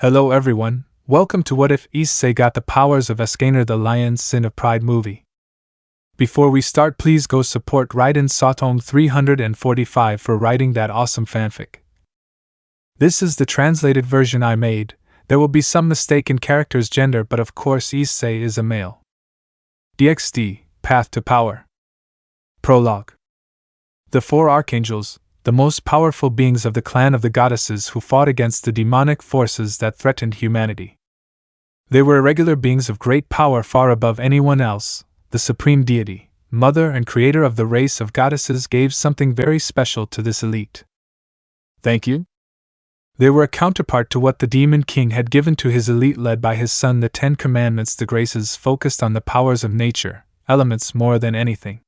Hello everyone, welcome to What If Issei Got the Powers of Escanor, the Lion's Sin of Pride movie. Before we start, please go support Raiden Sotong 345 for writing that awesome fanfic. This is the translated version I made. There will be some mistake in character's gender, but of course Issei is a male. DxD, Path to Power. Prologue. The four archangels, the most powerful beings of the clan of the goddesses who fought against the demonic forces that threatened humanity. They were irregular beings of great power, far above anyone else. The supreme deity, mother and creator of the race of goddesses, gave something very special to this elite. Thank you? They were a counterpart to what the demon king had given to his elite, led by his son. The 10 Commandments, the graces focused on the powers of nature, elements more than anything.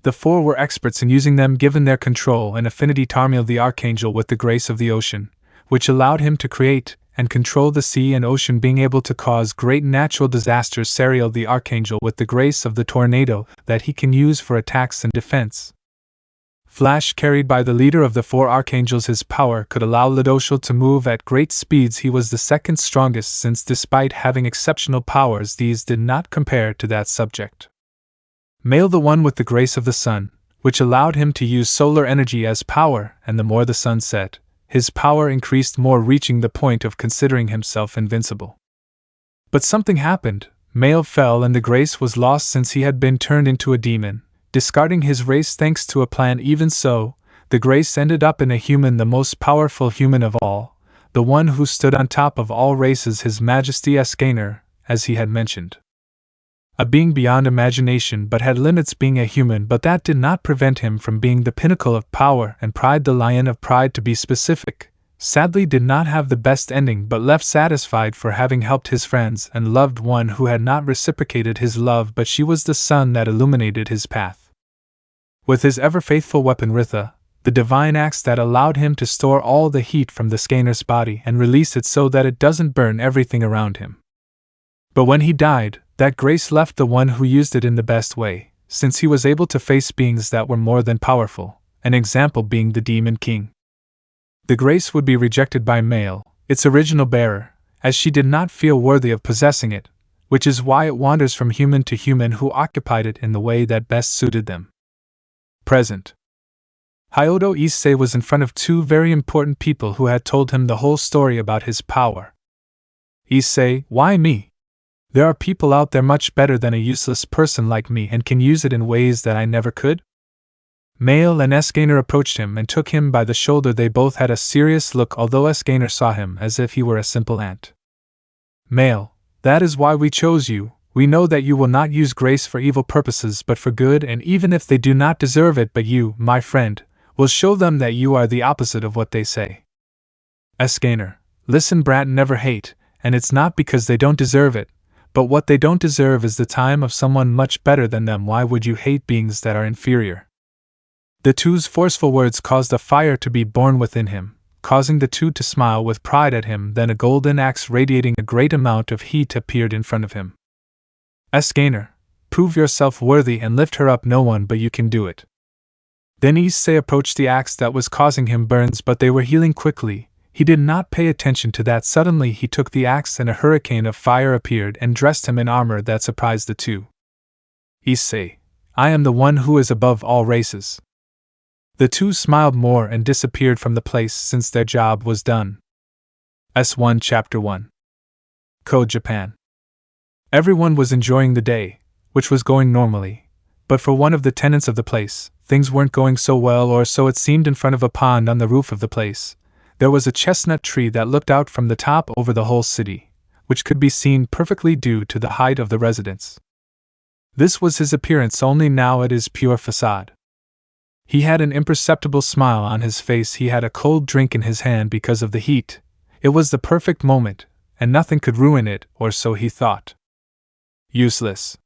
The four were experts in using them, given their control and affinity. Tarmiel the archangel with the grace of the ocean, which allowed him to create and control the sea and ocean, being able to cause great natural disasters. Seriel the archangel with the grace of the tornado that he can use for attacks and defense. Flash, carried by the leader of the four archangels, his power could allow Ladoshal to move at great speeds. He was the second strongest, since despite having exceptional powers, these did not compare to that subject. Male, the one with the grace of the sun, which allowed him to use solar energy as power, and the more the sun set, his power increased more, reaching the point of considering himself invincible. But something happened. Male fell and the grace was lost, since he had been turned into a demon, discarding his race thanks to a plan. Even so, the grace ended up in a human, the most powerful human of all, the one who stood on top of all races, His Majesty Escanor, as he had mentioned. A being beyond imagination, but had limits, being a human, but that did not prevent him from being the pinnacle of power and pride. The Lion of Pride, to be specific, sadly did not have the best ending, but left satisfied for having helped his friends and loved one who had not reciprocated his love, but she was the sun that illuminated his path. With his ever-faithful weapon Ritha, the divine axe that allowed him to store all the heat from the Scanor's body and release it so that it doesn't burn everything around him. But when he died, that grace left the one who used it in the best way, since he was able to face beings that were more than powerful, an example being the Demon King. The grace would be rejected by Male, its original bearer, as she did not feel worthy of possessing it, which is why it wanders from human to human who occupied it in the way that best suited them. Present. Hyodo Issei was in front of two very important people who had told him the whole story about his power. Issei, why me? There are people out there much better than a useless person like me and can use it in ways that I never could? Male and Escanor approached him and took him by the shoulder. They both had a serious look, although Escanor saw him as if he were a simple ant. Male, that is why we chose you. We know that you will not use grace for evil purposes but for good, and even if they do not deserve it, but you, my friend, will show them that you are the opposite of what they say. Escanor, listen, brat, never hate, and it's not because they don't deserve it. But what they don't deserve is the time of someone much better than them. Why would you hate beings that are inferior? The two's forceful words caused a fire to be born within him, causing the two to smile with pride at him. Then a golden axe radiating a great amount of heat appeared in front of him. Escanor, prove yourself worthy and lift her up. No one but you can do it. Then Issei approached the axe that was causing him burns, but they were healing quickly. He did not pay attention to that. Suddenly he took the axe and a hurricane of fire appeared and dressed him in armor that surprised the two. Issei, I am the one who is above all races. The two smiled more and disappeared from the place, since their job was done. S1 Chapter 1. Code Japan. Everyone was enjoying the day, which was going normally, but for one of the tenants of the place, things weren't going so well, or so it seemed. In front of a pond on the roof of the place, there was a chestnut tree that looked out from the top over the whole city, which could be seen perfectly due to the height of the residence. This was his appearance only now at his pure facade. He had an imperceptible smile on his face. He had a cold drink in his hand because of the heat. It was the perfect moment, and nothing could ruin it, or so he thought. Useless.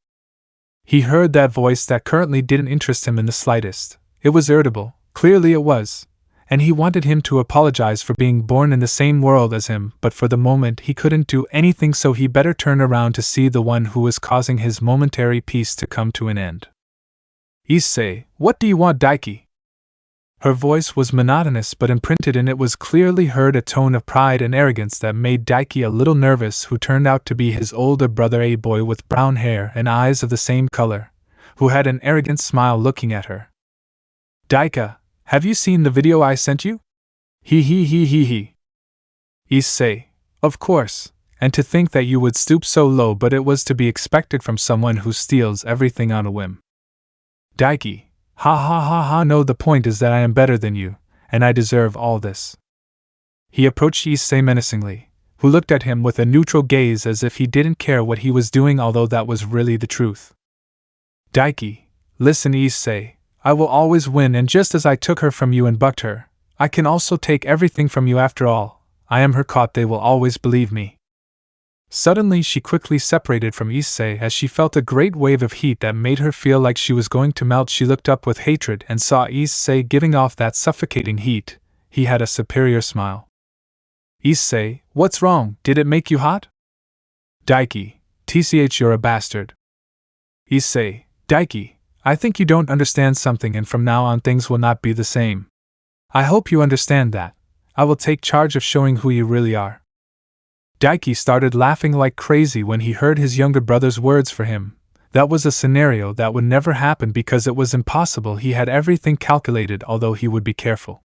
He heard that voice that currently didn't interest him in the slightest. It was irritable, clearly it was. And he wanted him to apologize for being born in the same world as him, but for the moment he couldn't do anything, so he better turn around to see the one who was causing his momentary peace to come to an end. Issei, what do you want, Daiki? Her voice was monotonous, but imprinted in it was clearly heard a tone of pride and arrogance that made Daiki a little nervous, who turned out to be his older brother, a boy with brown hair and eyes of the same color, who had an arrogant smile looking at her. "Daika, have you seen the video I sent you?" He. Issei, "Of course, and to think that you would stoop so low, but it was to be expected from someone who steals everything on a whim." Daiki, Ha, no, the point is that I am better than you, and I deserve all this. He approached Issei menacingly, who looked at him with a neutral gaze as if he didn't care what he was doing, although that was really the truth. Daiki, listen Issei, I will always win, and just as I took her from you and bucked her, I can also take everything from you. After all, I am her caught, they will always believe me. Suddenly she quickly separated from Issei as she felt a great wave of heat that made her feel like she was going to melt. She looked up with hatred and saw Issei giving off that suffocating heat. He had a superior smile. Issei, what's wrong? Did it make you hot? Daiki, you're a bastard. Issei, Daiki, I think you don't understand something, and from now on things will not be the same. I hope you understand that. I will take charge of showing who you really are. Daiki started laughing like crazy when he heard his younger brother's words for him. That was a scenario that would never happen because it was impossible. He had everything calculated, although he would be careful.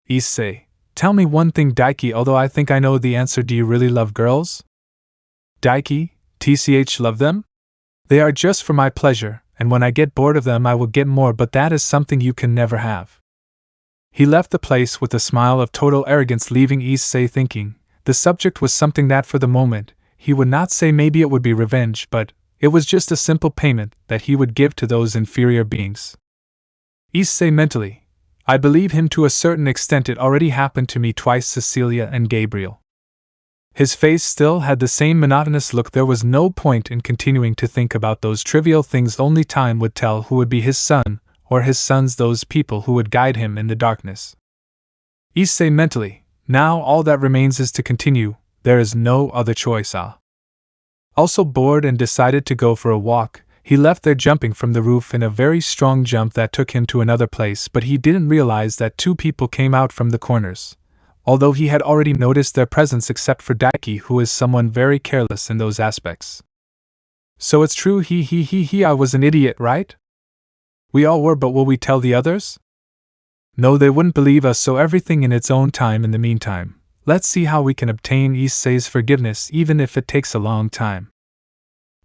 Issei, tell me one thing, Daiki, although I think I know the answer. Do you really love girls? Daiki, love them? They are just for my pleasure, and when I get bored of them I will get more, but that is something you can never have. He left the place with a smile of total arrogance, leaving Issei thinking. The subject was something that for the moment, he would not say. Maybe it would be revenge, but it was just a simple payment that he would give to those inferior beings. Issei mentally, I believe him to a certain extent. It already happened to me twice, Cecilia and Gabriel. His face still had the same monotonous look. There was no point in continuing to think about those trivial things. Only time would tell who would be his son, or his sons, those people who would guide him in the darkness. Issei mentally, now all that remains is to continue, there is no other choice. Also bored and decided to go for a walk, he left there jumping from the roof in a very strong jump that took him to another place, but he didn't realize that two people came out from the corners, although he had already noticed their presence except for Daiki, who is someone very careless in those aspects. So it's true, I was an idiot, right? We all were, but will we tell the others? No, they wouldn't believe us, so everything in its own time. In the meantime, let's see how we can obtain Issei's forgiveness, even if it takes a long time.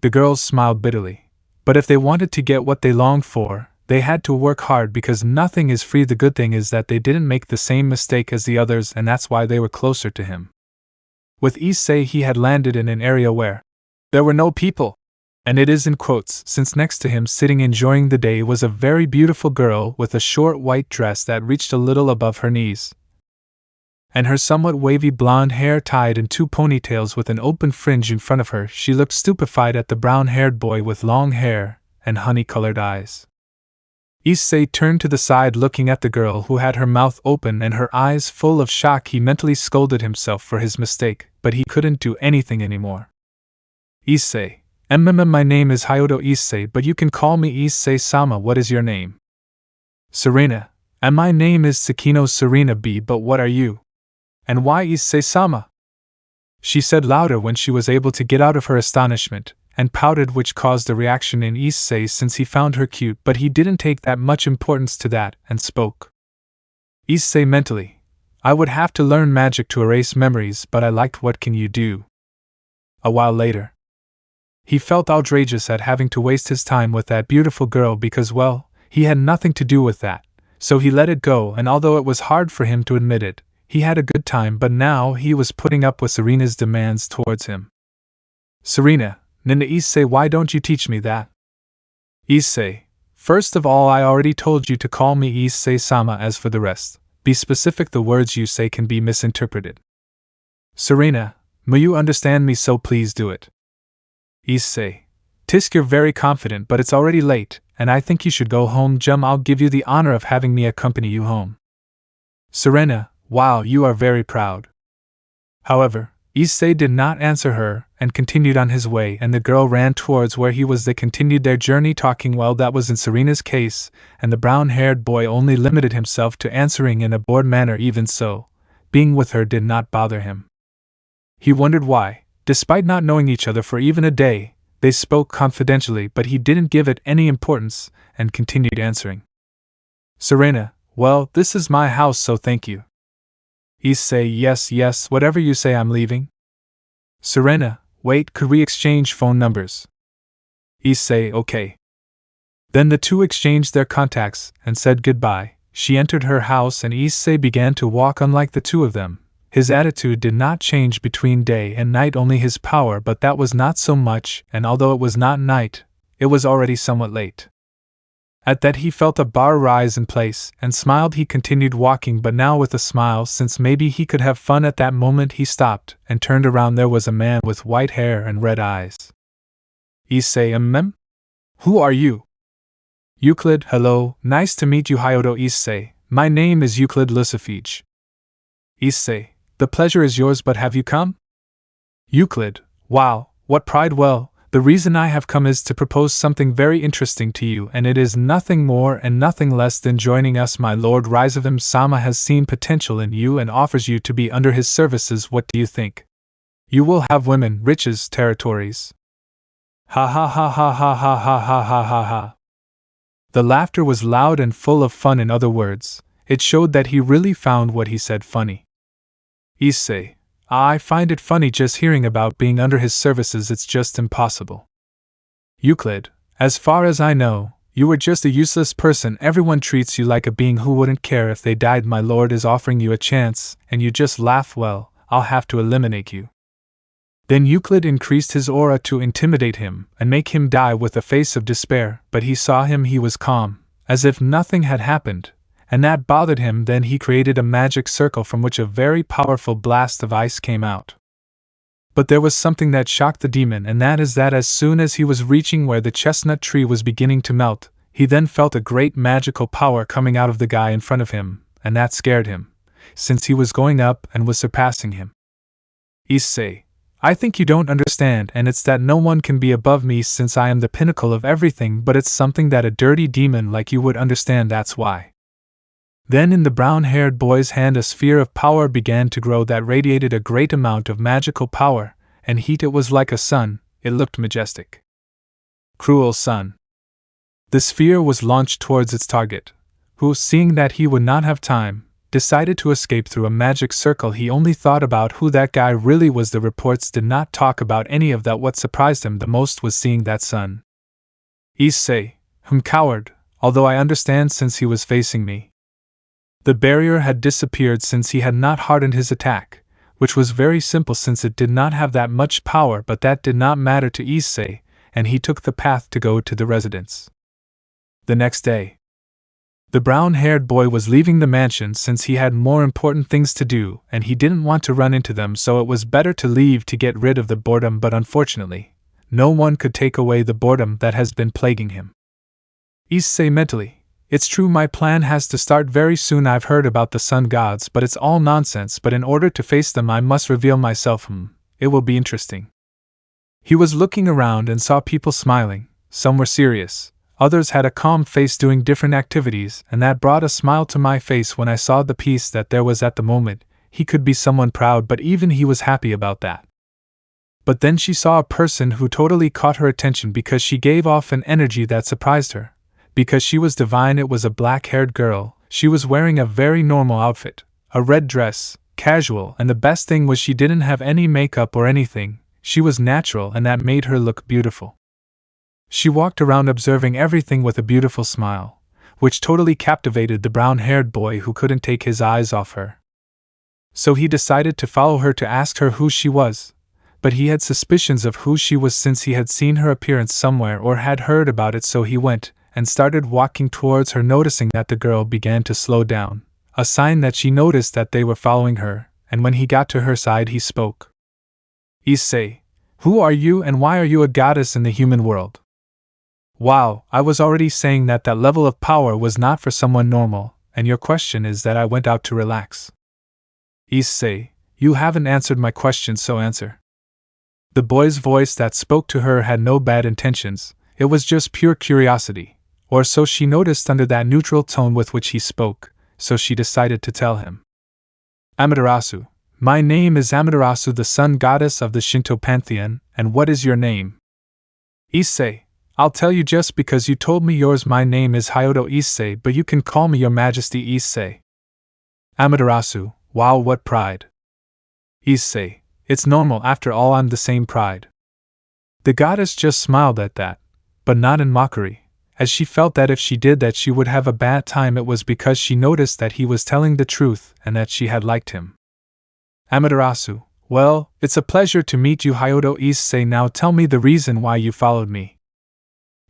The girls smiled bitterly. But if they wanted to get what they longed for, they had to work hard because nothing is free. The good thing is that they didn't make the same mistake as the others, and that's why they were closer to him. With Issei, he had landed in an area where there were no people. And it is in quotes, since next to him, sitting enjoying the day, was a very beautiful girl with a short white dress that reached a little above her knees, and her somewhat wavy blonde hair tied in two ponytails with an open fringe in front of her. She looked stupefied at the brown-haired boy with long hair and honey-colored eyes. Issei turned to the side looking at the girl, who had her mouth open and her eyes full of shock. He mentally scolded himself for his mistake, but he couldn't do anything anymore. Issei, my name is Hyodo Issei, but you can call me Issei-sama. What is your name? Serena, and my name is Tsukino Serena B, but what are you? And why Issei-sama? She said louder when she was able to get out of her astonishment, and pouted, which caused a reaction in Issei since he found her cute, but he didn't take that much importance to that, and spoke. Issei mentally, I would have to learn magic to erase memories, but I liked. What can you do? A while later, he felt outrageous at having to waste his time with that beautiful girl because, well, he had nothing to do with that, so he let it go, and although it was hard for him to admit it, he had a good time. But now he was putting up with Serena's demands towards him. Serena, Nina Issei, why don't you teach me that? Issei, first of all, I already told you to call me Issei-sama. As for the rest, be specific. The words you say can be misinterpreted. Serena, may you understand me, so please do it. Issei, you're very confident, but it's already late, and I think you should go home. I'll give you the honor of having me accompany you home. Serena, wow, you are very proud. However, Issei did not answer her, and continued on his way, and the girl ran towards where he was. They continued their journey talking. Well, that was in Serena's case, and the brown-haired boy only limited himself to answering in a bored manner. Even so, being with her did not bother him. He wondered why, despite not knowing each other for even a day, they spoke confidentially, but he didn't give it any importance, and continued answering. Serena, well, this is my house, so thank you. Issei, yes, whatever you say, I'm leaving. Serena, wait, could we exchange phone numbers? Issei, okay. Then the two exchanged their contacts, and said goodbye. She entered her house, and Issei began to walk. Unlike the two of them, his attitude did not change between day and night, only his power, but that was not so much, and although it was not night, it was already somewhat late. At that he felt a bar rise in place, and smiled. He continued walking, but now with a smile, since maybe he could have fun. At that moment he stopped, and turned around. There was a man with white hair and red eyes. Issei, who are you? Euclid, hello, nice to meet you. Hyodo. Issei, my name is Euclid Lucifige. Issei, the pleasure is yours, but have you come? Euclid, wow, what pride. Well, the reason I have come is to propose something very interesting to you, and it is nothing more and nothing less than joining us. My lord Rizevim-sama has seen potential in you and offers you to be under his services. What do you think? You will have women, riches, territories. Ha ha ha ha ha ha ha ha ha ha ha. The laughter was loud and full of fun. In other words, it showed that he really found what he said funny. Issei, I find it funny just hearing about being under his services. It's just impossible. Euclid, as far as I know, you were just a useless person. Everyone treats you like a being who wouldn't care if they died. My lord is offering you a chance, and you just laugh. Well, I'll have to eliminate you. Then Euclid increased his aura to intimidate him and make him die with a face of despair, but he saw him. He was calm, as if nothing had happened, and that bothered him. Then he created a magic circle from which a very powerful blast of ice came out. But there was something that shocked the demon, and that is that as soon as he was reaching where the chestnut tree was beginning to melt, he then felt a great magical power coming out of the guy in front of him, and that scared him, since he was going up and was surpassing him. Issei, I think you don't understand, and it's that no one can be above me since I am the pinnacle of everything, but it's something that a dirty demon like you would understand, that's why. Then in the brown-haired boy's hand a sphere of power began to grow that radiated a great amount of magical power and heat. It was like a sun, it looked majestic. Cruel sun. The sphere was launched towards its target, who, seeing that he would not have time, decided to escape through a magic circle. He only thought about who that guy really was. The reports did not talk about any of that. What surprised him the most was seeing that sun. Issei, coward, although I understand since he was facing me. The barrier had disappeared since he had not hardened his attack, which was very simple since it did not have that much power, but that did not matter to Issei, and he took the path to go to the residence. The next day, the brown-haired boy was leaving the mansion since he had more important things to do, and he didn't want to run into them, so it was better to leave to get rid of the boredom. But unfortunately, no one could take away the boredom that has been plaguing him. Issei mentally, it's true, my plan has to start very soon. I've heard about the sun gods, but it's all nonsense. But in order to face them I must reveal myself. It will be interesting. He was looking around and saw people smiling. Some were serious. Others had a calm face doing different activities, and that brought a smile to my face when I saw the peace that there was at the moment. He could be someone proud, but even he was happy about that. But then she saw a person who totally caught her attention because she gave off an energy that surprised her. Because she was divine, it was a black-haired girl. She was wearing a very normal outfit, a red dress, casual, and the best thing was she didn't have any makeup or anything. She was natural, and that made her look beautiful. She walked around observing everything with a beautiful smile, which totally captivated the brown-haired boy who couldn't take his eyes off her. So he decided to follow her to ask her who she was, but he had suspicions of who she was since he had seen her appearance somewhere or had heard about it. So he went and started walking towards her, noticing that the girl began to slow down, a sign that she noticed that they were following her, and when he got to her side he spoke. Issei, who are you and why are you a goddess in the human world? Wow, I was already saying that that level of power was not for someone normal, and your question is that I went out to relax. Issei, you haven't answered my question, so answer. The boy's voice that spoke to her had no bad intentions, it was just pure curiosity, or so she noticed under that neutral tone with which he spoke, so she decided to tell him. Amaterasu, my name is Amaterasu, the sun goddess of the Shinto pantheon, and what is your name? Issei, I'll tell you just because you told me yours. My name is Hyodo Issei, but you can call me your majesty Issei. Amaterasu, wow, what pride. Issei, it's normal, after all I'm the same pride. The goddess just smiled at that, but not in mockery, as she felt that if she did that she would have a bad time. It was because she noticed that he was telling the truth and that she had liked him. Amaterasu, well, it's a pleasure to meet you, Hyodo Issei. Now tell me the reason why you followed me.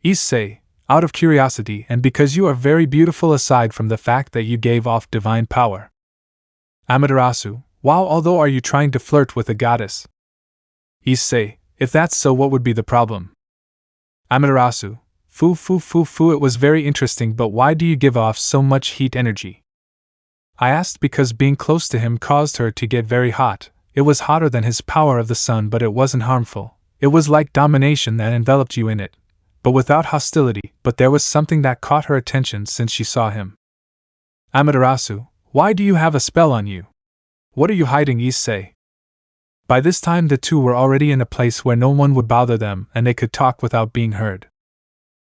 Issei, out of curiosity and because you are very beautiful aside from the fact that you gave off divine power. Amaterasu, wow, although are you trying to flirt with a goddess? Issei, if that's so, what would be the problem? Amaterasu, foo, it was very interesting, but why do you give off so much heat energy? I asked because being close to him caused her to get very hot. It was hotter than his power of the sun, but it wasn't harmful. It was like domination that enveloped you in it, but without hostility. But there was something that caught her attention since she saw him. Amaterasu, why do you have a spell on you? What are you hiding, Issei? By this time the two were already in a place where no one would bother them and they could talk without being heard.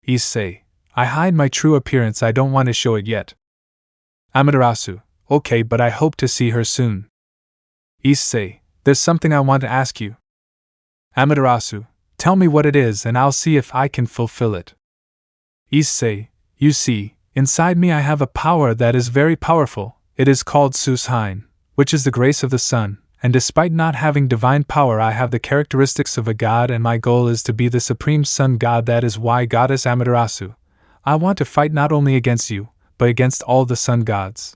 Issei, I hide my true appearance, I don't want to show it yet. Amaterasu, okay, but I hope to see her soon. Issei, there's something I want to ask you. Amaterasu, tell me what it is and I'll see if I can fulfill it. Issei, you see, inside me I have a power that is very powerful. It is called Sushain, which is the grace of the sun, and despite not having divine power I have the characteristics of a god, and my goal is to be the supreme sun god. That is why, Goddess Amaterasu, I want to fight not only against you, but against all the sun gods.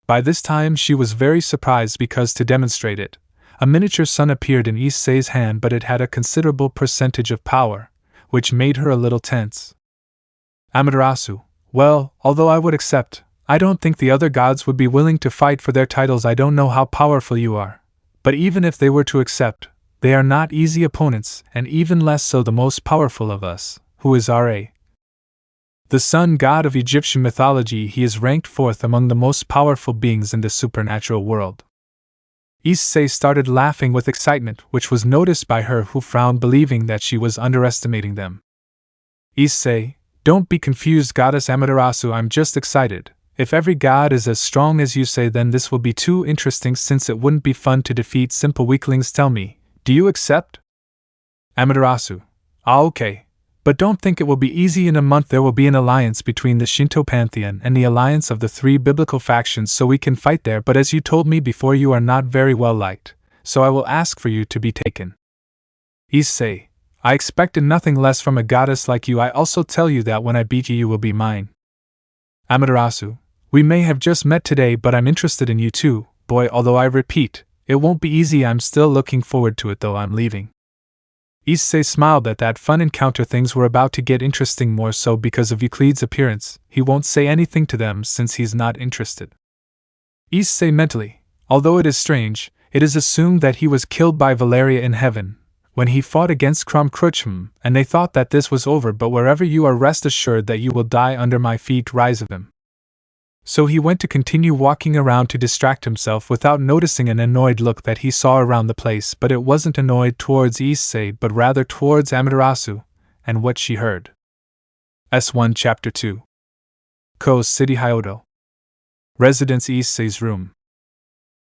By this time she was very surprised because, to demonstrate it, a miniature sun appeared in Issei's hand, but it had a considerable percentage of power, which made her a little tense. Amaterasu, well, although I would accept, I don't think the other gods would be willing to fight for their titles. I don't know how powerful you are, but even if they were to accept, they are not easy opponents, and even less so the most powerful of us, who is Ra. The sun god of Egyptian mythology. He is ranked fourth among the most powerful beings in the supernatural world. Issei started laughing with excitement, which was noticed by her, who frowned, believing that she was underestimating them. Issei, don't be confused, Goddess Amaterasu, I'm just excited. If every god is as strong as you say, then this will be too interesting, since it wouldn't be fun to defeat simple weaklings. Tell me, do you accept? Amaterasu, okay. But don't think it will be easy. In a month there will be an alliance between the Shinto pantheon and the alliance of the three biblical factions, so we can fight there. But as you told me before, you are not very well liked, so I will ask for you to be taken. Issei, I expected nothing less from a goddess like you. I also tell you that when I beat you, you will be mine. Amaterasu, we may have just met today, but I'm interested in you too, boy, although I repeat, it won't be easy. I'm still looking forward to it, though I'm leaving. Issei smiled at that fun encounter. Things were about to get interesting, more so because of Euclid's appearance. He won't say anything to them since he's not interested. Issei mentally, although it is strange, it is assumed that he was killed by Valeria in heaven, when he fought against Krumm, and they thought that this was over. But wherever you are, rest assured that you will die under my feet, Rizevim. So he went to continue walking around to distract himself without noticing an annoyed look that he saw around the place, but it wasn't annoyed towards Issei but rather towards Amaterasu, and what she heard. S1 Chapter 2 Ko's City, Hyodo. Residence, Issei's room.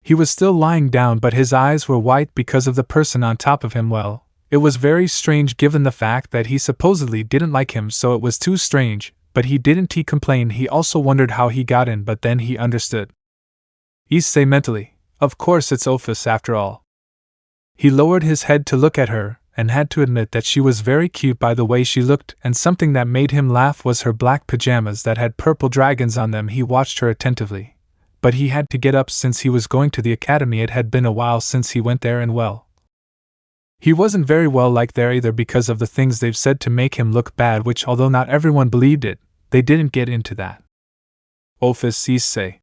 He was still lying down, but his eyes were white because of the person on top of him. Well, it was very strange given the fact that he supposedly didn't like him, so it was too strange. But he didn't complain. He also wondered how he got in, but then he understood. Issei mentally, of course it's Ophis after all. He lowered his head to look at her, and had to admit that she was very cute by the way she looked, and something that made him laugh was her black pajamas that had purple dragons on them. He watched her attentively, but he had to get up since he was going to the academy. It had been a while since he went there, and well, he wasn't very well liked there either because of the things they've said to make him look bad, which, although not everyone believed it, they didn't get into that. Ophis, Issei.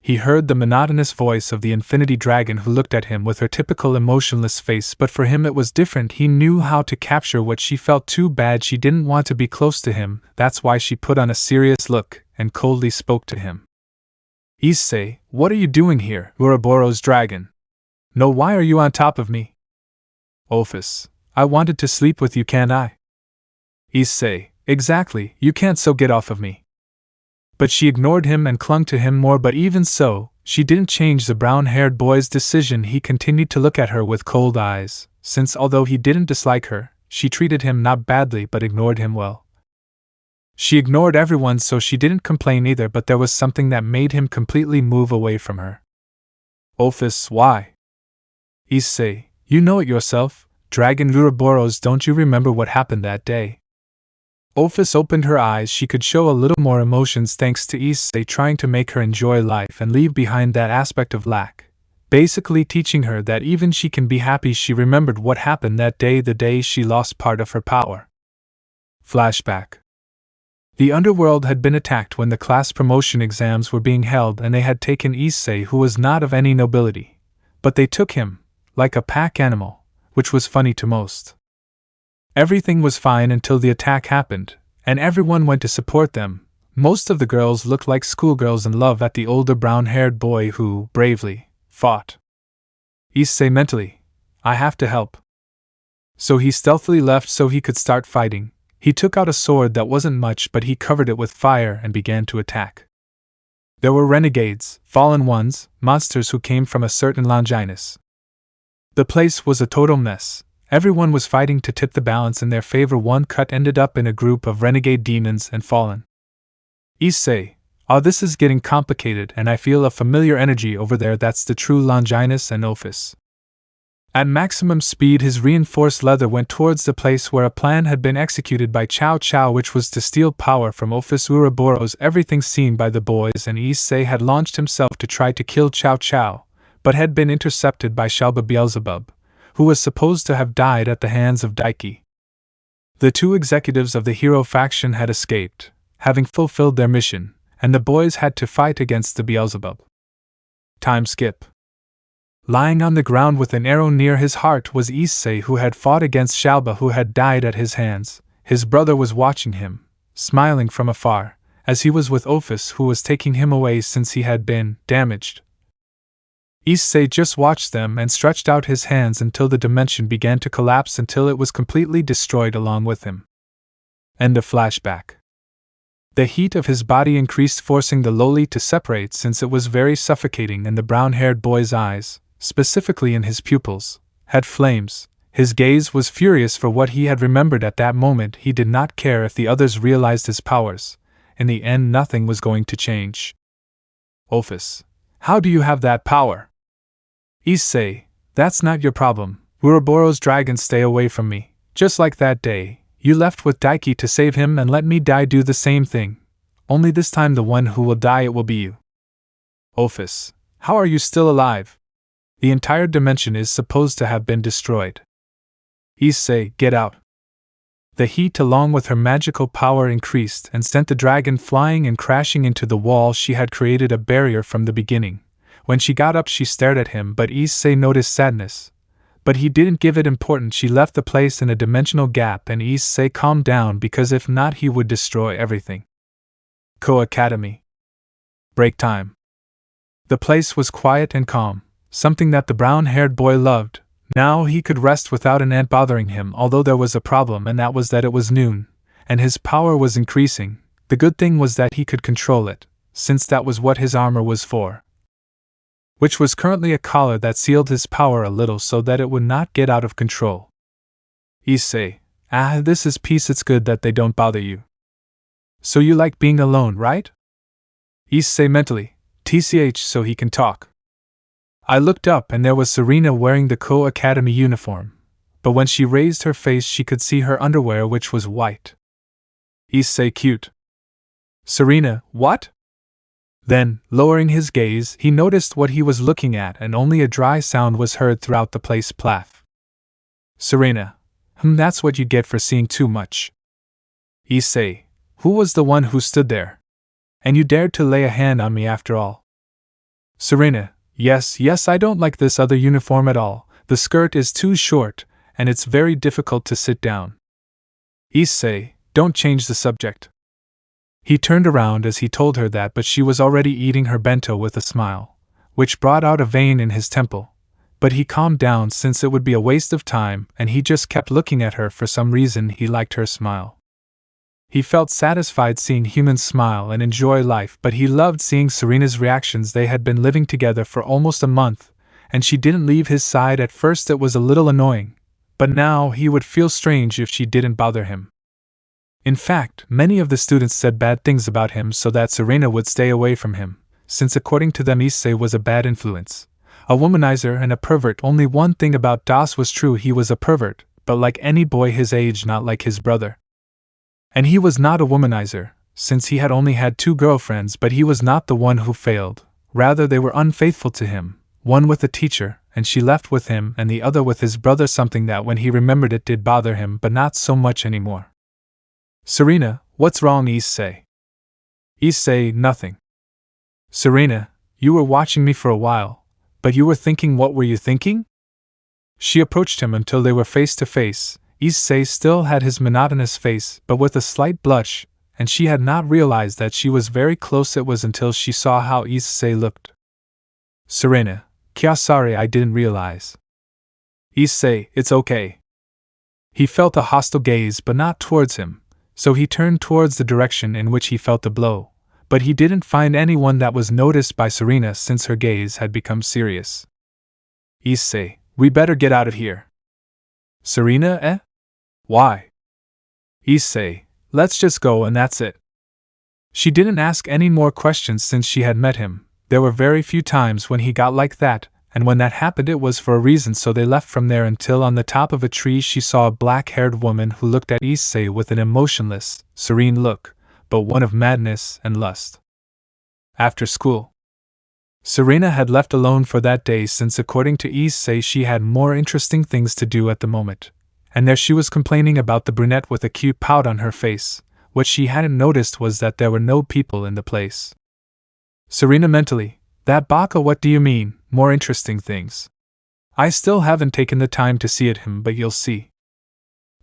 He heard the monotonous voice of the Infinity Dragon who looked at him with her typical emotionless face, but for him it was different. He knew how to capture what she felt. Too bad she didn't want to be close to him, that's why she put on a serious look and coldly spoke to him. Issei, what are you doing here, Ouroboros dragon? No, why are you on top of me? Ophis, I wanted to sleep with you, can't I? Issei, exactly, you can't, so get off of me. But she ignored him and clung to him more, but even so, she didn't change the brown-haired boy's decision. He continued to look at her with cold eyes, since although he didn't dislike her, she treated him not badly but ignored him well. She ignored everyone, so she didn't complain either, but there was something that made him completely move away from her. Ophis, why? Issei, you know it yourself, Dragon Ouroboros, don't you remember what happened that day? Ophis opened her eyes. She could show a little more emotions thanks to Issei trying to make her enjoy life and leave behind that aspect of lack, basically teaching her that even she can be happy. She remembered what happened that day, the day she lost part of her power. Flashback. The underworld had been attacked when the class promotion exams were being held, and they had taken Issei, who was not of any nobility, but they took him, like a pack animal, which was funny to most. Everything was fine until the attack happened, and everyone went to support them. Most of the girls looked like schoolgirls in love at the older brown-haired boy who, bravely, fought. Issei mentally, I have to help. So he stealthily left so he could start fighting. He took out a sword that wasn't much, but he covered it with fire and began to attack. There were renegades, fallen ones, monsters who came from a certain Longinus. The place was a total mess. Everyone was fighting to tip the balance in their favor. One cut ended up in a group of renegade demons and fallen. Issei, this is getting complicated, and I feel a familiar energy over there. That's the true Longinus and Ophis. At maximum speed, his reinforced leather went towards the place where a plan had been executed by Cao Cao, which was to steal power from Ophis Ouroboros. Everything seen by the boys, and Issei had launched himself to try to kill Cao Cao, but had been intercepted by Shalba Beelzebub, who was supposed to have died at the hands of Daiki. The two executives of the hero faction had escaped, having fulfilled their mission, and the boys had to fight against the Beelzebub. Time skip. Lying on the ground with an arrow near his heart was Issei, who had fought against Shalba, who had died at his hands. His brother was watching him, smiling from afar, as he was with Ophis, who was taking him away since he had been damaged. Issei just watched them and stretched out his hands until the dimension began to collapse until it was completely destroyed along with him. End of flashback. The heat of his body increased, forcing the lowly to separate since it was very suffocating, and the brown-haired boy's eyes, specifically in his pupils, had flames. His gaze was furious for what he had remembered at that moment. He did not care if the others realized his powers. In the end, nothing was going to change. Ophis, how do you have that power? Issei, that's not your problem. Ouroboros dragon, stay away from me. Just like that day, you left with Daiki to save him and let me die. Do the same thing. Only this time the one who will die, it will be you. Ophis, how are you still alive? The entire dimension is supposed to have been destroyed. Issei, get out. The heat along with her magical power increased and sent the dragon flying and crashing into the wall. She had created a barrier from the beginning. When she got up, she stared at him, but Issei noticed sadness. But he didn't give it importance. She left the place in a dimensional gap, and Issei calmed down because if not, he would destroy everything. Co-Academy. Break time. The place was quiet and calm, something that the brown-haired boy loved. Now he could rest without an ant bothering him, although there was a problem, and that was that it was noon, and his power was increasing. The good thing was that he could control it, since that was what his armor was for, which was currently a collar that sealed his power a little so that it would not get out of control. Issei, this is peace. It's good that they don't bother you. So you like being alone, right? Issei mentally, TCH, so he can talk. I looked up and there was Serena wearing the Co-Academy uniform, but when she raised her face she could see her underwear, which was white. Issei, cute. Serena, what? Then, lowering his gaze, he noticed what he was looking at, and only a dry sound was heard throughout the place. Plath. Serena, that's what you get for seeing too much. Issei, who was the one who stood there? And you dared to lay a hand on me after all? Serena, yes, I don't like this other uniform at all. The skirt is too short, and it's very difficult to sit down. Issei, don't change the subject. He turned around as he told her that, but she was already eating her bento with a smile, which brought out a vein in his temple. But he calmed down since it would be a waste of time, and he just kept looking at her. For some reason he liked her smile. He felt satisfied seeing humans smile and enjoy life, but he loved seeing Serena's reactions. They had been living together for almost a month, and she didn't leave his side. At first it was a little annoying, but now he would feel strange if she didn't bother him. In fact, many of the students said bad things about him so that Serena would stay away from him, since according to them Issei was a bad influence, a womanizer and a pervert. Only one thing about Das was true: he was a pervert, but like any boy his age, not like his brother. And he was not a womanizer, since he had only had 2 girlfriends, but he was not the one who failed. Rather, they were unfaithful to him, one with a teacher, and she left with him, and the other with his brother, something that when he remembered it did bother him, but not so much anymore. Serena, what's wrong? Issei. Issei, nothing. Serena, you were watching me for a while, but you were thinking. What were you thinking? She approached him until they were face to face. Issei still had his monotonous face, but with a slight blush, and she had not realized that she was very close. It was until she saw how Issei looked. Serena, kya sorry, I didn't realize. Issei, it's okay. He felt a hostile gaze, but not towards him, so he turned towards the direction in which he felt the blow, but he didn't find anyone that was noticed by Serena since her gaze had become serious. Issei, we better get out of here. Serena, eh? Why? Issei, let's just go and that's it. She didn't ask any more questions since she had met him. There were very few times when he got like that, and when that happened it was for a reason. So they left from there until on the top of a tree she saw a black-haired woman who looked at Issei with an emotionless, serene look, but one of madness and lust. After school, Serena had left alone for that day since according to Issei she had more interesting things to do at the moment, and there she was complaining about the brunette with a cute pout on her face. What she hadn't noticed was that there were no people in the place. Serena mentally, that baka, what do you mean, more interesting things? I still haven't taken the time to see it but you'll see.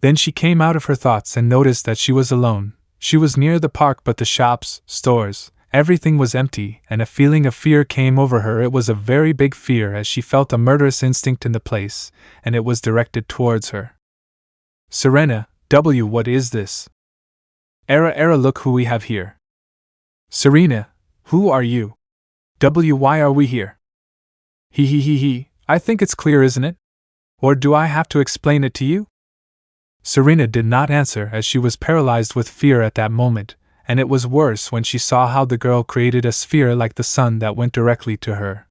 Then she came out of her thoughts and noticed that she was alone. She was near the park, but the shops, stores, everything was empty, and a feeling of fear came over her. It was a very big fear, as she felt a murderous instinct in the place, and it was directed towards her. Serena, what is this? Era, look who we have here. Serena, who are you? Why are we here? He, I think it's clear, isn't it? Or do I have to explain it to you? Serena did not answer, as she was paralyzed with fear at that moment, and it was worse when she saw how the girl created a sphere like the sun that went directly to her.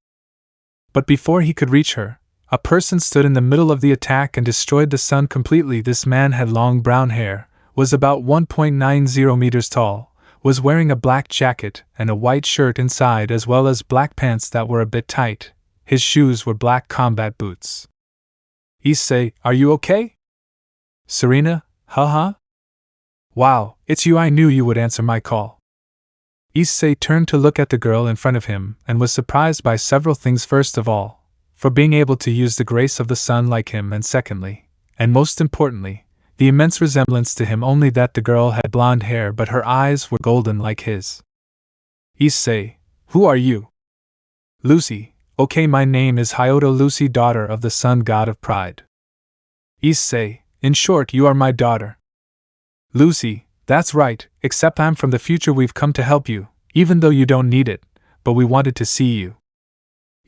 But before he could reach her, a person stood in the middle of the attack and destroyed the sun completely. This man had long brown hair, was about 1.90 meters tall, was wearing a black jacket and a white shirt inside, as well as black pants that were a bit tight. His shoes were black combat boots. Issei, are you okay? Serena, huh? Wow, it's you. I knew you would answer my call. Issei turned to look at the girl in front of him and was surprised by several things. First of all, for being able to use the grace of the sun like him, and secondly, and most importantly, the immense resemblance to him, only that the girl had blonde hair but her eyes were golden like his. Issei, who are you? Lucy, okay, my name is Hyoto Lucy, daughter of the sun god of pride. Issei, in short, you are my daughter. Lucy, that's right, except I'm from the future. We've come to help you, even though you don't need it, but we wanted to see you.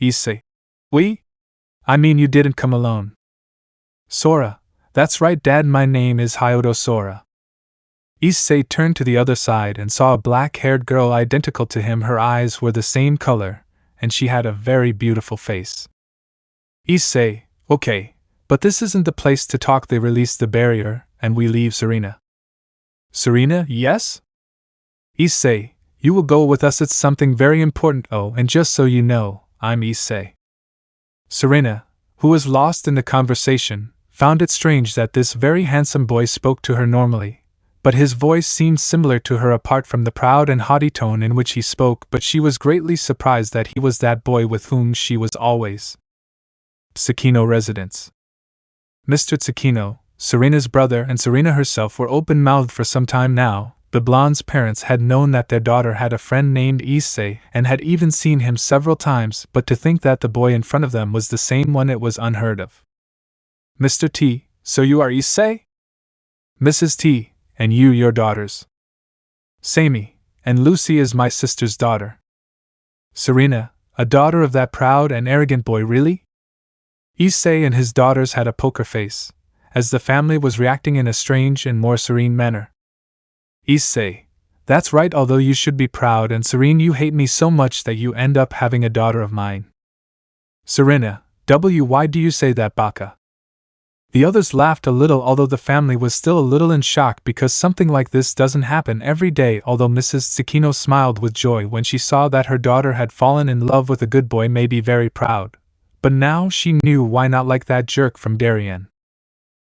Issei, we? I mean, you didn't come alone. Sora, that's right, Dad, my name is Hyoto Sora. Issei turned to the other side and saw a black-haired girl identical to him. Her eyes were the same color, and she had a very beautiful face. Issei, okay, but this isn't the place to talk. They release the barrier, and we leave Serena. Serena, yes? Issei, you will go with us. It's something very important. Oh, and just so you know, I'm Issei. Serena, who was lost in the conversation, found it strange that this very handsome boy spoke to her normally, but his voice seemed similar to her apart from the proud and haughty tone in which he spoke, but she was greatly surprised that he was that boy with whom she was always. Tsukino residence. Mr. Tsukino, Serena's brother, and Serena herself were open-mouthed for some time now. The blonde's parents had known that their daughter had a friend named Issei and had even seen him several times, but to think that the boy in front of them was the same one, it was unheard of. Mr. T, so you are Issei? Mrs. T, and you your daughters? Sammy, and Lucy is my sister's daughter. Serena, a daughter of that proud and arrogant boy, really? Issei and his daughters had a poker face, as the family was reacting in a strange and more serene manner. Issei, that's right, although you should be proud and serene, you hate me so much that you end up having a daughter of mine. Serena, why do you say that, baka? The others laughed a little, although the family was still a little in shock because something like this doesn't happen every day, although Mrs. Tsukino smiled with joy when she saw that her daughter had fallen in love with a good boy, may be very proud. But now she knew why not like that jerk from Darien.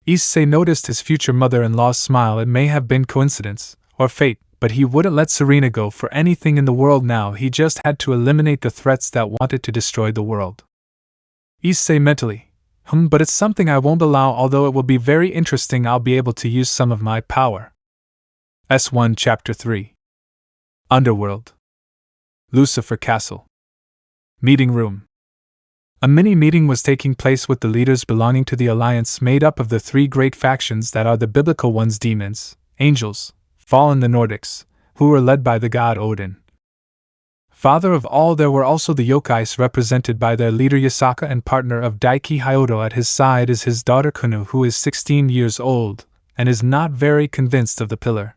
Issei noticed his future mother-in-law's smile. It may have been coincidence, or fate, but he wouldn't let Serena go for anything in the world now. He just had to eliminate the threats that wanted to destroy the world. Issei mentally, but it's something I won't allow, although it will be very interesting. I'll be able to use some of my power. S1 Chapter 3. Underworld. Lucifer Castle. Meeting room. A mini-meeting was taking place with the leaders belonging to the alliance made up of the three great factions that are the biblical ones: demons, angels, fallen, the Nordics, who were led by the god Odin. Father of all, there were also the yokais represented by their leader Yasaka, and partner of Daiki Hyodo at his side is his daughter Kunu, who is 16 years old, and is not very convinced of the pillar.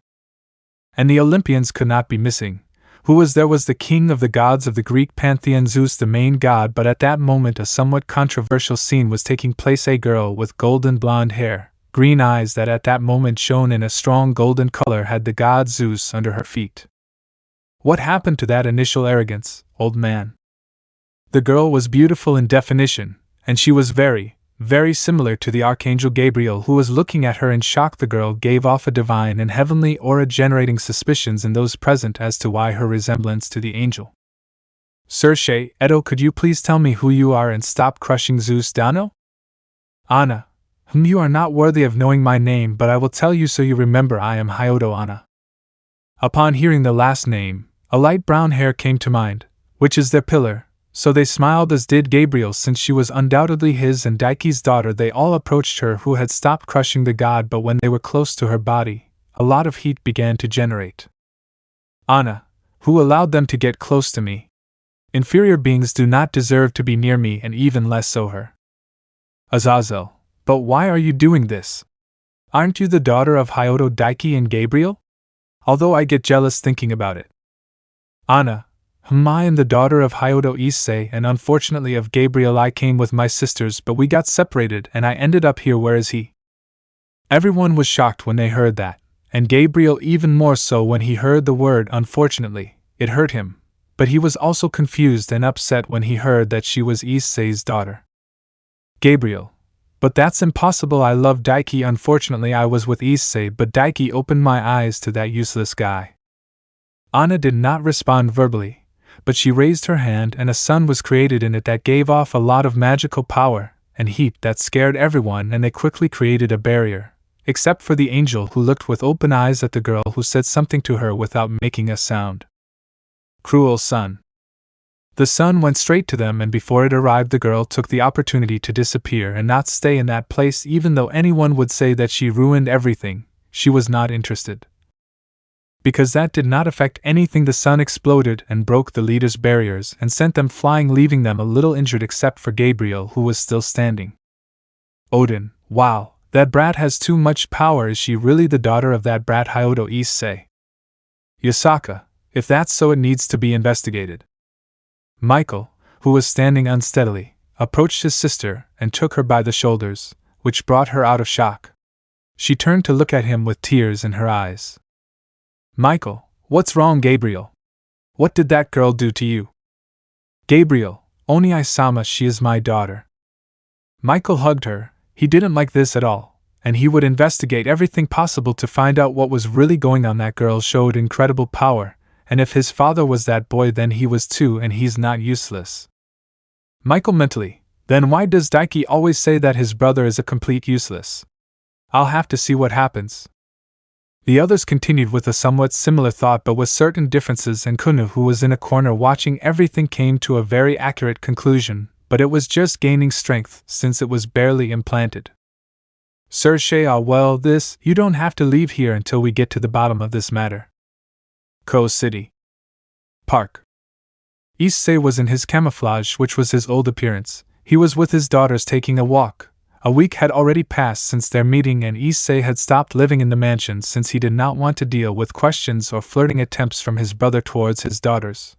And the Olympians could not be missing. Who was there was the king of the gods of the Greek pantheon, Zeus, the main god, but at that moment a somewhat controversial scene was taking place. A girl with golden blonde hair, green eyes that at that moment shone in a strong golden color had the god Zeus under her feet. What happened to that initial arrogance, old man? The girl was beautiful in definition, and she was very, very similar to the Archangel Gabriel, who was looking at her in shock. The girl gave off a divine and heavenly aura, generating suspicions in those present as to why her resemblance to the angel. Sir Edo, could you please tell me who you are and stop crushing Zeus Dano? Anna, you are not worthy of knowing my name, but I will tell you so you remember. I am Hyodo Anna. Upon hearing the last name, a light brown hair came to mind, which is their pillar. So they smiled, as did Gabriel, since she was undoubtedly his and Daiki's daughter. They all approached her, who had stopped crushing the god, but when they were close to her body, a lot of heat began to generate. Anna, who allowed them to get close to me? Inferior beings do not deserve to be near me, and even less so her. Azazel, but why are you doing this? Aren't you the daughter of Hyodo, Daiki, and Gabriel? Although I get jealous thinking about it. Anna, I am the daughter of Hyodo Issei, and unfortunately of Gabriel. I came with my sisters, but we got separated and I ended up here. Where is he? Everyone was shocked when they heard that, and Gabriel even more so when he heard the word unfortunately. It hurt him, but he was also confused and upset when he heard that she was Issei's daughter. Gabriel, but that's impossible. I love Daiki. Unfortunately I was with Issei, but Daiki opened my eyes to that useless guy. Anna did not respond verbally, but she raised her hand and a sun was created in it that gave off a lot of magical power and heat that scared everyone, and they quickly created a barrier, except for the angel, who looked with open eyes at the girl, who said something to her without making a sound. Cruel sun. The sun went straight to them, and before it arrived the girl took the opportunity to disappear and not stay in that place. Even though anyone would say that she ruined everything, she was not interested. Because that did not affect anything. The sun exploded and broke the leaders' barriers and sent them flying, leaving them a little injured except for Gabriel, who was still standing. Odin, wow, that brat has too much power. Is she really the daughter of that brat Hyodo Issei? Yasaka, if that's so, it needs to be investigated. Michael, who was standing unsteadily, approached his sister and took her by the shoulders, which brought her out of shock. She turned to look at him with tears in her eyes. Michael, what's wrong? Gabriel, what did that girl do to you? Gabriel, Oni-sama, she is my daughter. Michael hugged her. He didn't like this at all, and he would investigate everything possible to find out what was really going on. That girl showed incredible power, and if his father was that boy, then he was too, and he's not useless. Michael mentally, then why does Daiki always say that his brother is a complete useless? I'll have to see what happens. The others continued with a somewhat similar thought but with certain differences, and Kunu, who was in a corner watching everything, came to a very accurate conclusion, but it was just gaining strength since it was barely implanted. Sir Shea, well, you don't have to leave here until we get to the bottom of this matter. Ko City Park. Issei was in his camouflage, which was his old appearance. He was with his daughters taking a walk. A week had already passed since their meeting, and Issei had stopped living in the mansion since he did not want to deal with questions or flirting attempts from his brother towards his daughters.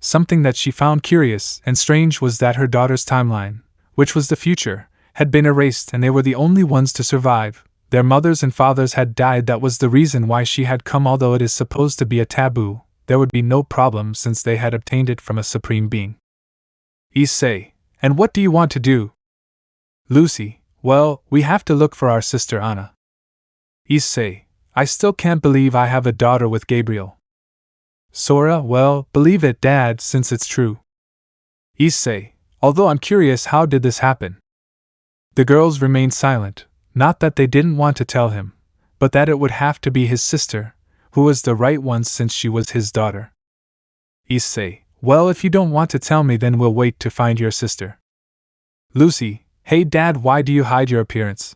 Something that she found curious and strange was that her daughter's timeline, which was the future, had been erased, and they were the only ones to survive. Their mothers and fathers had died. That was the reason why she had come. Although it is supposed to be a taboo, there would be no problem since they had obtained it from a supreme being. Issei, and what do you want to do? Lucy, well, we have to look for our sister Anna. Issei, I still can't believe I have a daughter with Gabriel. Sora, well, believe it, Dad, since it's true. Issei, although I'm curious, how did this happen? The girls remained silent, not that they didn't want to tell him, but that it would have to be his sister, who was the right one since she was his daughter. Issei, well, if you don't want to tell me, then we'll wait to find your sister. Lucy, hey Dad, why do you hide your appearance?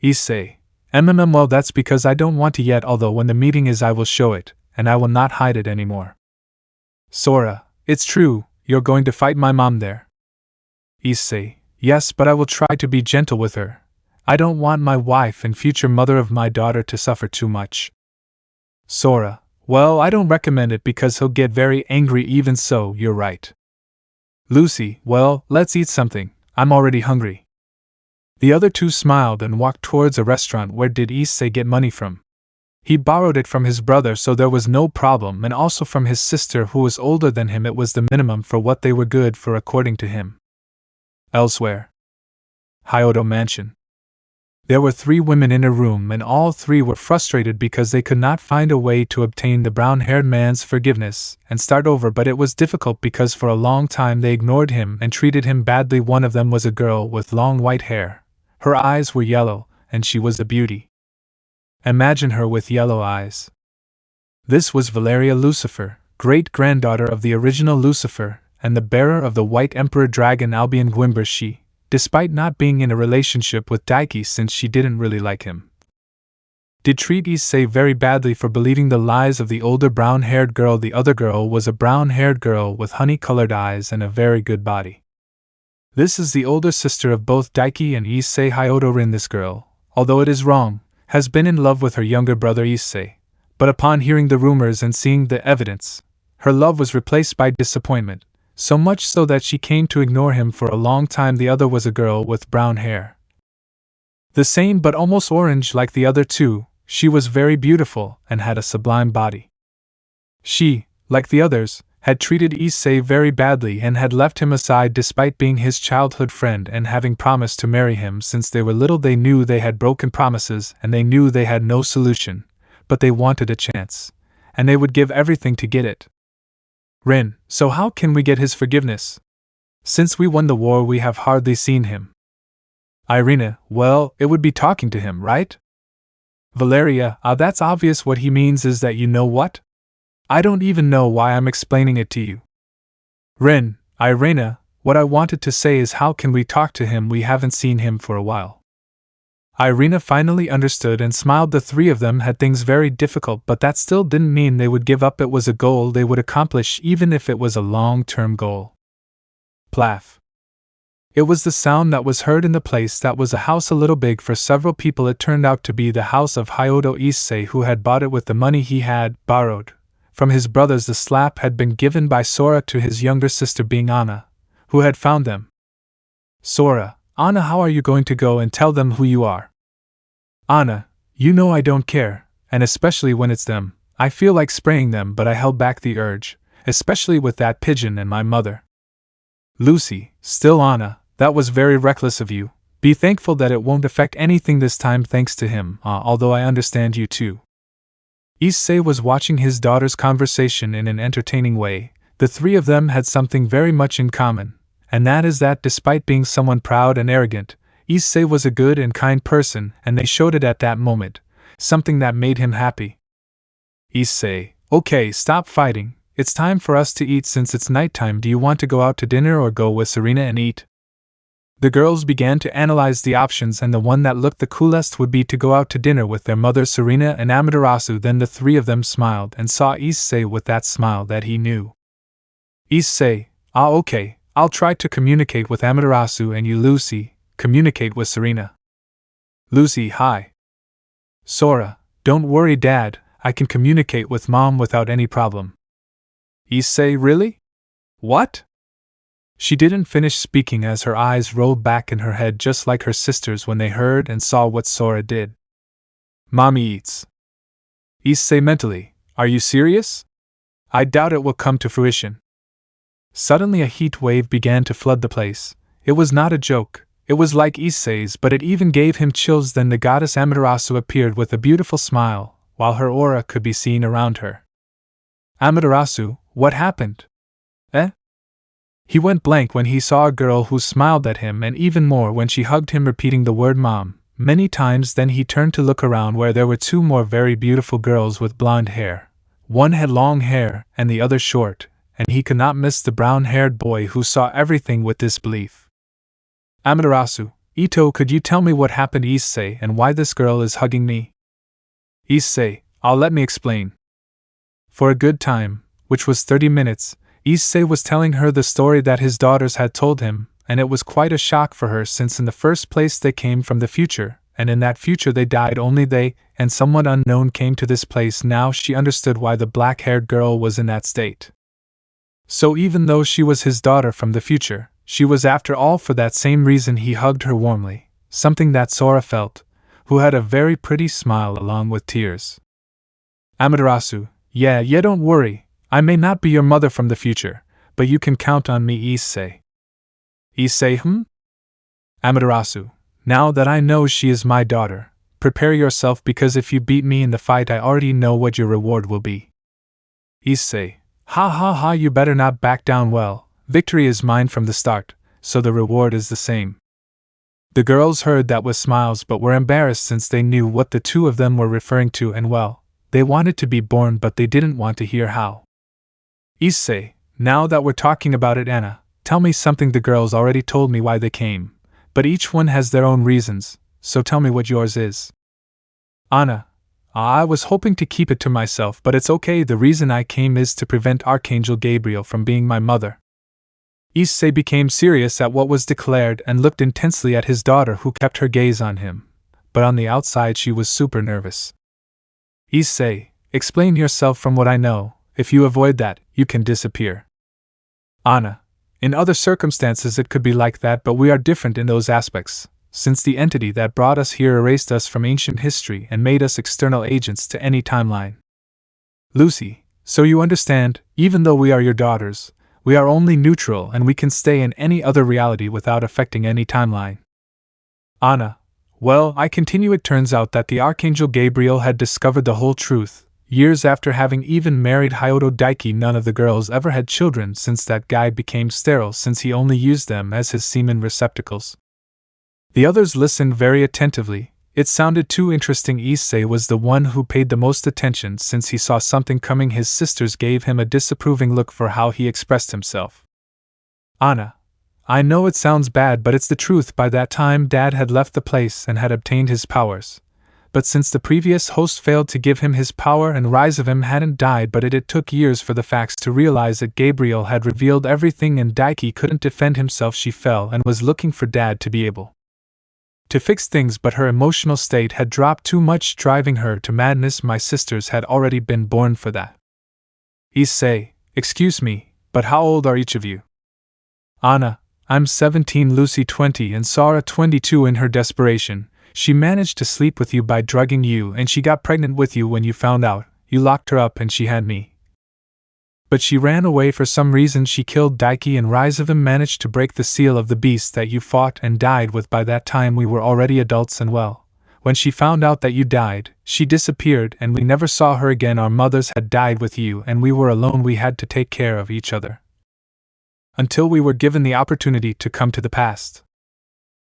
Issei, well, that's because I don't want to yet, although when the meeting is I will show it, and I will not hide it anymore. Sora, it's true, you're going to fight my mom there. Issei, yes, but I will try to be gentle with her. I don't want my wife and future mother of my daughter to suffer too much. Sora, well, I don't recommend it because he'll get very angry. Even so, you're right. Lucy, well, let's eat something. I'm already hungry. The other two smiled and walked towards a restaurant. Where did Issei get money from? He borrowed it from his brother, so there was no problem, and also from his sister who was older than him. It was the minimum for what they were good for according to him. Elsewhere. Hyodo Mansion. There were 3 women in a room, and all 3 were frustrated because they could not find a way to obtain the brown-haired man's forgiveness and start over, but it was difficult because for a long time they ignored him and treated him badly. One of them was a girl with long white hair. Her eyes were yellow, and she was a beauty. Imagine her with yellow eyes. This was Valeria, Lucifer, great-granddaughter of the original Lucifer, and the bearer of the White Emperor Dragon Albion Gwimber. She, despite not being in a relationship with Daiki since she didn't really like him, did treat Issei very badly for believing the lies of the older brown-haired girl. The other girl was a brown-haired girl with honey-colored eyes and a very good body. This is the older sister of both Daiki and Issei. Hyodo Rin. This girl, although it is wrong, has been in love with her younger brother Issei, but upon hearing the rumors and seeing the evidence, her love was replaced by disappointment. So much so that she came to ignore him for a long time. The other was a girl with brown hair. The same but almost orange like the other two. She was very beautiful and had a sublime body. She, like the others, had treated Issei very badly and had left him aside despite being his childhood friend and having promised to marry him since they were little. They knew they had broken promises and they knew they had no solution, but they wanted a chance, and they would give everything to get it. Rin, so how can we get his forgiveness? Since we won the war, we have hardly seen him. Irina, well, it would be talking to him, right? Valeria, that's obvious. What he means is that you know what? I don't even know why I'm explaining it to you. Rin, Irina, what I wanted to say is how can we talk to him? We haven't seen him for a while. Irina finally understood and smiled. The 3 of them had things very difficult, but that still didn't mean they would give up. It was a goal they would accomplish even if it was a long-term goal. Plaff. It was the sound that was heard in the place. That was a house a little big for several people. It turned out to be the house of Hyodo Issei, who had bought it with the money he had borrowed from his brothers. The slap had been given by Sora to his younger sister, being Anna, who had found them. Sora, Anna, how are you going to go and tell them who you are? Anna, you know I don't care, and especially when it's them. I feel like spraying them, but I held back the urge, especially with that pigeon and my mother. Lucy, still Anna, that was very reckless of you, Be thankful that it won't affect anything this time thanks to him, although I understand you too. Issei was watching his daughter's conversation in an entertaining way. The three of them had something very much in common, and that is that despite being someone proud and arrogant, Issei was a good and kind person, and they showed it at that moment, something that made him happy. Issei, okay, stop fighting. It's time for us to eat since it's nighttime. Do you want to go out to dinner or go with Serena and eat? The girls began to analyze the options, and the one that looked the coolest would be to go out to dinner with their mother Serena and Amaterasu. Then the three of them smiled and saw Issei with that smile that he knew. Issei, okay, I'll try to communicate with Amaterasu, and you Lucy, communicate with Serena. Lucy, hi. Sora, don't worry Dad, I can communicate with Mom without any problem. Issei, really? What? She didn't finish speaking as her eyes rolled back in her head just like her sisters when they heard and saw what Sora did. Mommy eats. Issei mentally, are you serious? I doubt it will come to fruition. Suddenly a heat wave began to flood the place. It was not a joke, it was like Issei's, but it even gave him chills. Then the goddess Amaterasu appeared with a beautiful smile, while her aura could be seen around her. Amaterasu, what happened? He went blank when he saw a girl who smiled at him, and even more when she hugged him, repeating the word Mom many times. Then he turned to look around where there were two more very beautiful girls with blonde hair. One had long hair and the other short, and he could not miss the brown-haired boy who saw everything with disbelief. Amaterasu, Ito, could you tell me what happened Issei and why this girl is hugging me? Issei, let me explain. For a good time, which was 30 minutes, Issei was telling her the story that his daughters had told him, and it was quite a shock for her since in the first place they came from the future, and in that future they died. Only they and someone unknown came to this place. Now she understood why the black-haired girl was in that state. So even though she was his daughter from the future, she was after all for that same reason he hugged her warmly, something that Sora felt, who had a very pretty smile along with tears. Amaterasu, yeah, don't worry. I may not be your mother from the future, but you can count on me, Issei. Issei, Amaterasu, now that I know she is my daughter, prepare yourself, because if you beat me in the fight I already know what your reward will be. Issei, ha, you better not back down. Well, victory is mine from the start, so the reward is the same. The girls heard that with smiles but were embarrassed since they knew what the two of them were referring to, and well, they wanted to be born but they didn't want to hear how. Issei, now that we're talking about it, Anna, tell me something. The girls already told me why they came, but each one has their own reasons, so tell me what yours is. Anna, I was hoping to keep it to myself, but it's okay. The reason I came is to prevent Archangel Gabriel from being my mother. Issei became serious at what was declared and looked intensely at his daughter, who kept her gaze on him, but on the outside she was super nervous. Issei, explain yourself. From what I know, if you avoid that, you can disappear. Anna, in other circumstances it could be like that, but we are different in those aspects, since the entity that brought us here erased us from ancient history and made us external agents to any timeline. Lucy, so you understand, even though we are your daughters, we are only neutral and we can stay in any other reality without affecting any timeline. Anna, well, I continue. It turns out that the Archangel Gabriel had discovered the whole truth. Years after having even married Hyoto Daiki, none of the girls ever had children since that guy became sterile, since he only used them as his semen receptacles. The others listened very attentively. It sounded too interesting. Issei was the one who paid the most attention since he saw something coming. His sisters gave him a disapproving look for how he expressed himself. Anna, I know it sounds bad, but it's the truth. By that time Dad had left the place and had obtained his powers. But since the previous host failed to give him his power and Rizevim hadn't died, but it took years for the facts to realize that Gabriel had revealed everything and Daiki couldn't defend himself. She fell and was looking for Dad to be able to fix things, but her emotional state had dropped too much, driving her to madness. My sisters had already been born for that. Issei, excuse me, but how old are each of you? Anna, I'm 17, Lucy 20, and Sora 22. In her desperation, she managed to sleep with you by drugging you, and she got pregnant with you when you found out. You locked her up and she had me. But she ran away for some reason. She killed Daiki, and Rizevim managed to break the seal of the beast that you fought and died with. By that time we were already adults, and well, when she found out that you died, she disappeared and we never saw her again. Our mothers had died with you and we were alone. We had to take care of each other until we were given the opportunity to come to the past.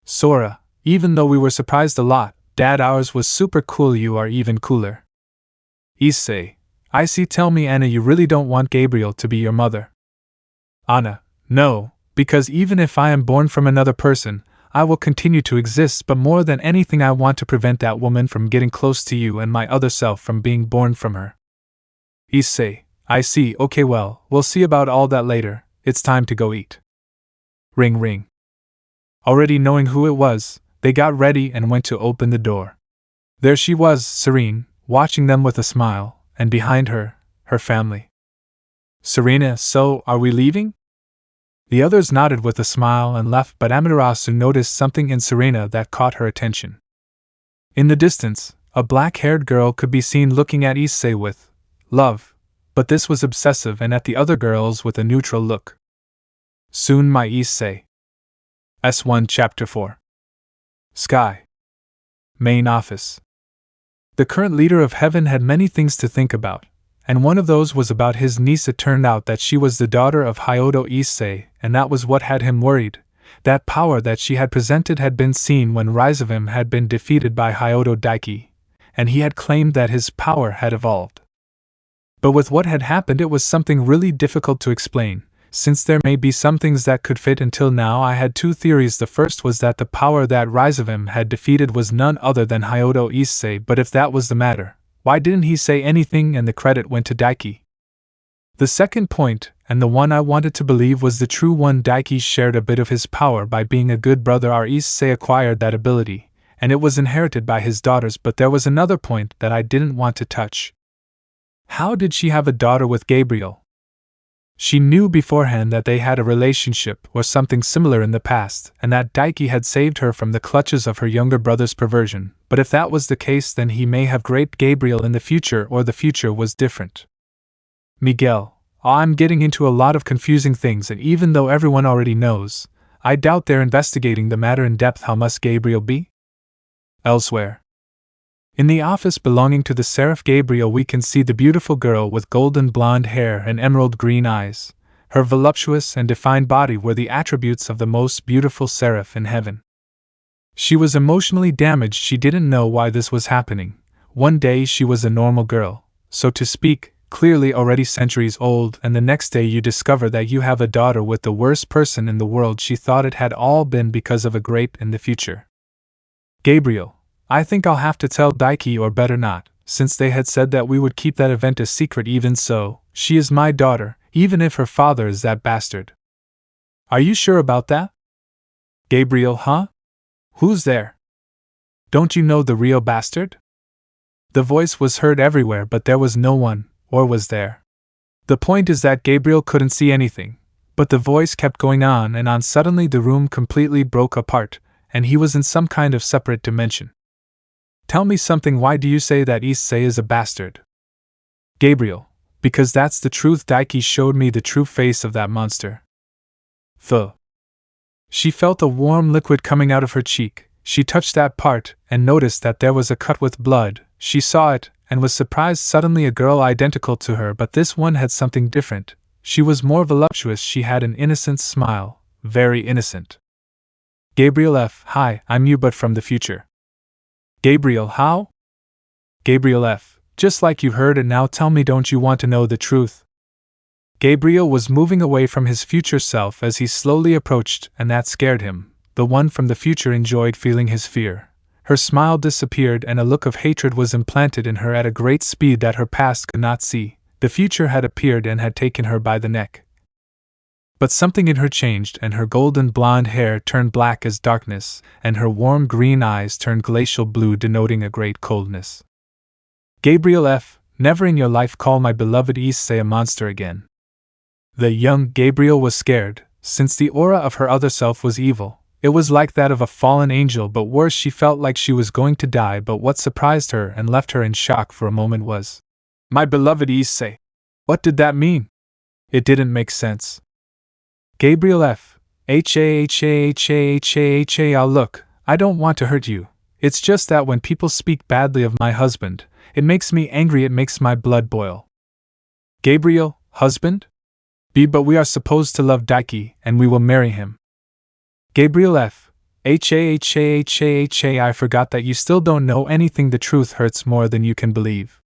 Sora, even though we were surprised a lot, Dad, ours was super cool. You are even cooler. Issei, I see. Tell me, Anna, you really don't want Gabriel to be your mother? Anna, no, because even if I am born from another person, I will continue to exist, but more than anything I want to prevent that woman from getting close to you and my other self from being born from her. Issei, I see. Okay, well, we'll see about all that later. It's time to go eat. Ring ring. Already knowing who it was, they got ready and went to open the door. There she was, Serena, watching them with a smile, and behind her, her family. Serena, so, are we leaving? The others nodded with a smile and left, but Amaterasu noticed something in Serena that caught her attention. In the distance, a black-haired girl could be seen looking at Issei with love, but this was obsessive, and at the other girls with a neutral look. Soon my Issei. S1 Chapter 4. Sky. Main office. The current leader of heaven had many things to think about, and one of those was about his niece. It turned out that she was the daughter of Hyodo Issei, and that was what had him worried. That power that she had presented had been seen when Rizevim had been defeated by Hyodo Daiki, and he had claimed that his power had evolved. But with what had happened, it was something really difficult to explain, since there may be some things that could fit. Until now I had two theories. The first was that the power that Rizevim had defeated was none other than Hyodo Issei, but if that was the matter, why didn't he say anything and the credit went to Daiki? The second point, and the one I wanted to believe was the true one, Daiki shared a bit of his power by being a good brother. Our Issei acquired that ability, and it was inherited by his daughters. But there was another point that I didn't want to touch. How did she have a daughter with Gabriel? She knew beforehand that they had a relationship or something similar in the past, and that Daiki had saved her from the clutches of her younger brother's perversion. But if that was the case, then he may have raped Gabriel in the future, or the future was different. Miguel, I'm getting into a lot of confusing things, and even though everyone already knows, I doubt they're investigating the matter in depth. How must Gabriel be? Elsewhere. In the office belonging to the Seraph Gabriel, we can see the beautiful girl with golden blonde hair and emerald green eyes. Her voluptuous and defined body were the attributes of the most beautiful seraph in heaven. She was emotionally damaged. She didn't know why this was happening. One day she was a normal girl, so to speak, clearly already centuries old, and the next day you discover that you have a daughter with the worst person in the world. She thought it had all been because of a grape in the future. Gabriel, I think I'll have to tell Daiki, or better not, since they had said that we would keep that event a secret. Even so, she is my daughter, even if her father is that bastard. Are you sure about that? Gabriel, huh? Who's there? Don't you know the real bastard? The voice was heard everywhere, but there was no one, or was there? The point is that Gabriel couldn't see anything, but the voice kept going on and on. Suddenly the room completely broke apart, and he was in some kind of separate dimension. Tell me something. Why do you say that Issei is a bastard? Gabriel, because that's the truth. Daiki showed me the true face of that monster. She felt a warm liquid coming out of her cheek. She touched that part and noticed that there was a cut with blood. She saw it and was surprised. Suddenly a girl identical to her, but this one had something different. She was more voluptuous. She had an innocent smile, very innocent. Gabriel F. Hi, I'm you, but from the future. Gabriel, how? Gabriel F. Just like you heard it. Now tell me, don't you want to know the truth? Gabriel was moving away from his future self as he slowly approached, and that scared him. The one from the future enjoyed feeling his fear. Her smile disappeared and a look of hatred was implanted in her at a great speed that her past could not see. The future had appeared and had taken her by the neck. But something in her changed, and her golden blonde hair turned black as darkness, and her warm green eyes turned glacial blue, denoting a great coldness. Gabriel F., never in your life call my beloved Issei a monster again. The young Gabriel was scared, since the aura of her other self was evil. It was like that of a fallen angel, but worse. She felt like she was going to die. But what surprised her and left her in shock for a moment was, my beloved Issei. What did that mean? It didn't make sense. Gabriel F. I'll look, I don't want to hurt you. It's just that when people speak badly of my husband, it makes me angry, it makes my blood boil. Gabriel, husband? But we are supposed to love Daiki, and we will marry him. Gabriel F. I forgot that you still don't know anything. The truth hurts more than you can believe.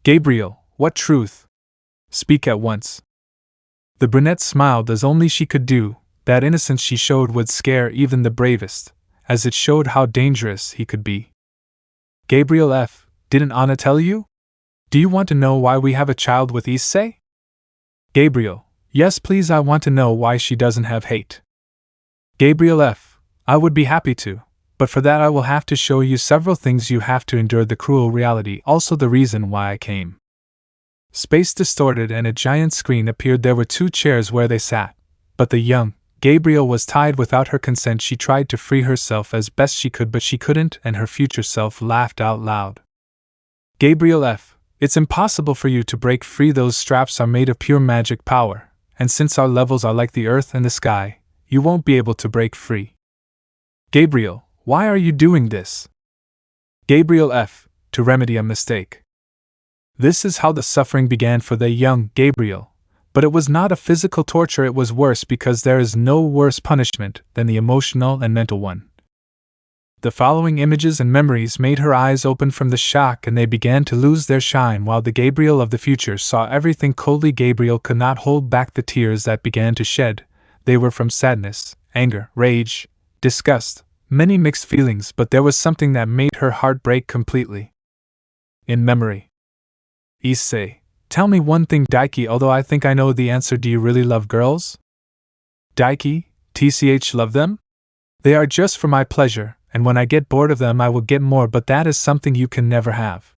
Gabriel, what truth? Speak at once. The brunette smiled as only she could do. That innocence she showed would scare even the bravest, as it showed how dangerous he could be. Gabriel F. Didn't Anna tell you? Do you want to know why we have a child with Issei? Gabriel, yes please, I want to know why she doesn't have hate. Gabriel F. I would be happy to, but for that I will have to show you several things. You have to endure the cruel reality, also the reason why I came. Space distorted and a giant screen appeared. There were 2 chairs where they sat, but the young Gabriel was tied without her consent. She tried to free herself as best she could, but she couldn't, and her future self laughed out loud. Gabriel F. It's impossible for you to break free. Those straps are made of pure magic power, and since our levels are like the earth and the sky, you won't be able to break free. Gabriel, why are you doing this? Gabriel F. To remedy a mistake. This is how the suffering began for the young Gabriel, but it was not a physical torture. It was worse because there is no worse punishment than the emotional and mental one. The following images and memories made her eyes open from the shock, and they began to lose their shine while the Gabriel of the future saw everything coldly. Gabriel could not hold back the tears that began to shed. They were from sadness, anger, rage, disgust, many mixed feelings, but there was something that made her heart break completely. In memory. Issei, tell me one thing. Daiki, although I think I know the answer, do you really love girls? Daiki, love them? They are just for my pleasure, and when I get bored of them I will get more, but that is something you can never have.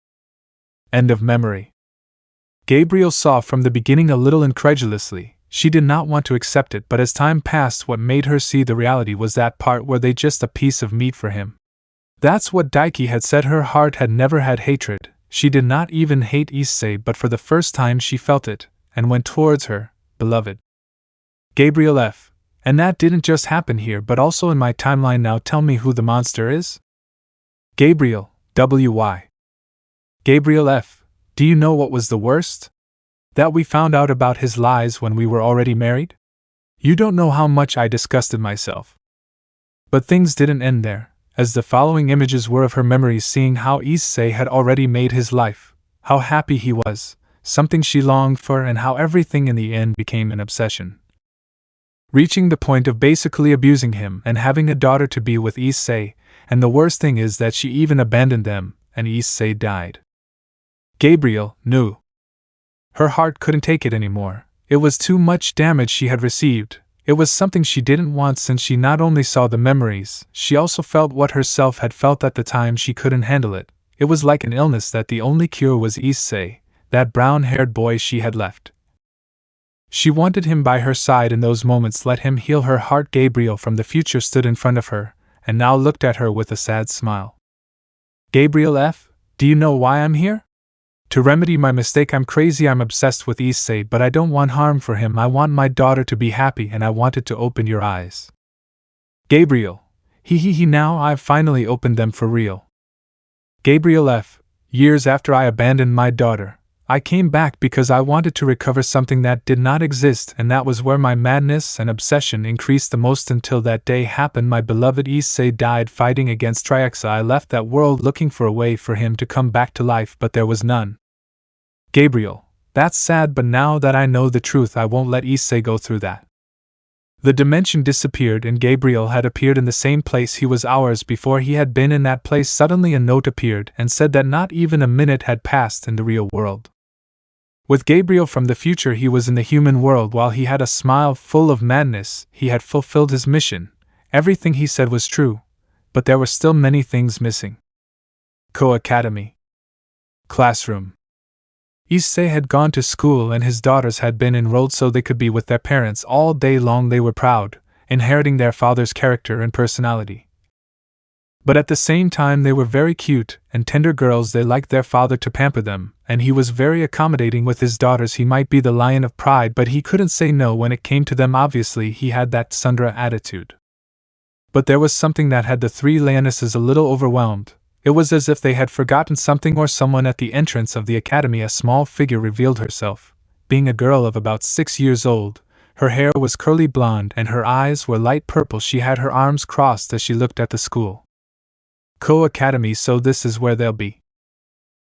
End of memory. Gabriel saw from the beginning a little incredulously. She did not want to accept it, but as time passed what made her see the reality was that part where they just a piece of meat for him. That's what Daiki had said. Her heart had never had hatred. She did not even hate Issei, but for the first time she felt it, and went towards her, beloved. Gabriel F. And that didn't just happen here but also in my timeline. Now tell me who the monster is? Gabriel, W.Y. Gabriel F. Do you know what was the worst? That we found out about his lies when we were already married? You don't know how much I disgusted myself. But things didn't end there, as the following images were of her memories, seeing how Issei had already made his life, how happy he was, something she longed for, and how everything in the end became an obsession. Reaching the point of basically abusing him and having a daughter to be with Issei, and the worst thing is that she even abandoned them, and Issei died. Gabriel knew. Her heart couldn't take it anymore. It was too much damage she had received. It was something she didn't want, since she not only saw the memories, she also felt what herself had felt at the time. She couldn't handle it. It was like an illness that the only cure was Issei, that brown-haired boy she had left. She wanted him by her side in those moments. Let him heal her heart. Gabriel from the future stood in front of her, and now looked at her with a sad smile. Gabriel F., do you know why I'm here? To remedy my mistake. I'm crazy. I'm obsessed with Issei, but I don't want harm for him. I want my daughter to be happy, and I wanted to open your eyes. Gabriel. Now I've finally opened them for real. Gabriel F. Years after I abandoned my daughter, I came back because I wanted to recover something that did not exist, and that was where my madness and obsession increased the most. Until that day happened, my beloved Issei died fighting against Triaxa. I left that world looking for a way for him to come back to life, but there was none. Gabriel, that's sad, but now that I know the truth I won't let Issei go through that. The dimension disappeared and Gabriel had appeared in the same place he was hours before. He had been in that place. Suddenly a note appeared and said that not even a minute had passed in the real world. With Gabriel from the future, he was in the human world. While he had a smile full of madness, he had fulfilled his mission. Everything he said was true, but there were still many things missing. Co-academy. Classroom. Issei had gone to school and his daughters had been enrolled so they could be with their parents all day long. They were proud, inheriting their father's character and personality. But at the same time they were very cute and tender girls. They liked their father to pamper them, and he was very accommodating with his daughters. He might be the lion of pride, but he couldn't say no when it came to them. Obviously he had that Sundra attitude. But there was something that had the three lionesses a little overwhelmed. It was as if they had forgotten something or someone. At the entrance of the academy a small figure revealed herself, being a girl of about 6 years old. Her hair was curly blonde and her eyes were light purple. She had her arms crossed as she looked at the school. Academy, so this is where they'll be.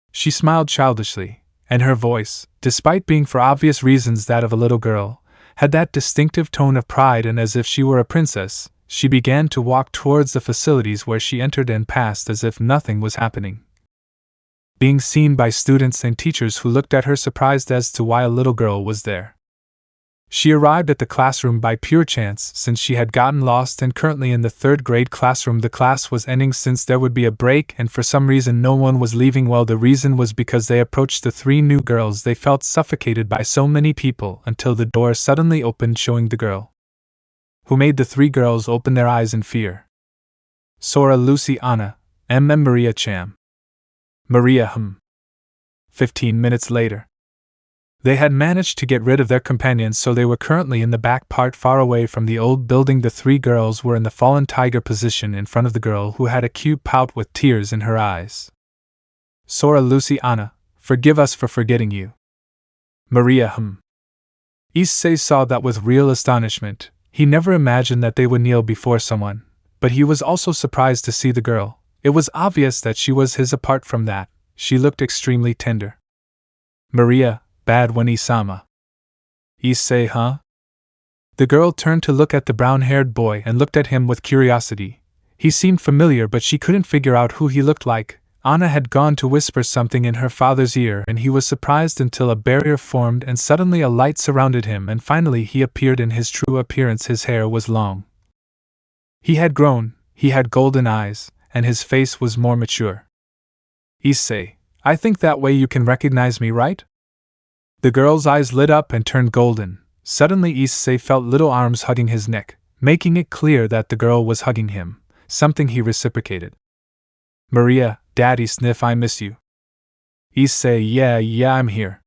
She smiled childishly, and her voice, despite being for obvious reasons that of a little girl, had that distinctive tone of pride, and as if she were a princess, she began to walk towards the facilities where she entered and passed as if nothing was happening. Being seen by students and teachers who looked at her surprised as to why a little girl was there. She arrived at the classroom by pure chance since she had gotten lost and currently in the 3rd grade classroom. The class was ending since there would be a break, and for some reason no one was leaving. Well, the reason was because they approached the 3 new girls. They felt suffocated by so many people until the door suddenly opened, showing the girl, who made the 3 girls open their eyes in fear. Sora, Lucy, Anna, Maria Cham. Maria 15 minutes later. They had managed to get rid of their companions, so they were currently in the back part far away from the old building. The 3 girls were in the fallen tiger position in front of the girl who had a cute pout with tears in her eyes. Sora, Lucy, Anna, forgive us for forgetting you. Maria Issei saw that with real astonishment. He never imagined that they would kneel before someone, but he was also surprised to see the girl. It was obvious that she was his. Apart from that, she looked extremely tender. Maria, bad when Isama. Issei, huh? The girl turned to look at the brown-haired boy and looked at him with curiosity. He seemed familiar, but she couldn't figure out who he looked like. Anna had gone to whisper something in her father's ear, and he was surprised until a barrier formed and suddenly a light surrounded him, and finally he appeared in his true appearance. His hair was long. He had grown, he had golden eyes, and his face was more mature. Issei, I think that way you can recognize me, right? The girl's eyes lit up and turned golden. Suddenly Issei felt little arms hugging his neck, making it clear that the girl was hugging him, something he reciprocated. Maria, Daddy sniff, I miss you. Issei, yeah, I'm here.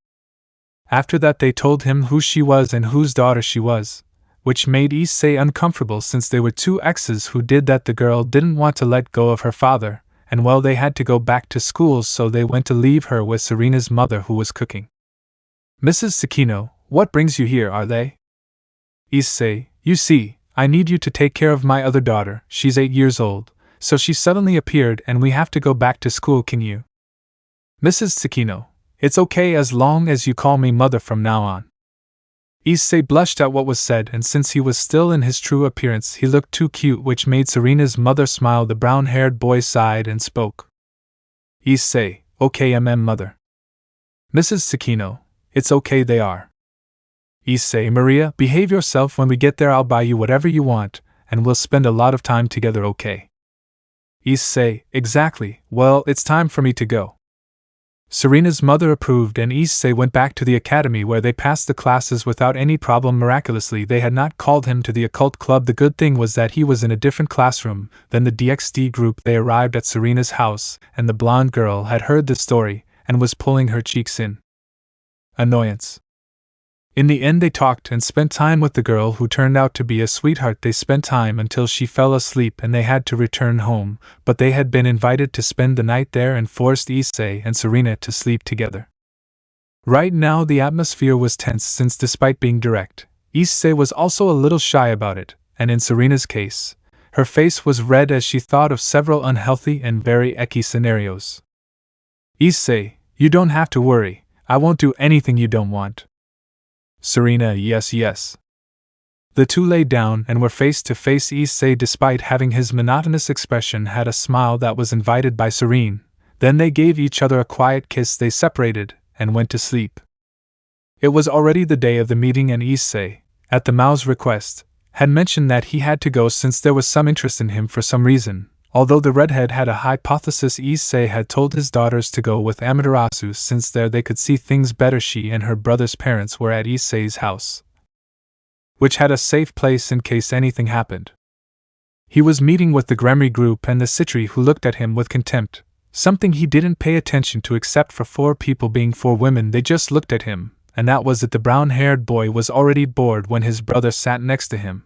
After that they told him who she was and whose daughter she was, which made Issei uncomfortable since they were 2 exes who did that. The girl didn't want to let go of her father, and well, they had to go back to school, so they went to leave her with Serena's mother who was cooking. Mrs. Akeno, what brings you here, are they? Issei, you see, I need you to take care of my other daughter. She's 8 years old, so she suddenly appeared and we have to go back to school. Can you? Mrs. Akeno, it's okay as long as you call me mother from now on. Issei blushed at what was said, and since he was still in his true appearance he looked too cute, which made Serena's mother smile. The brown-haired boy sighed and spoke. Issei, okay, mother. Mrs. Akeno, it's okay, they are. Issei, Maria, behave yourself. When we get there I'll buy you whatever you want, and we'll spend a lot of time together, okay? Issei, exactly. Well, it's time for me to go. Serena's mother approved, and Issei went back to the academy where they passed the classes without any problem. Miraculously, they had not called him to the occult club. The good thing was that he was in a different classroom than the DxD group. They arrived at Serena's house, and the blonde girl had heard the story and was pulling her cheeks in annoyance. In the end they talked and spent time with the girl, who turned out to be a sweetheart. They spent time until she fell asleep and they had to return home, but they had been invited to spend the night there and forced Issei and Serena to sleep together. Right now the atmosphere was tense since, despite being direct, Issei was also a little shy about it, and in Serena's case, her face was red as she thought of several unhealthy and very icky scenarios. Issei, you don't have to worry. I won't do anything you don't want. Serena, yes. The two lay down and were face to face. Issei, despite having his monotonous expression, had a smile that was invited by Serena. Then they gave each other a quiet kiss. They separated and went to sleep. It was already the day of the meeting, and Issei, at the Mao's request, had mentioned that he had to go since there was some interest in him for some reason. Although the redhead had a hypothesis, Issei had told his daughters to go with Amaterasu since there they could see things better. She and her brother's parents were at Issei's house, which had a safe place in case anything happened. He was meeting with the Gremry group and the Citri, who looked at him with contempt, something he didn't pay attention to except for 4 people being 4 women. They just looked at him, and that was it. The brown-haired boy was already bored when his brother sat next to him.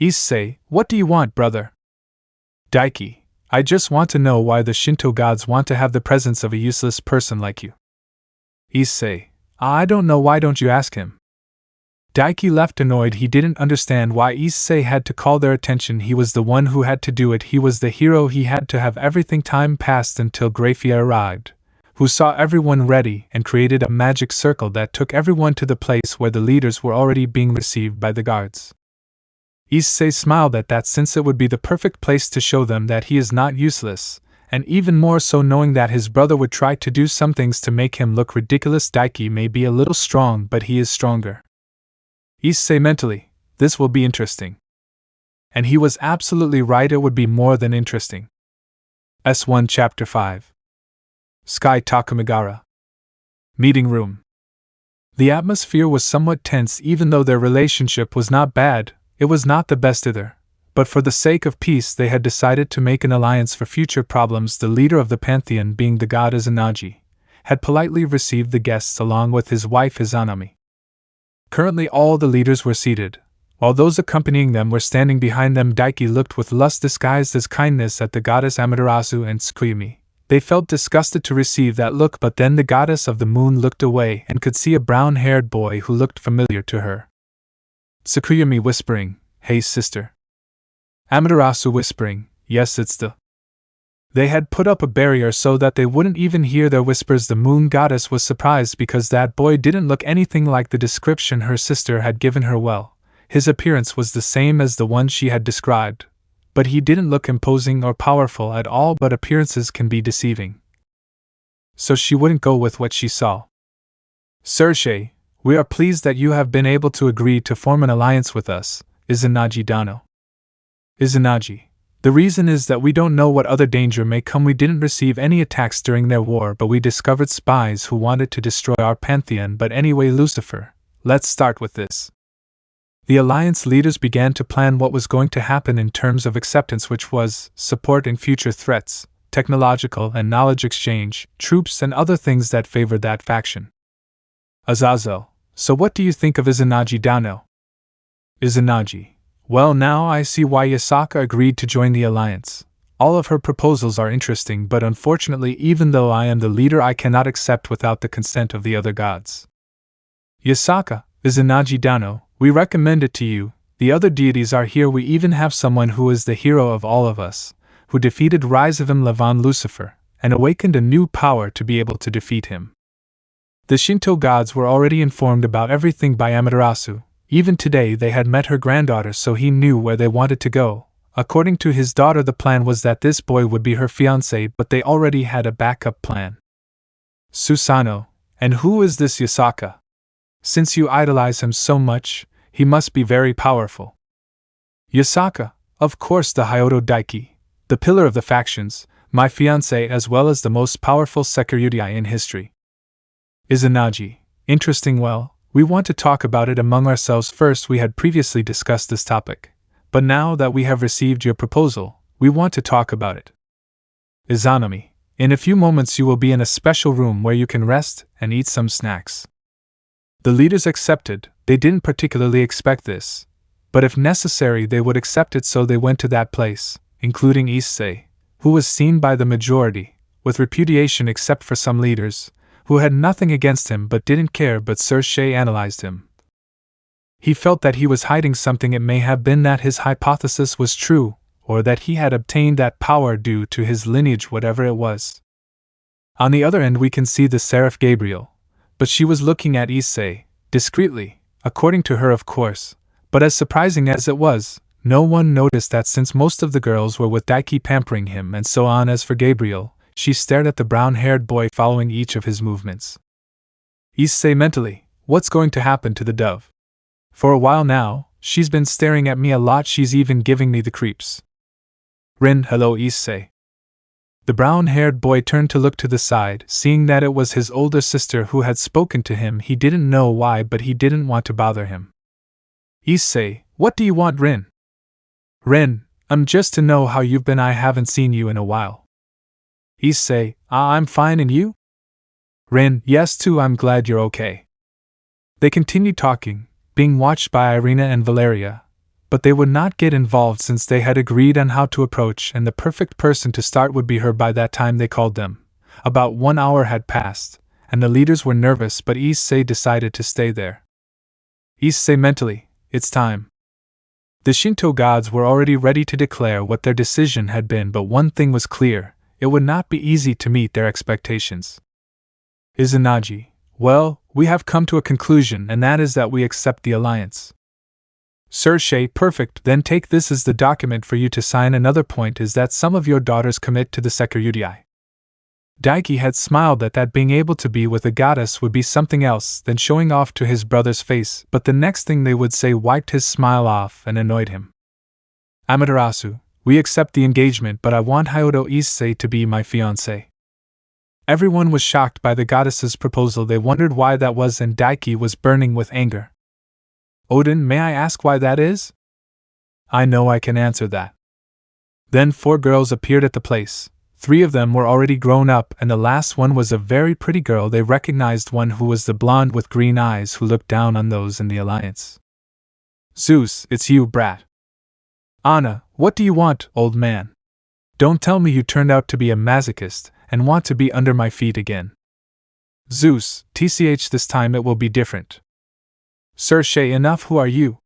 Issei, what do you want, brother? Daiki, I just want to know why the Shinto gods want to have the presence of a useless person like you. Issei, I don't know, why don't you ask him? Daiki left annoyed. He didn't understand why Issei had to call their attention. He was the one who had to do it. He was the hero. He had to have everything. Time passed until Grafia arrived, who saw everyone ready and created a magic circle that took everyone to the place where the leaders were already being received by the guards. Issei smiled at that, since it would be the perfect place to show them that he is not useless, and even more so knowing that his brother would try to do some things to make him look ridiculous. Daiki may be a little strong, but he is stronger. Issei mentally, this will be interesting. And he was absolutely right, it would be more than interesting. S1 Chapter 5. Sky Takamigara. Meeting room. The atmosphere was somewhat tense. Even though their relationship was not bad, it was not the best either. But for the sake of peace they had decided to make an alliance for future problems. The leader of the pantheon, being the god Izanagi, had politely received the guests along with his wife Izanami. Currently all the leaders were seated, while those accompanying them were standing behind them. Daiki looked with lust disguised as kindness at the goddess Amaterasu and Tsukuyumi. They felt disgusted to receive that look, but then the goddess of the moon looked away and could see a brown-haired boy who looked familiar to her. Tsukuyumi whispering, "Hey sister." Amaterasu whispering, "Yes, it's the..." They had put up a barrier so that they wouldn't even hear their whispers. The moon goddess was surprised because that boy didn't look anything like the description her sister had given her. Well, his appearance was the same as the one she had described, but he didn't look imposing or powerful at all. But appearances can be deceiving, so she wouldn't go with what she saw. "Sergei, we are pleased that you have been able to agree to form an alliance with us, Izanagi Dano." Izanagi, the reason is that we don't know what other danger may come. We didn't receive any attacks during their war, but we discovered spies who wanted to destroy our pantheon. But anyway, Lucifer, let's start with this. The alliance leaders began to plan what was going to happen in terms of acceptance, which was support in future threats, technological and knowledge exchange, troops and other things that favored that faction. Azazel, so what do you think of Izanagi Dano? Izanagi, well, now I see why Yasaka agreed to join the alliance. All of her proposals are interesting, but unfortunately, even though I am the leader, I cannot accept without the consent of the other gods. Yasaka, Izanagi Dano, we recommend it to you. The other deities are here. We even have someone who is the hero of all of us, who defeated Rizevim Levon Lucifer, and awakened a new power to be able to defeat him. The Shinto gods were already informed about everything by Amaterasu. Even today they had met her granddaughter, so he knew where they wanted to go. According to his daughter, the plan was that this boy would be her fiancé, but they already had a backup plan. Susano, and who is this Yasaka? Since you idolize him so much, he must be very powerful. Yasaka, of course, the Hyodo Daiki, the pillar of the factions, my fiancé, as well as the most powerful Sekiryutai in history. Izanagi, interesting. Well, we want to talk about it among ourselves first. We had previously discussed this topic, but now that we have received your proposal, we want to talk about it. Izanami, in a few moments you will be in a special room where you can rest and eat some snacks. The leaders accepted. They didn't particularly expect this, but if necessary they would accept it, so they went to that place, including Issei, who was seen by the majority with repudiation except for some leaders, who had nothing against him but didn't care. But Sergei analyzed him. He felt that he was hiding something. It may have been that his hypothesis was true, or that he had obtained that power due to his lineage, whatever it was. On the other end we can see the seraph Gabriel, but she was looking at Issei, discreetly, according to her of course, but as surprising as it was, no one noticed that since most of the girls were with Daiki pampering him and so on. As for Gabriel, she stared at the brown-haired boy, following each of his movements. Issei mentally, what's going to happen to the dove? For a while now, she's been staring at me a lot. She's even giving me the creeps. Rin, hello Issei. The brown-haired boy turned to look to the side, seeing that it was his older sister who had spoken to him. He didn't know why, but he didn't want to bother him. Issei, what do you want, Rin? Rin, Just to know how you've been. I haven't seen you in a while. Issei, I'm fine, and you? Rin, yes too, I'm glad you're okay. They continued talking, being watched by Irina and Valeria, but they would not get involved since they had agreed on how to approach, and the perfect person to start would be her by that time they called them. About 1 hour had passed, and the leaders were nervous, but Issei decided to stay there. Issei mentally, it's time. The Shinto gods were already ready to declare what their decision had been, but one thing was clear, it would not be easy to meet their expectations. Izanagi, well, we have come to a conclusion, and that is that we accept the alliance. Sershei, perfect, then take this as the document for you to sign. Another point is that some of your daughters commit to the Sekiryudai. Daiki had smiled at that. Being able to be with a goddess would be something else than showing off to his brother's face, but the next thing they would say wiped his smile off and annoyed him. Amaterasu, we accept the engagement, but I want Hyodo Issei to be my fiancé. Everyone was shocked by the goddess's proposal. They wondered why that was, and Daiki was burning with anger. Odin, may I ask why that is? I know I can answer that. Then 4 girls appeared at the place. 3 of them were already grown up, and the last one was a very pretty girl. They recognized one who was the blonde with green eyes who looked down on those in the alliance. Zeus, it's you, brat. Anna, what do you want, old man? Don't tell me you turned out to be a masochist and want to be under my feet again. Zeus, tch, this time it will be different. Sershei, enough. Who are you?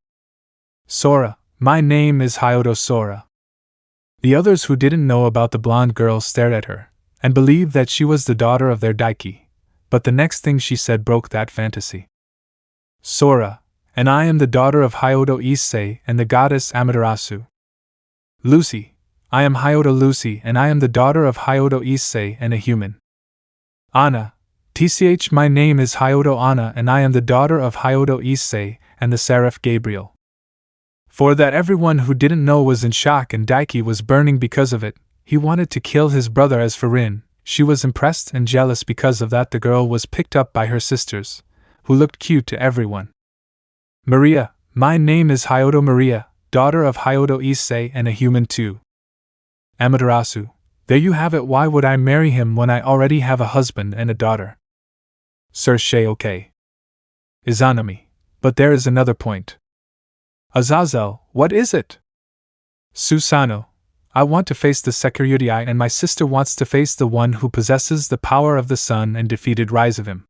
Sora, my name is Hyodo Sora. The others who didn't know about the blonde girl stared at her, and believed that she was the daughter of their Daiki, but the next thing she said broke that fantasy. Sora, and I am the daughter of Hyodo Issei and the goddess Amaterasu. Lucy, I am Hyodo Lucy, and I am the daughter of Hyodo Issei and a human. Anna, tch, my name is Hyodo Anna, and I am the daughter of Hyodo Issei and the seraph Gabriel. For that everyone who didn't know was in shock, and Daiki was burning because of it. He wanted to kill his brother. As for Rin, she was impressed and jealous because of that. The girl was picked up by her sisters, who looked cute to everyone. Maria, my name is Hyodo Maria, daughter of Hyodo Issei and a human too. Amaterasu, there you have it. Why would I marry him when I already have a husband and a daughter? Sershei, okay. Izanami, but there is another point. Azazel, what is it? Susanoo, I want to face the Sekiryudai, and my sister wants to face the one who possesses the power of the sun and defeated Rizevim.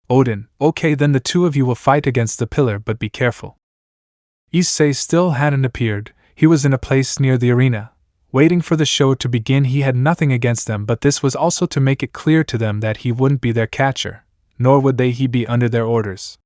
Odin, okay, then the 2 of you will fight against the pillar, but be careful. Issei still hadn't appeared. He was in a place near the arena, waiting for the show to begin. He had nothing against them, but this was also to make it clear to them that he wouldn't be their catcher, nor would he be under their orders.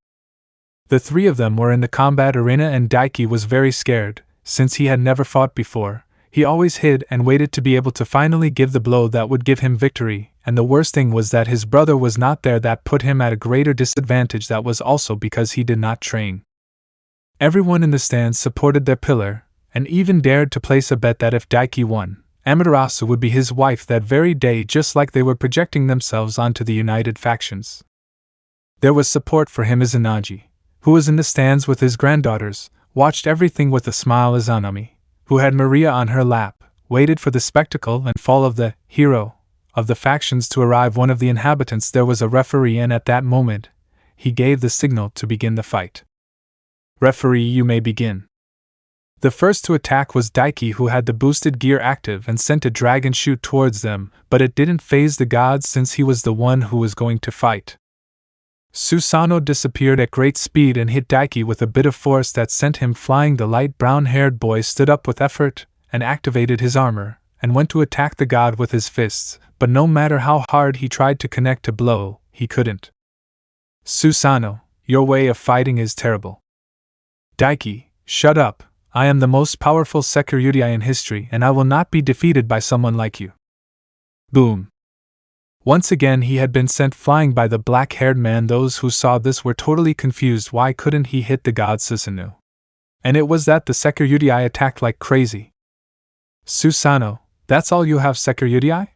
The 3 of them were in the combat arena, and Daiki was very scared, since he had never fought before. He always hid and waited to be able to finally give the blow that would give him victory, and the worst thing was that his brother was not there. That put him at a greater disadvantage. That was also because he did not train. Everyone in the stands supported their pillar, and even dared to place a bet that if Daiki won, Amaterasu would be his wife that very day, just like they were projecting themselves onto the United factions. There was support for him. Izanagi, who was in the stands with his granddaughters, watched everything with a smile. Izanami, who had Maria on her lap, waited for the spectacle and fall of the hero of the factions to arrive. One of the inhabitants there was a referee, and at that moment, he gave the signal to begin the fight. Referee, you may begin. The first to attack was Daiki, who had the boosted gear active and sent a dragon shoot towards them, but it didn't faze the gods since he was the one who was going to fight. Susanoo disappeared at great speed and hit Daiki with a bit of force that sent him flying. The light brown-haired boy stood up with effort and activated his armor, and went to attack the god with his fists, but no matter how hard he tried to connect a blow, he couldn't. Susanoo, your way of fighting is terrible. Daiki, shut up. I am the most powerful Sekiryudai in history, and I will not be defeated by someone like you. Boom. Once again he had been sent flying by the black-haired man. Those who saw this were totally confused. Why couldn't he hit the god Susanoo? And it was that the Sekiryudai attacked like crazy. Susanoo, that's all you have, Sekiryudai?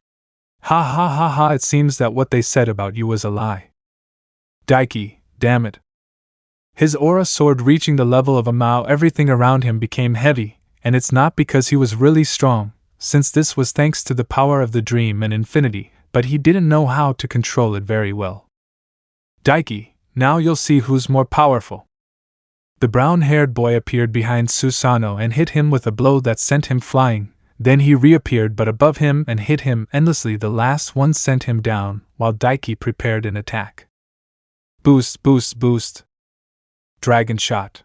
Ha ha ha ha, it seems that what they said about you was a lie. Daiki, damn it. His aura soared, reaching the level of a Mao. Everything around him became heavy, and it's not because he was really strong, since this was thanks to the power of the dream and infinity, but he didn't know how to control it very well. Daiki, now you'll see who's more powerful. The brown-haired boy appeared behind Susanoo and hit him with a blow that sent him flying. Then he reappeared but above him and hit him endlessly. The last one sent him down, while Daiki prepared an attack. Boost, boost, boost. Dragon shot.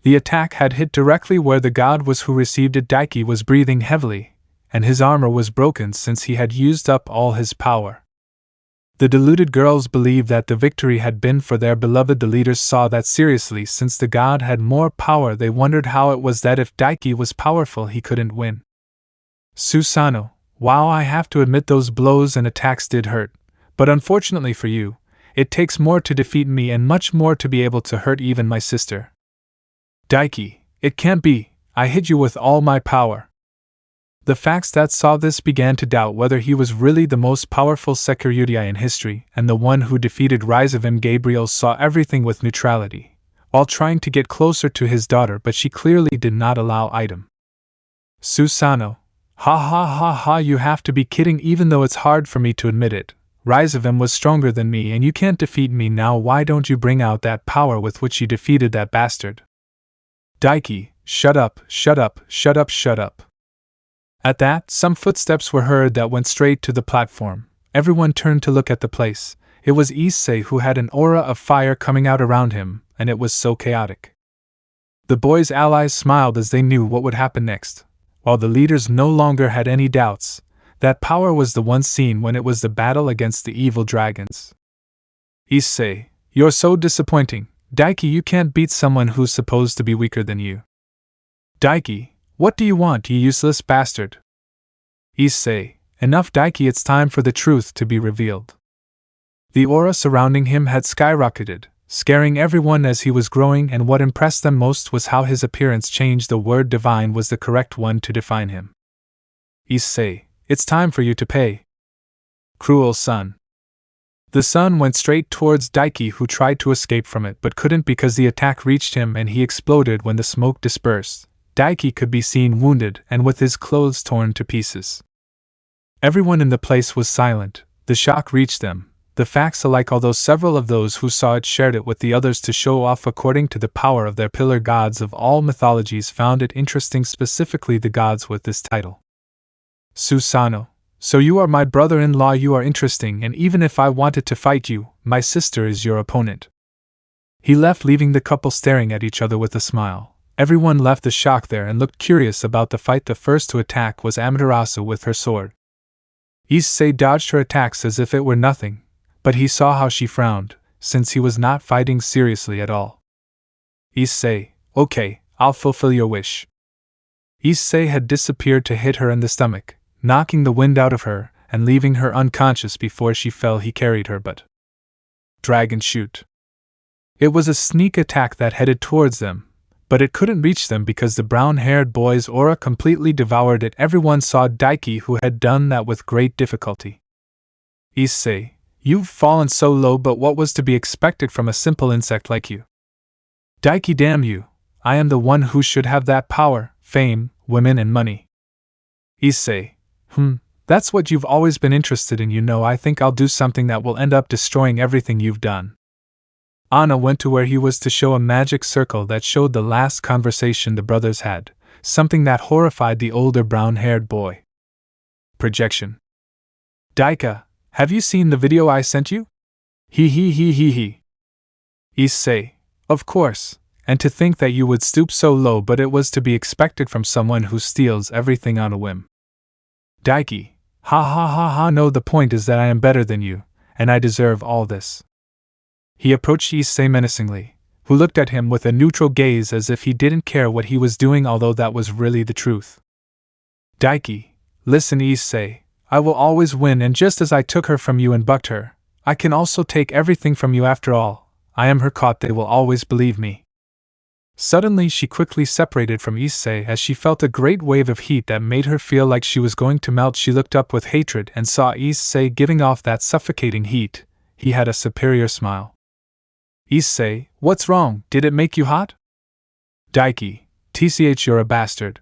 The attack had hit directly where the god was who received it. Daiki was breathing heavily, and his armor was broken since he had used up all his power. The deluded girls believed that the victory had been for their beloved. The leaders saw that seriously. Since the god had more power, they wondered how it was that if Daiki was powerful he couldn't win. Susanoo, wow, I have to admit those blows and attacks did hurt, but unfortunately for you, it takes more to defeat me and much more to be able to hurt even my sister. Daiki, it can't be, I hit you with all my power. The facts that saw this began to doubt whether he was really the most powerful Sekiryutai in history, and the one who defeated Rizevim. Gabriel saw everything with neutrality, while trying to get closer to his daughter, but she clearly did not allow item. Susanoo, ha ha ha ha, you have to be kidding. Even though it's hard for me to admit it, Rizevim was stronger than me and you can't defeat me now. Why don't you bring out that power with which you defeated that bastard? Daiki, shut up, shut up, shut up, shut up. At that, some footsteps were heard that went straight to the platform. Everyone turned to look at the place. It was Issei, who had an aura of fire coming out around him, and it was so chaotic. The boys' allies smiled as they knew what would happen next, while the leaders no longer had any doubts. That power was the one seen when it was the battle against the evil dragons. Issei, you're so disappointing. Daiki, you can't beat someone who's supposed to be weaker than you. Daiki, what do you want, you useless bastard? Issei, enough Daiki, it's time for the truth to be revealed. The aura surrounding him had skyrocketed, scaring everyone as he was growing, and what impressed them most was how his appearance changed. The word divine was the correct one to define him. Issei, it's time for you to pay. Cruel son. The sun went straight towards Daiki, who tried to escape from it but couldn't because the attack reached him and he exploded when the smoke dispersed. Daiki could be seen wounded and with his clothes torn to pieces. Everyone in the place was silent. The shock reached them, the facts alike, although several of those who saw it shared it with the others to show off according to the power of their pillar gods of all mythologies. Found it interesting, specifically the gods with this title. Susanoo, so you are my brother-in-law. You are interesting, and even if I wanted to fight you, my sister is your opponent. He left, leaving the couple staring at each other with a smile. Everyone left the shock there and looked curious about the fight. The first to attack was Amaterasu with her sword. Issei dodged her attacks as if it were nothing, but he saw how she frowned, since he was not fighting seriously at all. Issei, okay, I'll fulfill your wish. Issei had disappeared to hit her in the stomach, knocking the wind out of her and leaving her unconscious before she fell. He carried her but dragon shoot. It was a sneak attack that headed towards them, but it couldn't reach them because the brown-haired boy's aura completely devoured it. Everyone saw Daiki, who had done that with great difficulty. Issei, you've fallen so low, but what was to be expected from a simple insect like you? Daiki, damn you, I am the one who should have that power, fame, women and money. Issei, that's what you've always been interested in. You know, I think I'll do something that will end up destroying everything you've done. Anna went to where he was to show a magic circle that showed the last conversation the brothers had, something that horrified the older brown-haired boy. Projection. Daika, have you seen the video I sent you? He. Issei, of course, and to think that you would stoop so low, but it was to be expected from someone who steals everything on a whim. Daiki, ha, no, the point is that I am better than you, and I deserve all this. He approached Issei menacingly, who looked at him with a neutral gaze as if he didn't care what he was doing, although that was really the truth. Daiki, listen Issei, I will always win, and just as I took her from you and bucked her, I can also take everything from you. After all, I am her caught, they will always believe me. Suddenly she quickly separated from Issei as she felt a great wave of heat that made her feel like she was going to melt. She looked up with hatred and saw Issei giving off that suffocating heat. He had a superior smile. Issei, what's wrong? Did it make you hot? Daiki, tch you're a bastard.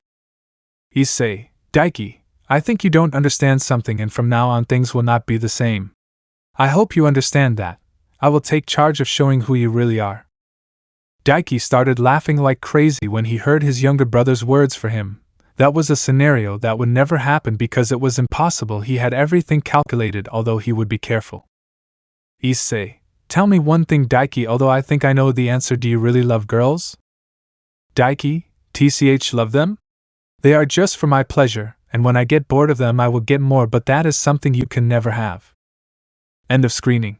Issei, Daiki, I think you don't understand something and from now on things will not be the same. I hope you understand that. I will take charge of showing who you really are. Daiki started laughing like crazy when he heard his younger brother's words for him. That was a scenario that would never happen because it was impossible. He had everything calculated, although he would be careful. Issei, tell me one thing, Daiki, although I think I know the answer. Do you really love girls? Daiki, tch love them? They are just for my pleasure, and when I get bored of them I will get more, but that is something you can never have. End of screening.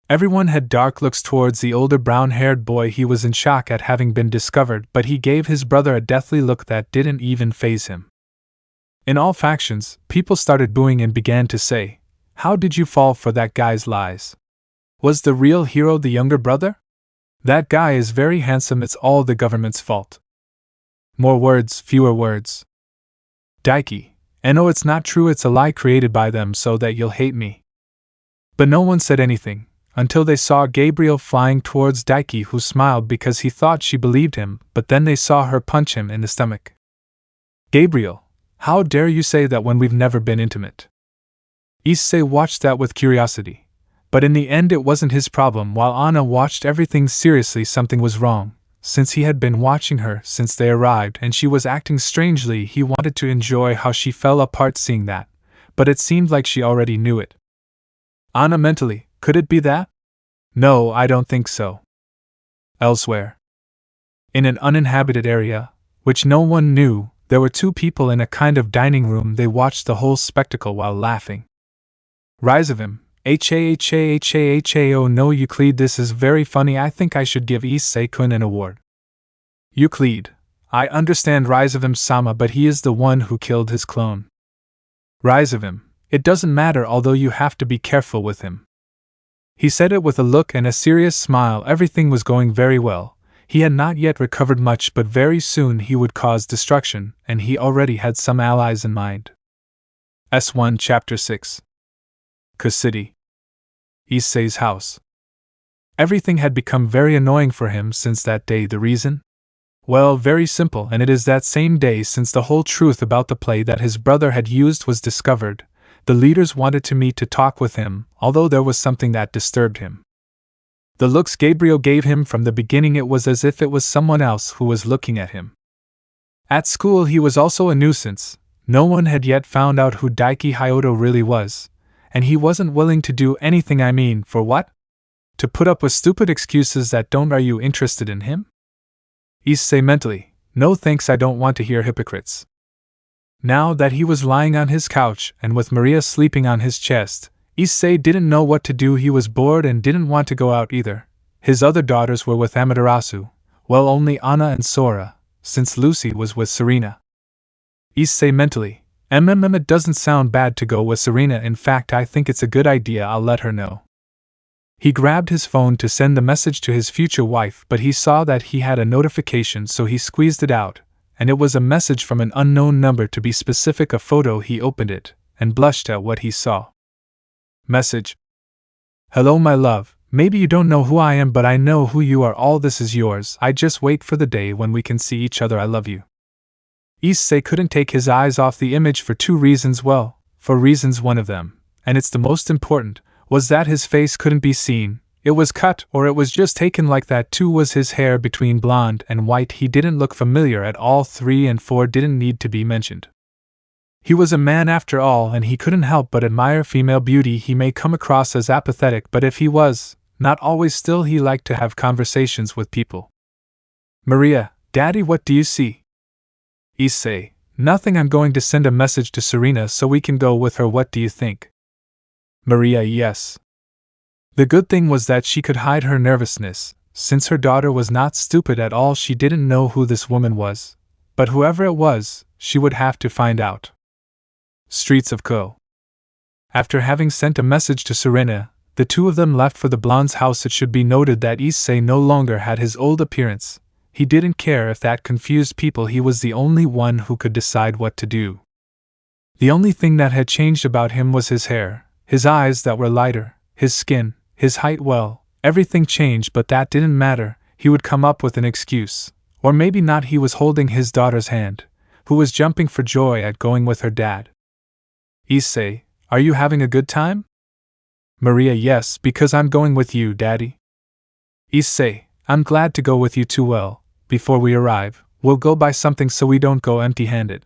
Everyone had dark looks towards the older brown-haired boy. He was in shock at having been discovered, but he gave his brother a deathly look that didn't even faze him. In all factions, people started booing and began to say, "How did you fall for that guy's lies? Was the real hero the younger brother? That guy is very handsome, it's all the government's fault." More words, fewer words. Daiki, no, it's not true, it's a lie created by them so that you'll hate me. But no one said anything, until they saw Gabriel flying towards Daiki, who smiled because he thought she believed him, but then they saw her punch him in the stomach. Gabriel, how dare you say that when we've never been intimate? Issei watched that with curiosity, but in the end it wasn't his problem. While Anna watched everything seriously, something was wrong, since he had been watching her since they arrived and she was acting strangely. He wanted to enjoy how she fell apart seeing that, but it seemed like she already knew it. Anna mentally, could it be that? No, I don't think so. Elsewhere. In an uninhabited area, which no one knew, there were two people in a kind of dining room. They watched the whole spectacle while laughing. Rizevim, oh no, Euclid, this is very funny. I think I should give Issei-kun an award. Euclid, I understand Rizevim-sama, but he is the one who killed his clone. Rizevim, it doesn't matter, although you have to be careful with him. He said it with a look and a serious smile. Everything was going very well. He had not yet recovered much, but very soon he would cause destruction, and he already had some allies in mind. S1 Chapter 6. City. Issei's house. Everything had become very annoying for him since that day. The reason? Well, very simple, and it is that same day since the whole truth about the play that his brother had used was discovered. The leaders wanted to meet to talk with him, although there was something that disturbed him. The looks Gabriel gave him from the beginning, it was as if it was someone else who was looking at him. At school he was also a nuisance. No one had yet found out who Daiki Hyoto really was, and he wasn't willing to do anything. I mean, for what? To put up with stupid excuses that don't. Are you interested in him? Issei mentally, no thanks, I don't want to hear hypocrites. Now that he was lying on his couch and with Maria sleeping on his chest, Issei didn't know what to do. He was bored and didn't want to go out either. His other daughters were with Amaterasu, well, only Anna and Sora, since Lucy was with Serena. Issei mentally, it doesn't sound bad to go with Serena. In fact, I think it's a good idea. I'll let her know. He grabbed his phone to send the message to his future wife, but he saw that he had a notification, so he squeezed it out, and it was a message from an unknown number, to be specific, a photo. He opened it, and blushed at what he saw. Message. Hello my love, maybe you don't know who I am, but I know who you are. All this is yours. I just wait for the day when we can see each other. I love you. Issei couldn't take his eyes off the image for two reasons. Well, for reasons, one of them, and it's the most important, was that his face couldn't be seen. It was cut, or it was just taken like that. Two was his hair between blonde and white. He didn't look familiar at all. 3 and 4 didn't need to be mentioned. He was a man after all, and he couldn't help but admire female beauty. He may come across as apathetic, but if he was not always, still he liked to have conversations with people. Maria, Daddy, what do you see? Issei, nothing. I'm going to send a message to Serena so we can go with her. What do you think? Maria, yes. The good thing was that she could hide her nervousness, since her daughter was not stupid at all. She didn't know who this woman was, but whoever it was, she would have to find out. Streets of Ko. After having sent a message to Serena, the two of them left for the blonde's house. It should be noted that Issei no longer had his old appearance. He didn't care if that confused people. He was the only one who could decide what to do. The only thing that had changed about him was his hair, his eyes that were lighter, his skin, his height. Well, everything changed, but that didn't matter. He would come up with an excuse, Or maybe not, he was holding his daughter's hand, who was jumping for joy at going with her dad. Issei, are you having a good time? Maria, yes, because I'm going with you, Daddy. Issei, I'm glad to go with you too. Well, before we arrive, we'll go buy something so we don't go empty-handed.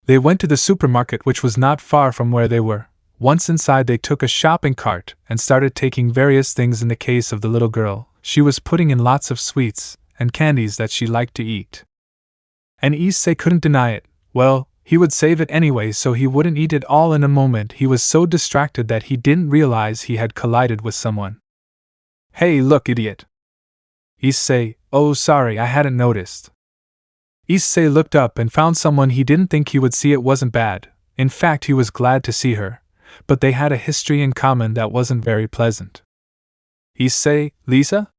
They went to the supermarket, which was not far from where they were. Once inside, they took a shopping cart and started taking various things. In the case of the little girl, she was putting in lots of sweets and candies that she liked to eat. And Issei couldn't deny it. Well, he would save it anyway so he wouldn't eat it all in a moment. He was so distracted that he didn't realize he had collided with someone. Hey, look, idiot! Issei, oh sorry, I hadn't noticed. Issei looked up and found someone he didn't think he would see. It wasn't bad. In fact, he was glad to see her. But they had a history in common that wasn't very pleasant. Issei, Lisa?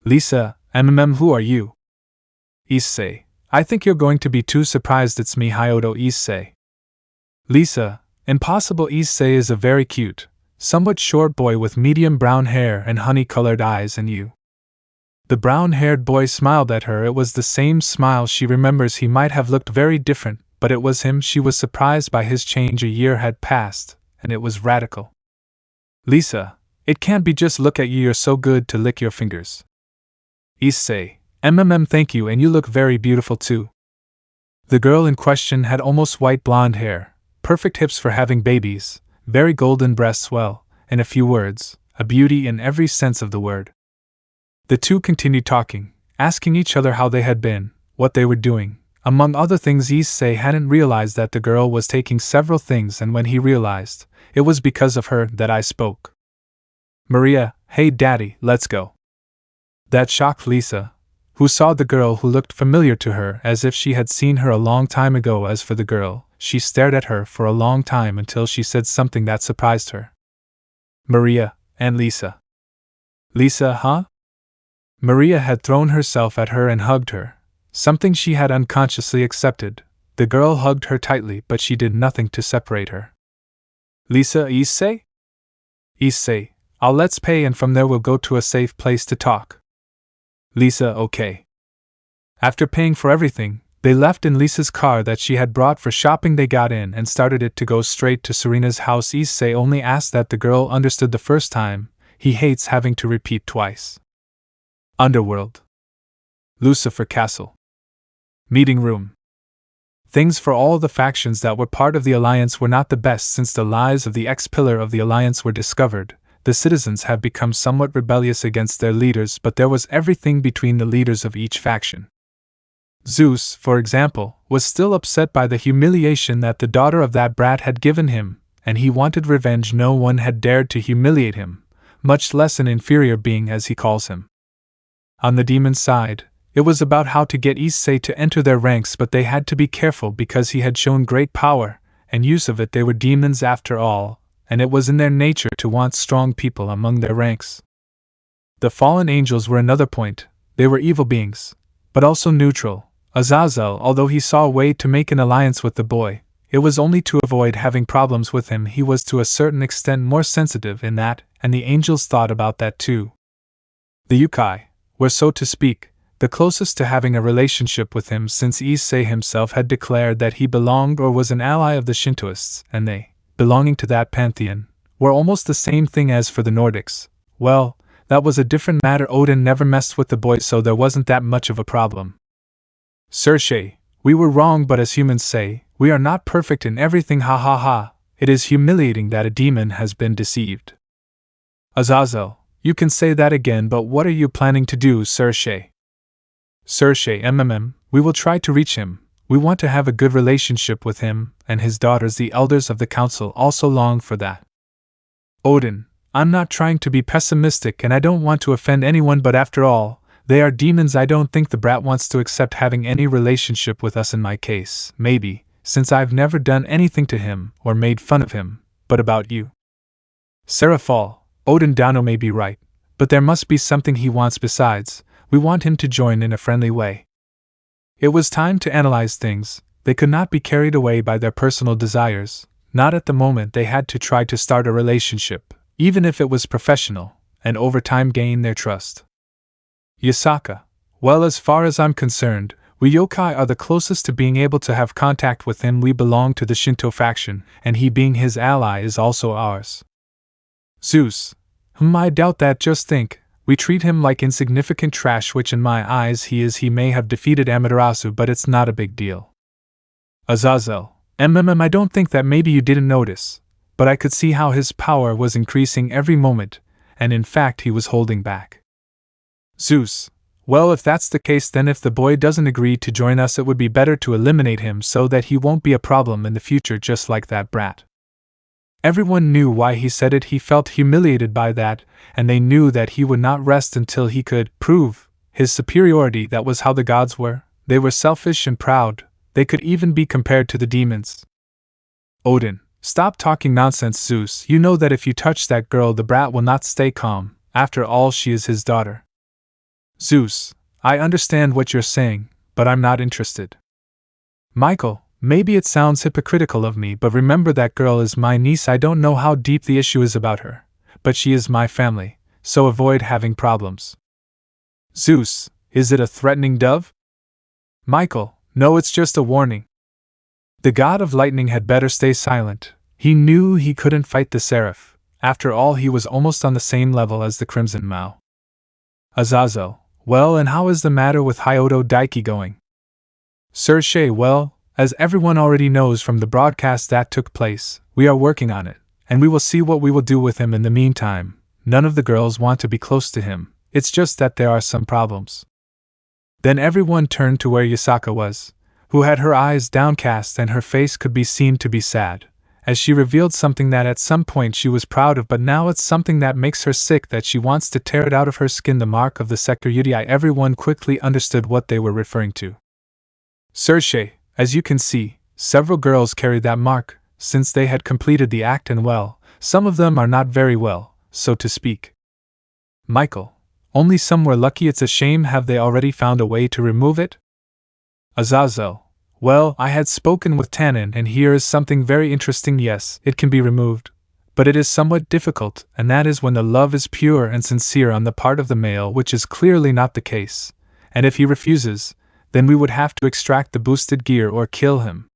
Lisa, who are you? Issei, I think you're going to be too surprised. It's me, Hyoto. Issei. Lisa, impossible. Issei is a very cute, somewhat short boy with medium brown hair and honey-colored eyes, and you. The brown-haired boy smiled at her. It was the same smile she remembers. He might have looked very different, but it was him. She was surprised by his change. A year had passed, and it was radical. Lisa, it can't be. Just look at you. You're so good to lick your fingers. Issei, thank you, and you look very beautiful too. The girl in question had almost white blonde hair, perfect hips for having babies, very golden breasts. Well, in a few words, a beauty in every sense of the word. The two continued talking, asking each other how they had been, what they were doing. Among other things, Issei hadn't realized that the girl was taking several things, and when he realized, it was because of her that I spoke. Maria, hey Daddy, let's go. That shocked Lisa, who saw the girl who looked familiar to her as if she had seen her a long time ago. As for the girl, she stared at her for a long time until she said something that surprised her. Maria, and Lisa. Lisa, huh? Maria had thrown herself at her and hugged her, something she had unconsciously accepted. The girl hugged her tightly, but she did nothing to separate her. Lisa, Issei? Issei, let's pay, and from there we'll go to a safe place to talk. Lisa, okay. After paying for everything, they left in Lisa's car that she had brought for shopping. They got in and started it to go straight to Serena's house. Issei only asked that the girl understood the first time. He hates having to repeat twice. Underworld. Lucifer Castle. Meeting room. Things for all the factions that were part of the Alliance were not the best since the lies of the ex-pillar of the Alliance were discovered. The citizens have become somewhat rebellious against their leaders, but there was everything between the leaders of each faction. Zeus, for example, was still upset by the humiliation that the daughter of that brat had given him, and he wanted revenge. No one had dared to humiliate him, much less an inferior being as he calls him. On the demon side, it was about how to get Issei to enter their ranks, but they had to be careful because he had shown great power and use of it. They were demons after all, and it was in their nature to want strong people among their ranks. The fallen angels were another point. They were evil beings, but also neutral. Azazel, although he saw a way to make an alliance with the boy, it was only to avoid having problems with him. He was to a certain extent more sensitive in that, and the angels thought about that too. The Yukai were, so to speak, the closest to having a relationship with him, since Issei himself had declared that he belonged or was an ally of the Shintoists, and they, belonging to that pantheon, were almost the same thing. As for the Nordics, well, that was a different matter. Odin never messed with the boy, so there wasn't that much of a problem. Sershei, we were wrong, but as humans say, we are not perfect in everything. Ha ha ha, it is humiliating that a demon has been deceived. Azazel, you can say that again, but what are you planning to do, Sershei? Sershei, we will try to reach him. We want to have a good relationship with him, and his daughters, the elders of the council, also long for that. Odin, I'm not trying to be pessimistic and I don't want to offend anyone, but after all, they are demons. I don't think the brat wants to accept having any relationship with us. In my case, maybe, since I've never done anything to him or made fun of him, but about you. Seraphal, Odin Dano may be right, but there must be something he wants besides. We want him to join in a friendly way. It was time to analyze things. They could not be carried away by their personal desires. Not at the moment. They had to try to start a relationship, even if it was professional, and over time gain their trust. Yasaka, Well, as far as I'm concerned, we yokai are the closest to being able to have contact with him. We belong to the Shinto faction, and he being his ally is also ours. Zeus. I doubt that. Just think, we treat him like insignificant trash, which in my eyes he is. He may have defeated Amaterasu, but it's not a big deal. Azazel. I don't think that maybe you didn't notice, but I could see how his power was increasing every moment, and in fact he was holding back. Zeus. Well, if that's the case, then if the boy doesn't agree to join us, it would be better to eliminate him so that he won't be a problem in the future, just like that brat. Everyone knew why he said it. He felt humiliated by that, and they knew that he would not rest until he could prove his superiority. That was how the gods were. They were selfish and proud. They could even be compared to the demons. Odin. Stop talking nonsense, Zeus. You know that if you touch that girl, the brat will not stay calm. After all, she is his daughter. Zeus. I understand what you're saying, but I'm not interested. Michael. Maybe it sounds hypocritical of me, but remember that girl is my niece. I don't know how deep the issue is about her, but she is my family, so avoid having problems. Zeus. Is it a threatening dove? Michael. No, it's just a warning. The god of lightning had better stay silent. He knew he couldn't fight the seraph. After all, he was almost on the same level as the Crimson Mao. Azazel. Well, and how is the matter with Hyodo Daiki going? Sershei. Well, as everyone already knows from the broadcast that took place, we are working on it, and we will see what we will do with him in the meantime. None of the girls want to be close to him, it's just that there are some problems. Then everyone turned to where Yasaka was, who had her eyes downcast and her face could be seen to be sad, as she revealed something that at some point she was proud of, but now it's something that makes her sick, that she wants to tear it out of her skin, the mark of the sector UDI. Everyone quickly understood what they were referring to. Sershei, as you can see, several girls carried that mark, since they had completed the act, and well, some of them are not very well, so to speak. Michael. Only some were lucky. It's a shame. Have they already found a way to remove it? Azazel. Well, I had spoken with Tannen, and here is something very interesting. Yes, it can be removed, but it is somewhat difficult, and that is when the love is pure and sincere on the part of the male, which is clearly not the case, and if he refuses, then we would have to extract the boosted gear or kill him.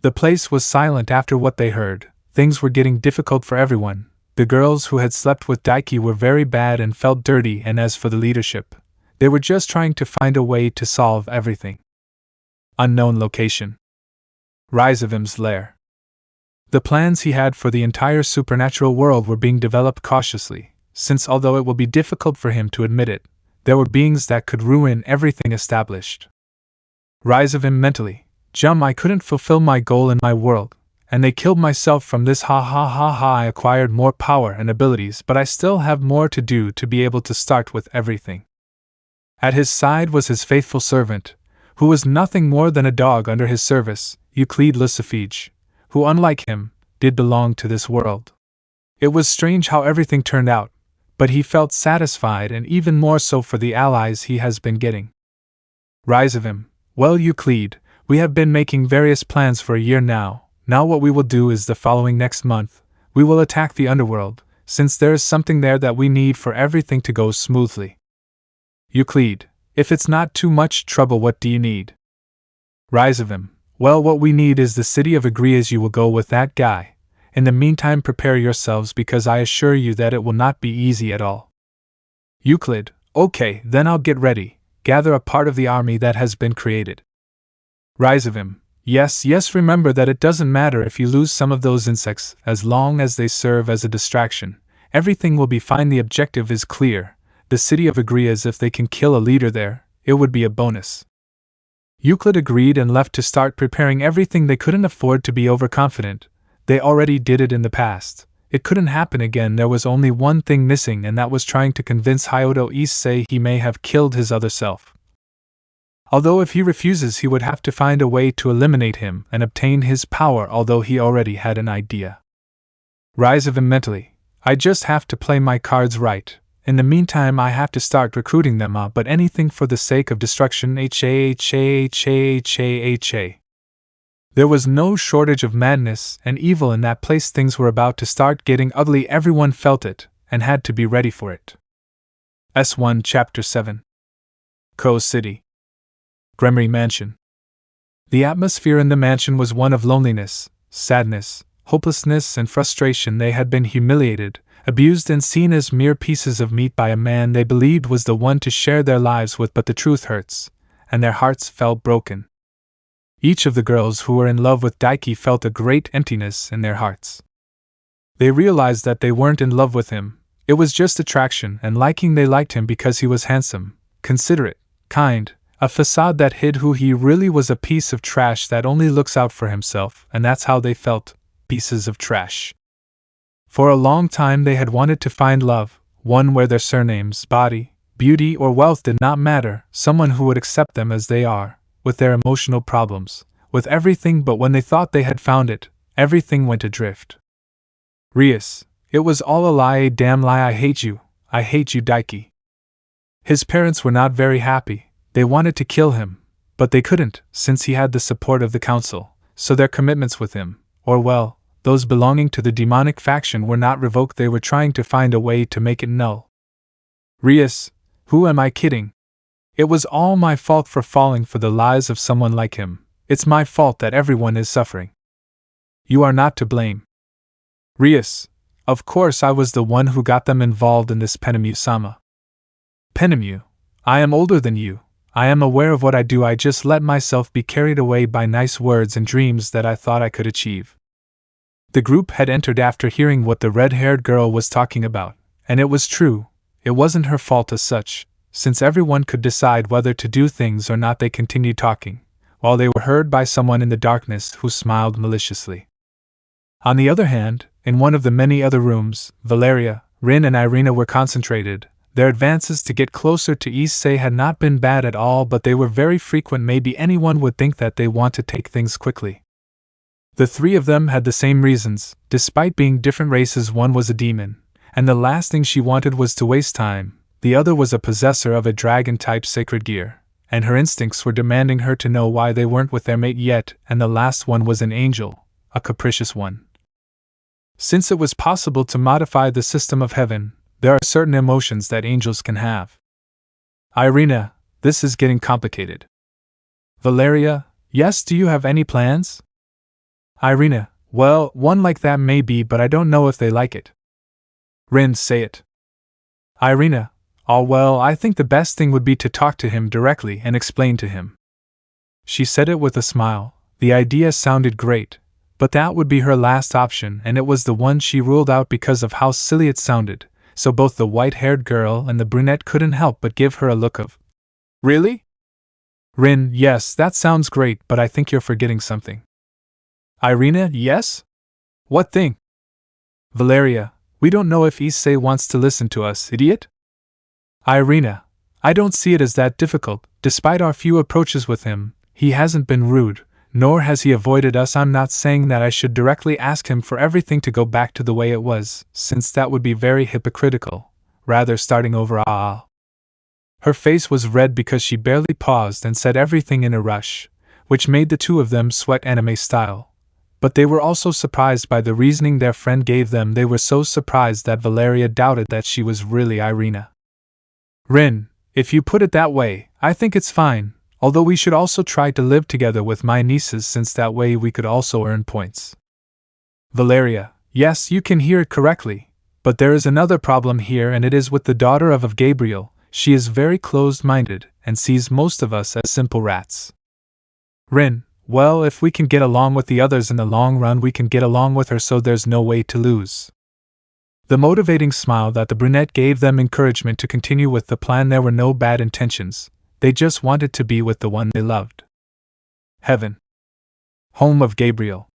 The place was silent after what they heard. Things were getting difficult for everyone. The girls who had slept with Daiki were very bad and felt dirty, and as for the leadership, they were just trying to find a way to solve everything. Unknown location. Rizevim's lair. The plans he had for the entire supernatural world were being developed cautiously, since although it will be difficult for him to admit it, there were beings that could ruin everything established. Rizevim mentally. I couldn't fulfill my goal in my world, and they killed myself from this. I acquired more power and abilities, but I still have more to do to be able to start with everything. At his side was his faithful servant, who was nothing more than a dog under his service, Euclid, who, unlike him, did belong to this world. It was strange how everything turned out, but he felt satisfied, and even more so for the allies he has been getting. Rizevim. Well, Euclid, we have been making various plans for a year now. Now what we will do is the following: next month, we will attack the underworld, since there is something there that we need for everything to go smoothly. Euclid. If it's not too much trouble, what do you need? Rizevim. Well, what we need is the city of Agrias. You will go with that guy. In the meantime, prepare yourselves, because I assure you that it will not be easy at all. Euclid. Okay, then I'll get ready. Gather a part of the army that has been created. Rizevim. Yes, remember that it doesn't matter if you lose some of those insects, as long as they serve as a distraction. Everything will be fine. The objective is clear. The city of Agrias. If they can kill a leader there, it would be a bonus. Euclid agreed and left to start preparing everything. They couldn't afford to be overconfident. They already did it in the past. It couldn't happen again. There was only one thing missing, and that was trying to convince Hyodo Issei he may have killed his other self. Although if he refuses, he would have to find a way to eliminate him and obtain his power, although he already had an idea. Rizevim mentally. I just have to play my cards right. In the meantime, I have to start recruiting them, but anything for the sake of destruction. There was no shortage of madness and evil in that place. Things were about to start getting ugly. Everyone felt it, and had to be ready for it. S1 Chapter 7. Co City. Gremery Mansion. The atmosphere in the mansion was one of loneliness, sadness, hopelessness, and frustration. They had been humiliated, abused, and seen as mere pieces of meat by a man they believed was the one to share their lives with, but the truth hurts, and their hearts felt broken. Each of the girls who were in love with Daiki felt a great emptiness in their hearts. They realized that they weren't in love with him, it was just attraction and liking. They liked him because he was handsome, considerate, kind, a facade that hid who he really was, a piece of trash that only looks out for himself, and that's how they felt, pieces of trash. For a long time they had wanted to find love, one where their surnames, body, beauty, or wealth did not matter, someone who would accept them as they are, with their emotional problems, with everything. But when they thought they had found it, everything went adrift. Rias, it was all a lie, a damn lie. I hate you, Daiki. His parents were not very happy. They wanted to kill him, but they couldn't, since he had the support of the council, so their commitments with him, or well, those belonging to the demonic faction, were not revoked. They were trying to find a way to make it null. Rias, who am I kidding? It was all my fault for falling for the lies of someone like him. It's my fault that everyone is suffering. You are not to blame. Rias, of course I was the one who got them involved in this, Penemu-sama. Penemu, I am older than you. I am aware of what I do. I just let myself be carried away by nice words and dreams that I thought I could achieve. The group had entered after hearing what the red-haired girl was talking about, and it was true. It wasn't her fault as such. Since everyone could decide whether to do things or not, they continued talking, while they were heard by someone in the darkness who smiled maliciously. On the other hand, in one of the many other rooms, Valeria, Rin, and Irina were concentrated. Their advances to get closer to Issei had not been bad at all, but they were very frequent. Maybe anyone would think that they want to take things quickly. The three of them had the same reasons. Despite being different races, one was a demon, and the last thing she wanted was to waste time. The other was a possessor of a dragon-type sacred gear, and her instincts were demanding her to know why they weren't with their mate yet, and the last one was an angel, a capricious one. Since it was possible to modify the system of heaven, there are certain emotions that angels can have. Irina, this is getting complicated. Valeria, yes, do you have any plans? Irina, well, one like that may be, but I don't know if they like it. Rin, say it. Irina, oh well, I think the best thing would be to talk to him directly and explain to him. She said it with a smile. The idea sounded great, but that would be her last option, and it was the one she ruled out because of how silly it sounded. So both the white-haired girl and the brunette couldn't help but give her a look of, really? Rin, yes, that sounds great, but I think you're forgetting something. Irina, yes? What thing? Valeria, we don't know if Issei wants to listen to us, idiot. Irina, I don't see it as that difficult. Despite our few approaches with him, he hasn't been rude, nor has he avoided us. I'm not saying that I should directly ask him for everything to go back to the way it was, since that would be very hypocritical, rather starting over. Her face was red because she barely paused and said everything in a rush, which made the two of them sweat anime style. But they were also surprised by the reasoning their friend gave them. They were so surprised that Valeria doubted that she was really Irina. Rin, if you put it that way, I think it's fine. Although we should also try to live together with my nieces, since that way we could also earn points. Valeria, yes, you can hear it correctly, but there is another problem here, and it is with the daughter of Gabriel. She is very closed-minded, and sees most of us as simple rats. Rin, well, if we can get along with the others in the long run, we can get along with her, so there's no way to lose. The motivating smile that the brunette gave them encouragement to continue with the plan. There were no bad intentions. They just wanted to be with the one they loved. Heaven. Home of Gabriel.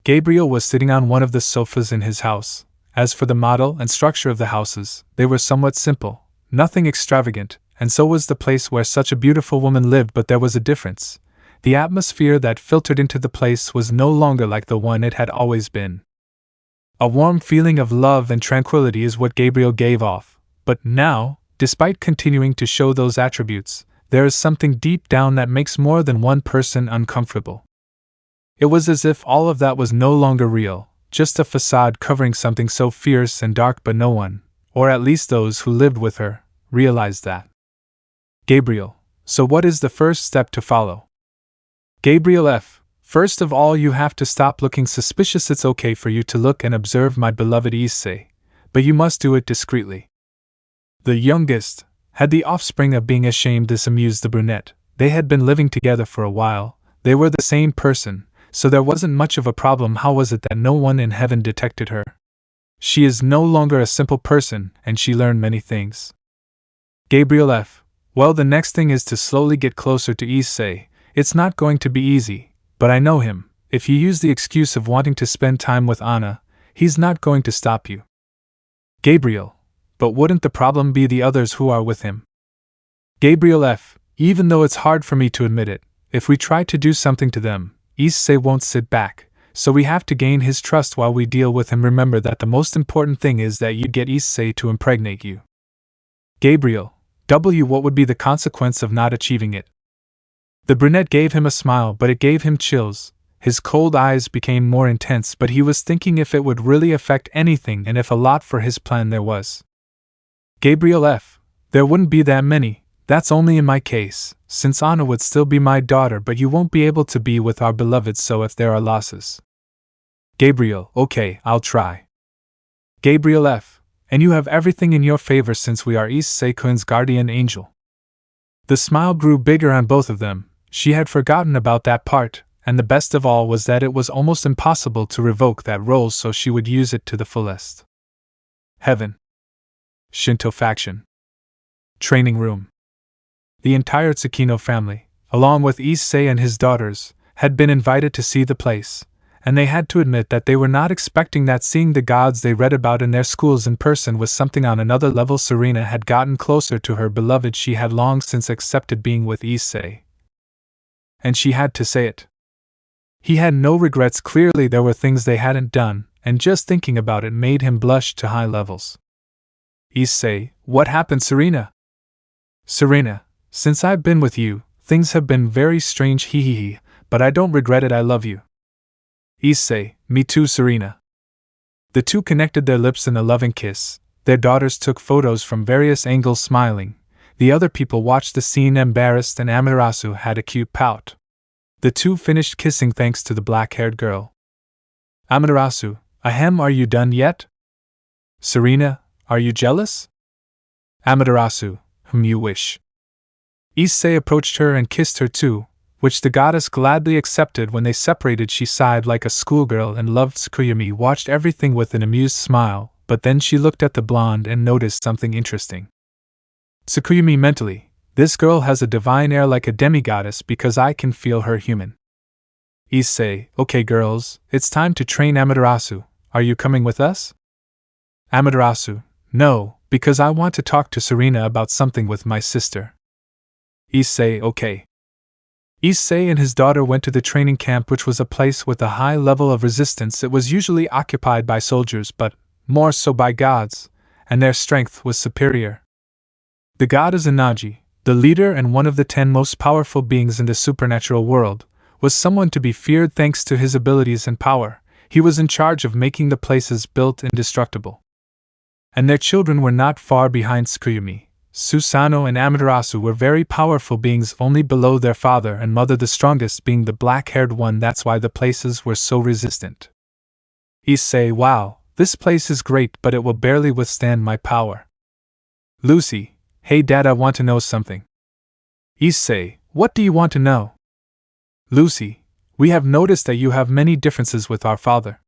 Gabriel was sitting on one of the sofas in his house. As for the model and structure of the houses, they were somewhat simple, nothing extravagant, and so was the place where such a beautiful woman lived. But there was a difference. The atmosphere that filtered into the place was no longer like the one it had always been. A warm feeling of love and tranquility is what Gabriel gave off, but now, despite continuing to show those attributes, there is something deep down that makes more than one person uncomfortable. It was as if all of that was no longer real, just a facade covering something so fierce and dark, but no one, or at least those who lived with her, realized that. Gabriel, so what is the first step to follow? Gabriel F. First of all, you have to stop looking suspicious. It's okay for you to look and observe my beloved Issei, but you must do it discreetly. The youngest had the offspring of being ashamed. This amused the brunette. They had been living together for a while, they were the same person, so there wasn't much of a problem. How was it that no one in heaven detected her? She is no longer a simple person, and she learned many things. Gabriel F. Well, the next thing is to slowly get closer to Issei. It's not going to be easy, but I know him. If you use the excuse of wanting to spend time with Anna, he's not going to stop you. Gabriel. But wouldn't the problem be the others who are with him? Gabriel F. Even though it's hard for me to admit it, if we try to do something to them, Issei won't sit back, so we have to gain his trust while we deal with him. Remember that the most important thing is that you get Issei to impregnate you. Gabriel. What would be the consequence of not achieving it? The brunette gave him a smile, but it gave him chills. His cold eyes became more intense, but he was thinking if it would really affect anything and if a lot for his plan there was. Gabriel F. There wouldn't be that many, that's only in my case, since Anna would still be my daughter, but you won't be able to be with our beloved, so if there are losses. Gabriel. Okay, I'll try. Gabriel F. And you have everything in your favor since we are Issei-kun's guardian angel. The smile grew bigger on both of them. She had forgotten about that part, and the best of all was that it was almost impossible to revoke that role, so she would use it to the fullest. Heaven. Shinto faction. Training room. The entire Tsukino family, along with Issei and his daughters, had been invited to see the place, and they had to admit that they were not expecting that. Seeing the gods they read about in their schools in person was something on another level. Serena had gotten closer to her beloved. She had long since accepted being with Issei, and she had to say it. He had no regrets. Clearly there were things they hadn't done, and just thinking about it made him blush to high levels. Issei, what happened? Serena, since I've been with you, things have been very strange. Hehehe, but I don't regret it. I love you. Issei, me too, Serena. The two connected their lips in a loving kiss. Their daughters took photos from various angles, smiling. The other people watched the scene embarrassed, and Amaterasu had a cute pout. The two finished kissing thanks to the black-haired girl. Amaterasu, ahem, are you done yet? Serena, are you jealous? Amaterasu, whom you wish. Issei approached her and kissed her too, which the goddess gladly accepted. When they separated, she sighed like a schoolgirl and loved. Tsukuyumi watched everything with an amused smile, but then she looked at the blonde and noticed something interesting. Tsukuyumi mentally, this girl has a divine air like a demigoddess because I can feel her human. Issei, okay girls, it's time to train. Amaterasu, are you coming with us? Amaterasu, no, because I want to talk to Serena about something with my sister. Issei, okay. Issei and his daughter went to the training camp, which was a place with a high level of resistance. It was usually occupied by soldiers, but more so by gods, and their strength was superior. The god Izanagi, the leader and one of the 10 most powerful beings in the supernatural world, was someone to be feared thanks to his abilities and power. He was in charge of making the places built indestructible. And their children were not far behind. Tsukuyumi, Susanoo and Amaterasu were very powerful beings, only below their father and mother, the strongest being the black-haired one. That's why the places were so resistant. Issei, wow, this place is great, but it will barely withstand my power. Lucy, hey dad, I want to know something. Issei, what do you want to know? Lucy, we have noticed that you have many differences with our father.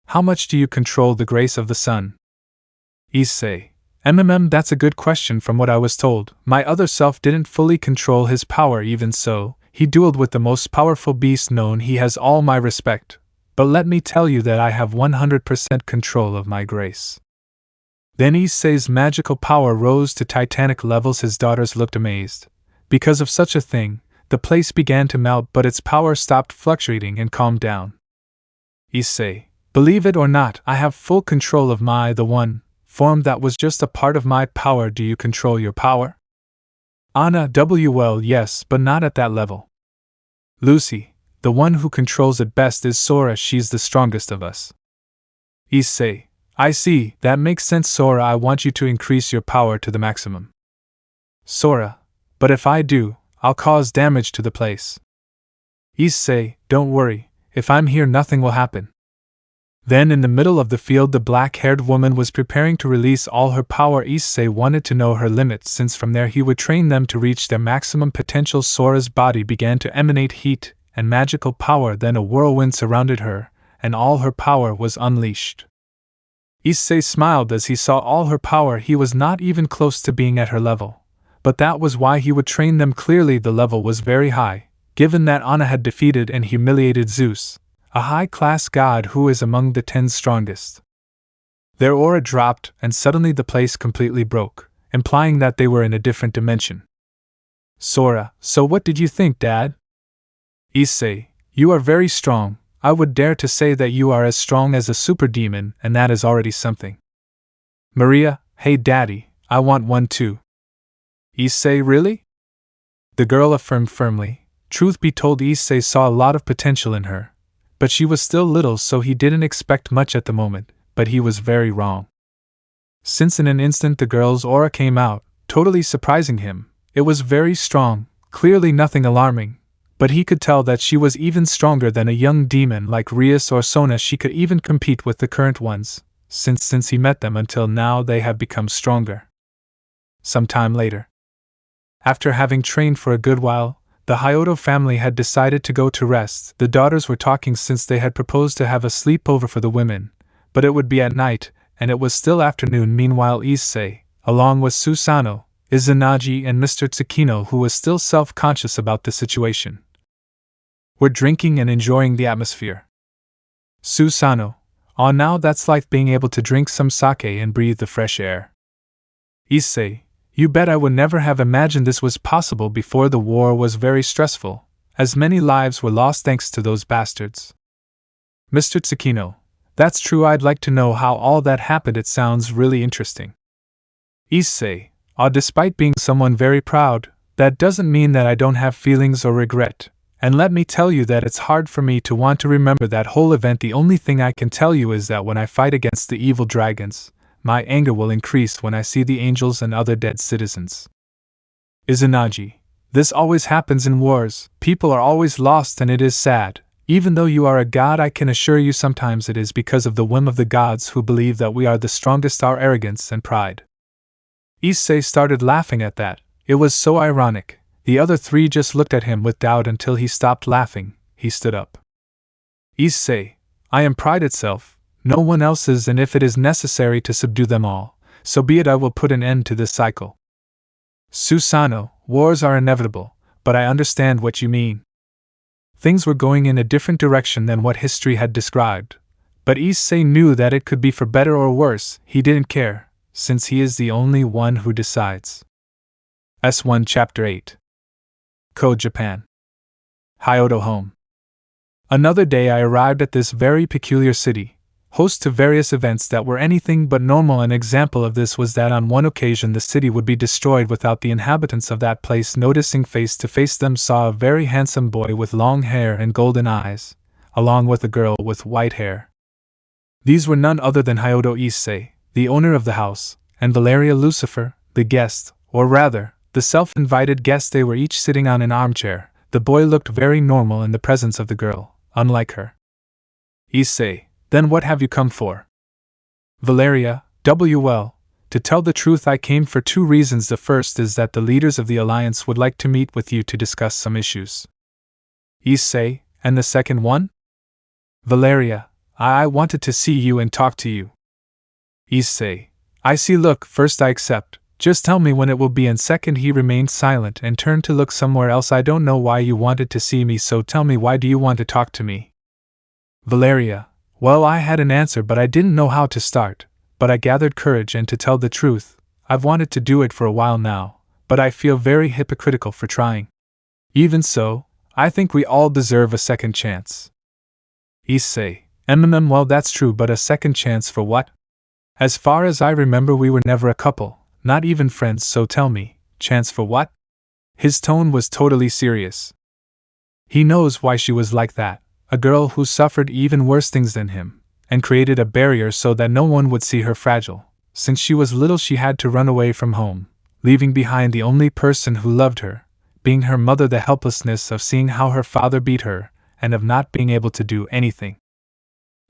How much do you control the grace of the sun? Issei, that's a good question. From what I was told, my other self didn't fully control his power. Even so, he dueled with the most powerful beast known. He has all my respect, but let me tell you that I have 100% control of my grace. Then Issei's magical power rose to titanic levels. His daughters looked amazed. Because of such a thing, the place began to melt, but its power stopped fluctuating and calmed down. Issei, believe it or not, I have full control of the one form that was just a part of my power. Do you control your power? Anna, well, yes, but not at that level. Lucy, the one who controls it best is Sora. She's the strongest of us. Issei, I see, that makes sense. Sora, I want you to increase your power to the maximum. Sora, But if I do, I'll cause damage to the place. Issei, don't worry, if I'm here nothing will happen. Then in the middle of the field the black-haired woman was preparing to release all her power. Issei wanted to know her limits, since from there he would train them to reach their maximum potential. Sora's body began to emanate heat and magical power, then a whirlwind surrounded her, and all her power was unleashed. Issei smiled as he saw all her power. He was not even close to being at her level, but that was why he would train them. Clearly the level was very high, given that Anna had defeated and humiliated Zeus, a high-class god who is among the 10 strongest. Their aura dropped, and suddenly the place completely broke, implying that they were in a different dimension. Sora, so what did you think, Dad? Issei, you are very strong. I would dare to say that you are as strong as a super demon, and that is already something. Maria, hey Daddy, I want one too. Issei, really? The girl affirmed firmly. Truth be told, Issei saw a lot of potential in her, but she was still little, so he didn't expect much at the moment, but he was very wrong. Since in an instant the girl's aura came out, totally surprising him. It was very strong, clearly nothing alarming, but he could tell that she was even stronger than a young demon like Rias or Sona. She could even compete with the current ones, since he met them until now they have become stronger. Some time later, after having trained for a good while, the Hyodo family had decided to go to rest. The daughters were talking since they had proposed to have a sleepover for the women, but it would be at night, and it was still afternoon. Meanwhile Issei, along with Susanoo, Izanagi and Mr. Tsukino, who was still self-conscious about the situation, were drinking and enjoying the atmosphere. Susanoo, oh now that's like being able to drink some sake and breathe the fresh air. Issei, you bet I would never have imagined this was possible. Before the war was very stressful, as many lives were lost thanks to those bastards. Mr. Tsukino, that's true. I'd like to know how all that happened. It sounds really interesting. Issei, despite being someone very proud, that doesn't mean that I don't have feelings or regret, and let me tell you that it's hard for me to want to remember that whole event. The only thing I can tell you is that when I fight against the evil dragons, my anger will increase when I see the angels and other dead citizens. Izanagi, this always happens in wars. People are always lost and it is sad. Even though you are a god, I can assure you sometimes it is because of the whim of the gods who believe that we are the strongest, our arrogance and pride. Issei started laughing at that. It was so ironic. The other 3 just looked at him with doubt until he stopped laughing. He stood up. Issei, I am pride itself. No one else is, and if it is necessary to subdue them all, so be it. I will put an end to this cycle. Susanoo, wars are inevitable, but I understand what you mean. Things were going in a different direction than what history had described, but Issei knew that it could be for better or worse. He didn't care, since he is the only one who decides. S1 Chapter 8 Code Japan. Hyodo Home. Another day I arrived at this very peculiar city, host to various events that were anything but normal. An example of this was that on one occasion the city would be destroyed without the inhabitants of that place noticing. Face to face them saw a very handsome boy with long hair and golden eyes, along with a girl with white hair. These were none other than Hyodo Issei, the owner of the house, and Valeria Lucifer, the guest, or rather, the self-invited guest. They were each sitting on an armchair. The boy looked very normal in the presence of the girl, unlike her. Issei, then what have you come for? Valeria, well, to tell the truth I came for 2 reasons. The first is that the leaders of the alliance would like to meet with you to discuss some issues. Issei, and the second one? Valeria, I wanted to see you and talk to you. Issei, I see. Look, first I accept, just tell me when it will be. And second, he remained silent and turned to look somewhere else. I don't know why you wanted to see me, so tell me, why do you want to talk to me? Valeria, well, I had an answer but I didn't know how to start, but I gathered courage, and to tell the truth, I've wanted to do it for a while now, but I feel very hypocritical for trying. Even so, I think we all deserve a second chance. Issei, well, that's true, but a second chance for what? As far as I remember we were never a couple, not even friends, so tell me, chance for what? His tone was totally serious. He knows why she was like that. A girl who suffered even worse things than him, and created a barrier so that no one would see her fragile. Since she was little she had to run away from home, leaving behind the only person who loved her, being her mother, the helplessness of seeing how her father beat her, and of not being able to do anything.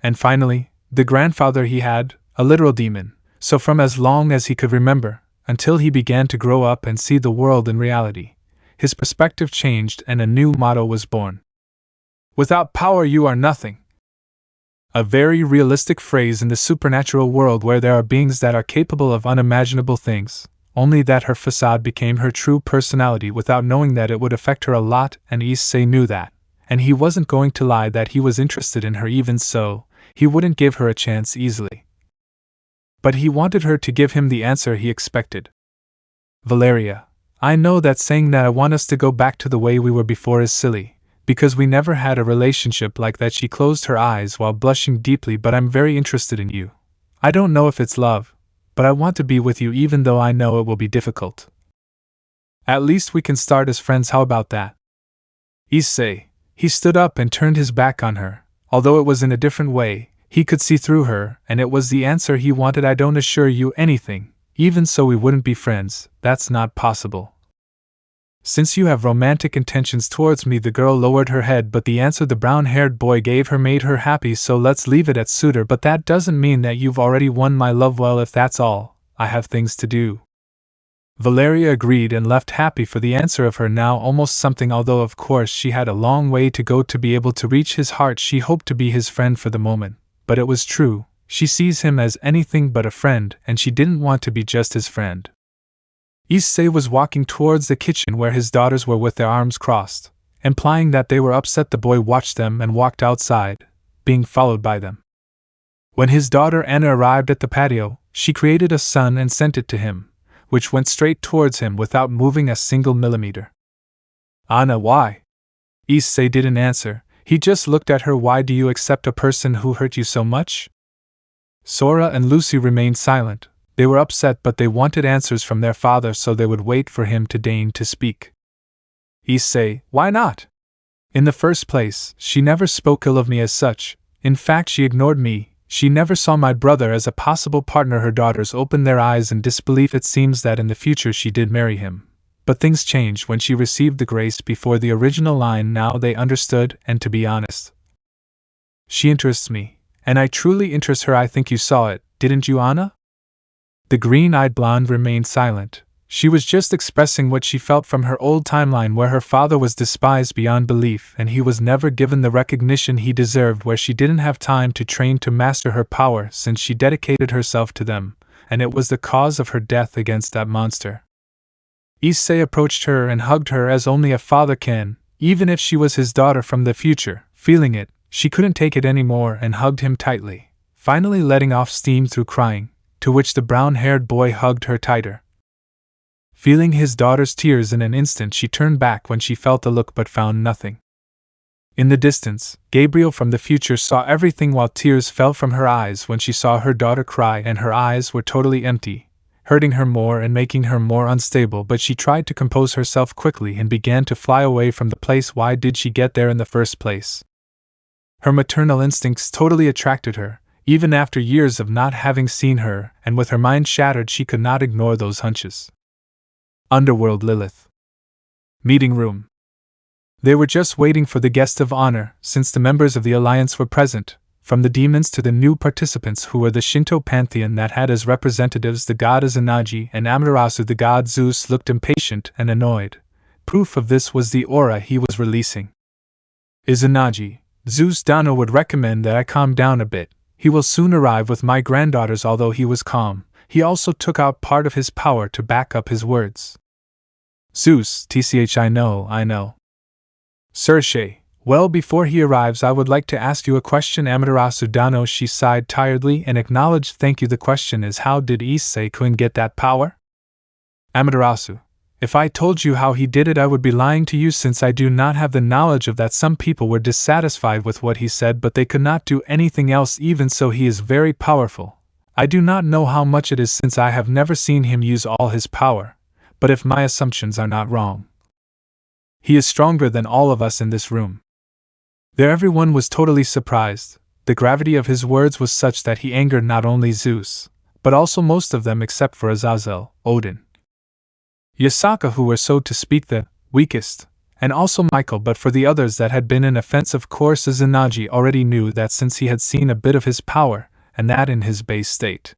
And finally, the grandfather he had, a literal demon, so from as long as he could remember, until he began to grow up and see the world in reality, his perspective changed and a new motto was born. Without power you are nothing. A very realistic phrase in the supernatural world where there are beings that are capable of unimaginable things, only that her facade became her true personality without knowing that it would affect her a lot, and Issei knew that, and he wasn't going to lie that he was interested in her. Even so, he wouldn't give her a chance easily. But he wanted her to give him the answer he expected. Valeria, I know that saying that I want us to go back to the way we were before is silly, because we never had a relationship like that. She closed her eyes while blushing deeply, but I'm very interested in you. I don't know if it's love, but I want to be with you even though I know it will be difficult. At least we can start as friends, how about that? Issei, he stood up and turned his back on her, although it was in a different way, he could see through her, and it was the answer he wanted. I don't assure you anything, even so we wouldn't be friends, that's not possible. Since you have romantic intentions towards me, the girl lowered her head, but the answer the brown-haired boy gave her made her happy, so let's leave it at suitor. But that doesn't mean that you've already won my love. Well, if that's all, I have things to do. Valeria agreed and left happy for the answer of her now almost something, although of course she had a long way to go to be able to reach his heart. She hoped to be his friend for the moment, but it was true, she sees him as anything but a friend, and she didn't want to be just his friend. Issei was walking towards the kitchen where his daughters were with their arms crossed, implying that they were upset. The boy watched them and walked outside, being followed by them. When his daughter Anna arrived at the patio, she created a sun and sent it to him, which went straight towards him without moving a single millimeter. Anna, why? Issei didn't answer, he just looked at her. Why do you accept a person who hurt you so much? Sora and Lucy remained silent. They were upset, but they wanted answers from their father, so they would wait for him to deign to speak. Issei, why not? In the first place, she never spoke ill of me as such. In fact, she ignored me. She never saw my brother as a possible partner. Her daughters opened their eyes in disbelief. It seems that in the future she did marry him. But things changed when she received the grace before the original line. Now they understood, and to be honest, she interests me, and I truly interest her. I think you saw it, didn't you, Anna? The green-eyed blonde remained silent. She was just expressing what she felt from her old timeline, where her father was despised beyond belief and he was never given the recognition he deserved, where she didn't have time to train to master her power since she dedicated herself to them, and it was the cause of her death against that monster. Issei approached her and hugged her as only a father can, even if she was his daughter from the future. Feeling it, she couldn't take it anymore and hugged him tightly, finally letting off steam through crying, to which the brown-haired boy hugged her tighter. Feeling his daughter's tears in an instant, she turned back when she felt the look but found nothing. In the distance, Gabriel from the future saw everything while tears fell from her eyes when she saw her daughter cry, and her eyes were totally empty, hurting her more and making her more unstable, but she tried to compose herself quickly and began to fly away from the place. Why did she get there in the first place? Her maternal instincts totally attracted her, even after years of not having seen her, and with her mind shattered she could not ignore those hunches. Underworld Lilith. Meeting room. They were just waiting for the guest of honor, since the members of the Alliance were present, from the demons to the new participants who were the Shinto pantheon that had as representatives the god Izanagi and Amaterasu. The god Zeus looked impatient and annoyed. Proof of this was the aura he was releasing. Izanagi, Zeus Dano would recommend that I calm down a bit. He will soon arrive with my granddaughters. Although he was calm, he also took out part of his power to back up his words. Zeus, tch, I know. Serena, well, before he arrives I would like to ask you a question. Amaterasu Dano, she sighed tiredly and acknowledged. Thank you. The question is, how did Issei-kun get that power? Amaterasu, if I told you how he did it I would be lying to you, since I do not have the knowledge of that. Some people were dissatisfied with what he said, but they could not do anything else. Even so, he is very powerful. I do not know how much it is, since I have never seen him use all his power, but if my assumptions are not wrong, he is stronger than all of us in this room. There everyone was totally surprised. The gravity of his words was such that he angered not only Zeus, but also most of them except for Azazel, Odin. Yasaka, who were so to speak the weakest, and also Michael, but for the others that had been an offense. Of course, Izanagi already knew that since he had seen a bit of his power, and that in his base state.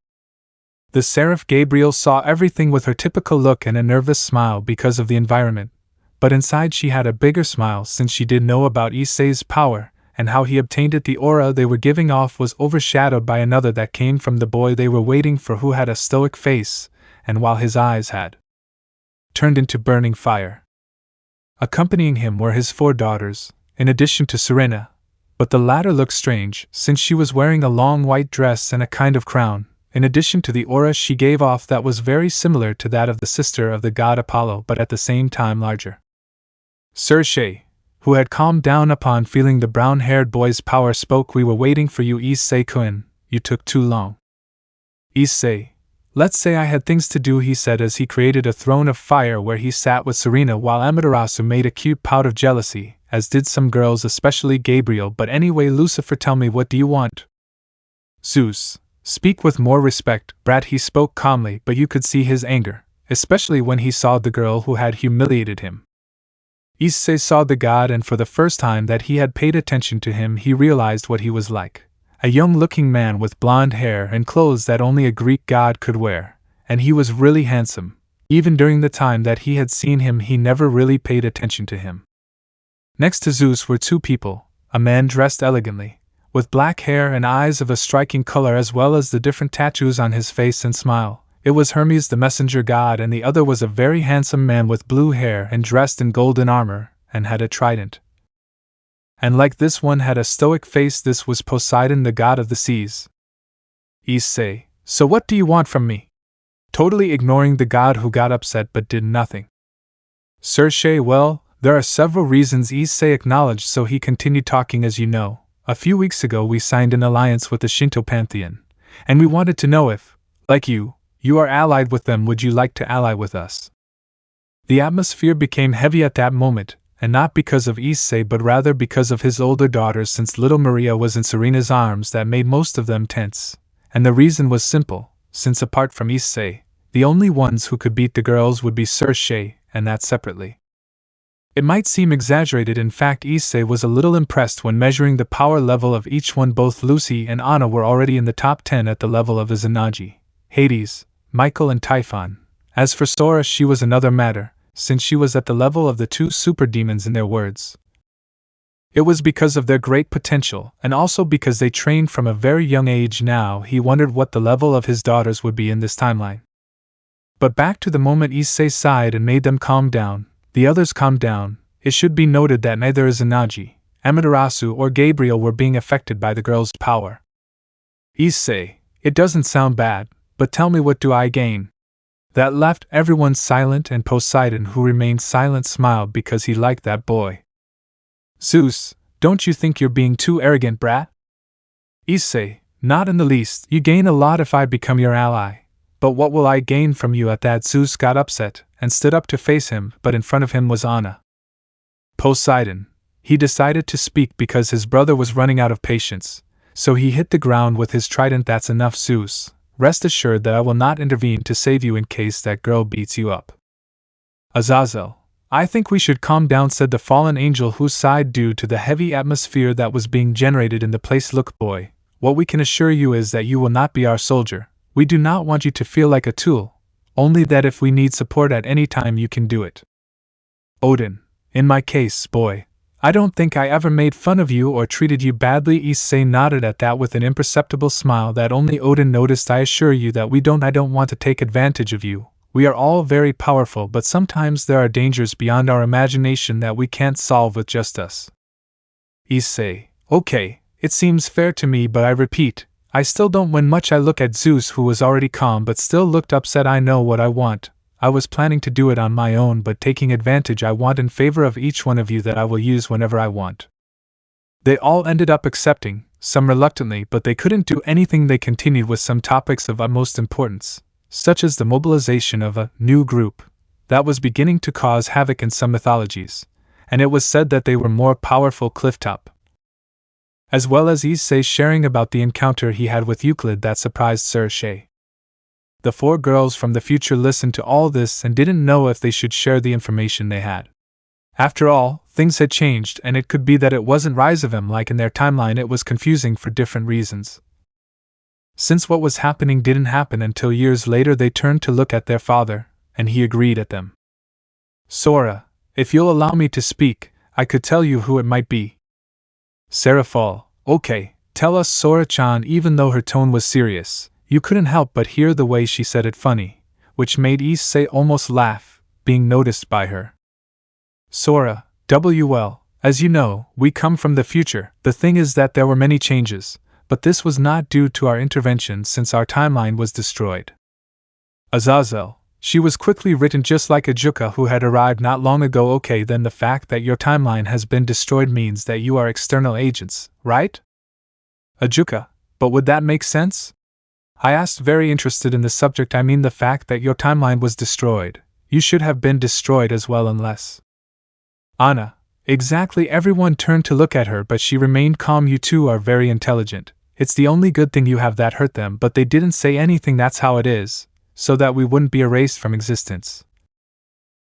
The seraph Gabriel saw everything with her typical look and a nervous smile because of the environment, but inside she had a bigger smile since she did know about Issei's power, and how he obtained it. The aura they were giving off was overshadowed by another that came from the boy they were waiting for, who had a stoic face, and while his eyes had turned into burning fire. Accompanying him were his 4 daughters, in addition to Serena, but the latter looked strange since she was wearing a long white dress and a kind of crown, in addition to the aura she gave off that was very similar to that of the sister of the god Apollo, but at the same time larger. Issei, who had calmed down upon feeling the brown-haired boy's power, spoke. "We were waiting for you, Issei-kun. You took too long." "Issei, let's say I had things to do," he said as he created a throne of fire where he sat with Serena, while Amaterasu made a cute pout of jealousy, as did some girls, especially Gabriel. "But anyway, Lucifer, tell me, what do you want?" "Zeus, speak with more respect, brat." He spoke calmly, but you could see his anger, especially when he saw the girl who had humiliated him. Issei saw the god, and for the first time that he had paid attention to him, he realized what he was like. A young-looking man with blonde hair and clothes that only a Greek god could wear, and he was really handsome. Even during the time that he had seen him, he never really paid attention to him. Next to Zeus were 2 people, a man dressed elegantly, with black hair and eyes of a striking color, as well as the different tattoos on his face and smile. It was Hermes, the messenger god, and the other was a very handsome man with blue hair and dressed in golden armor, and had a trident. And like this one had a stoic face. This was Poseidon, the god of the seas. "Issei, so what do you want from me?" Totally ignoring the god, who got upset but did nothing. "Issei, well, there are several reasons," Issei acknowledged, so he continued talking. "As you know, a few weeks ago we signed an alliance with the Shinto pantheon, and we wanted to know if, like you are allied with them. Would you like to ally with us?" The atmosphere became heavy at that moment, and not because of Issei but rather because of his older daughters, since little Maria was in Serena's arms. That made most of them tense, and the reason was simple, since apart from Issei, the only ones who could beat the girls would be Issei, and that separately. It might seem exaggerated, in fact Issei was a little impressed when measuring the power level of each one. Both Lucy and Anna were already in the top 10 at the level of Izanagi, Hades, Michael and Typhon. As for Sora, she was another matter, since she was at the level of the 2 super demons. In their words, it was because of their great potential, and also because they trained from a very young age. Now he wondered what the level of his daughters would be in this timeline. But back to the moment, Issei sighed and made them calm down. The others calmed down. It should be noted that neither Izanagi, Amaterasu or Gabriel were being affected by the girl's power. "Issei, it doesn't sound bad, but tell me, what do I gain?" That left everyone silent, and Poseidon, who remained silent, smiled because he liked that boy. "Zeus, don't you think you're being too arrogant, brat?" "Issei, not in the least. You gain a lot if I become your ally. But what will I gain from you?" At that, Zeus got upset and stood up to face him, but in front of him was Anna. Poseidon. He decided to speak because his brother was running out of patience, so he hit the ground with his trident. "That's enough, Zeus. Rest assured that I will not intervene to save you in case that girl beats you up." "Azazel, I think we should calm down," said the fallen angel, who sighed due to the heavy atmosphere that was being generated in the place. "Look, boy, what we can assure you is that you will not be our soldier. We do not want you to feel like a tool, only that if we need support at any time you can do it." "Odin, in my case, boy, I don't think I ever made fun of you or treated you badly." Issei nodded at that with an imperceptible smile that only Odin noticed. "I assure you that I don't want to take advantage of you. We are all very powerful, but sometimes there are dangers beyond our imagination that we can't solve with just us." Issei, "Okay, it seems fair to me, but I repeat, I still don't win much." I look at Zeus, who was already calm but still looked upset. "I know what I want. I was planning to do it on my own, but taking advantage I want in favor of each one of you that I will use whenever I want." They all ended up accepting, some reluctantly, but they couldn't do anything. They continued with some topics of utmost importance, such as the mobilization of a new group that was beginning to cause havoc in some mythologies, and it was said that they were more powerful Clifftop, as well as Issei sharing about the encounter he had with Euclid that surprised Issei. The 4 girls from the future listened to all this and didn't know if they should share the information they had. After all, things had changed, and it could be that it wasn't Rizevim like in their timeline. It was confusing for different reasons. Since what was happening didn't happen until years later, they turned to look at their father, and he agreed at them. Sora, if you'll allow me to speak, I could tell you who it might be. Seraphal, okay, tell us, Sora-chan. Even though her tone was serious, you couldn't help but hear the way she said it funny, which made Issei almost laugh, being noticed by her. Sora, well, as you know, we come from the future. The thing is that there were many changes, but this was not due to our intervention since our timeline was destroyed. Azazel, she was quickly written just like a Juka who had arrived not long ago. Okay, then the fact that your timeline has been destroyed means that you are external agents, right? A Juka, but would that make sense? I asked, very interested in the subject. I mean, the fact that your timeline was destroyed, you should have been destroyed as well unless… Anna, exactly. Everyone turned to look at her, but she remained calm. You two are very intelligent. It's the only good thing you have that hurt them, but they didn't say anything. That's how it is, so that we wouldn't be erased from existence.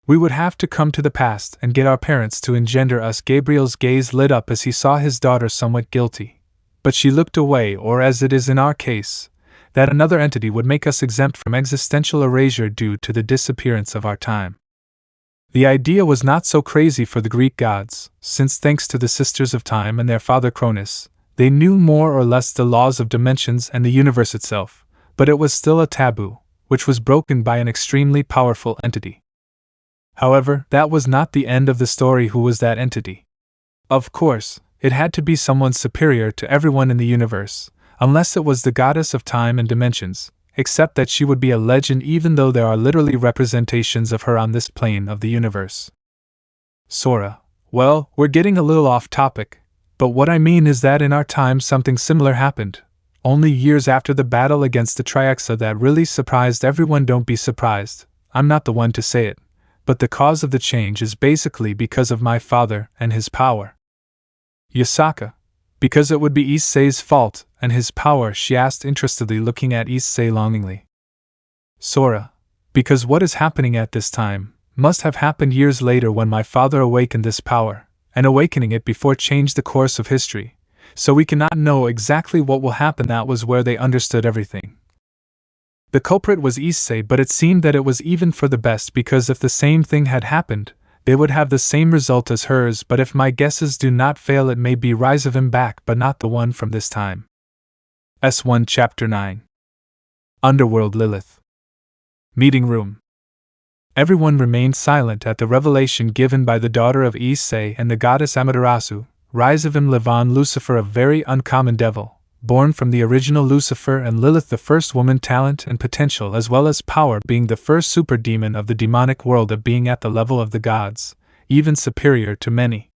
We would have to come to the past and get our parents to engender us. Gabriel's gaze lit up as he saw his daughter somewhat guilty, but she looked away, or as it is in our case, that another entity would make us exempt from existential erasure due to the disappearance of our time. The idea was not so crazy for the Greek gods, since thanks to the Sisters of Time and their father Cronus, they knew more or less the laws of dimensions and the universe itself, but it was still a taboo, which was broken by an extremely powerful entity. However, that was not the end of the story. Who was that entity? Of course, it had to be someone superior to everyone in the universe, unless it was the goddess of time and dimensions, except that she would be a legend even though there are literally representations of her on this plane of the universe. Sora, well, we're getting a little off topic, but what I mean is that in our time something similar happened, only years after the battle against the Triaxa that really surprised everyone. Don't be surprised, I'm not the one to say it, but the cause of the change is basically because of my father and his power. Yasaka, because it would be Issei's fault and his power, she asked interestedly, looking at Issei longingly. Sora, because what is happening at this time must have happened years later when my father awakened this power, and awakening it before changed the course of history, so we cannot know exactly what will happen. That was where they understood everything. The culprit was Issei, but it seemed that it was even for the best, because if the same thing had happened, they would have the same result as hers. But if my guesses do not fail, it may be Rizevim back, but not the one from this time. S1 Chapter 9. Underworld. Lilith. Meeting room. Everyone remained silent at the revelation given by the daughter of Issei and the goddess Amaterasu. Rizevim Levan, Lucifer, a very uncommon devil, born from the original Lucifer, and Lilith, the first woman, talent and potential as well as power, being the first super demon of the demonic world, of being at the level of the gods, even superior to many.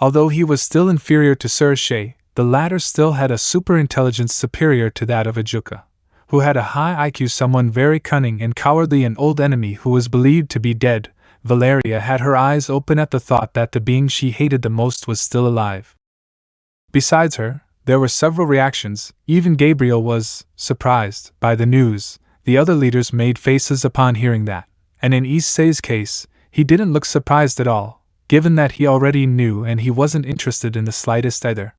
Although he was still inferior to Issei, the latter still had a super intelligence superior to that of Ajuka, who had a high IQ, someone very cunning and cowardly. An old enemy who was believed to be dead, Valeria, had her eyes open at the thought that the being she hated the most was still alive. Besides her, there were several reactions. Even Gabriel was surprised by the news. The other leaders made faces upon hearing that, and in Issei's case, he didn't look surprised at all, given that he already knew and he wasn't interested in the slightest either.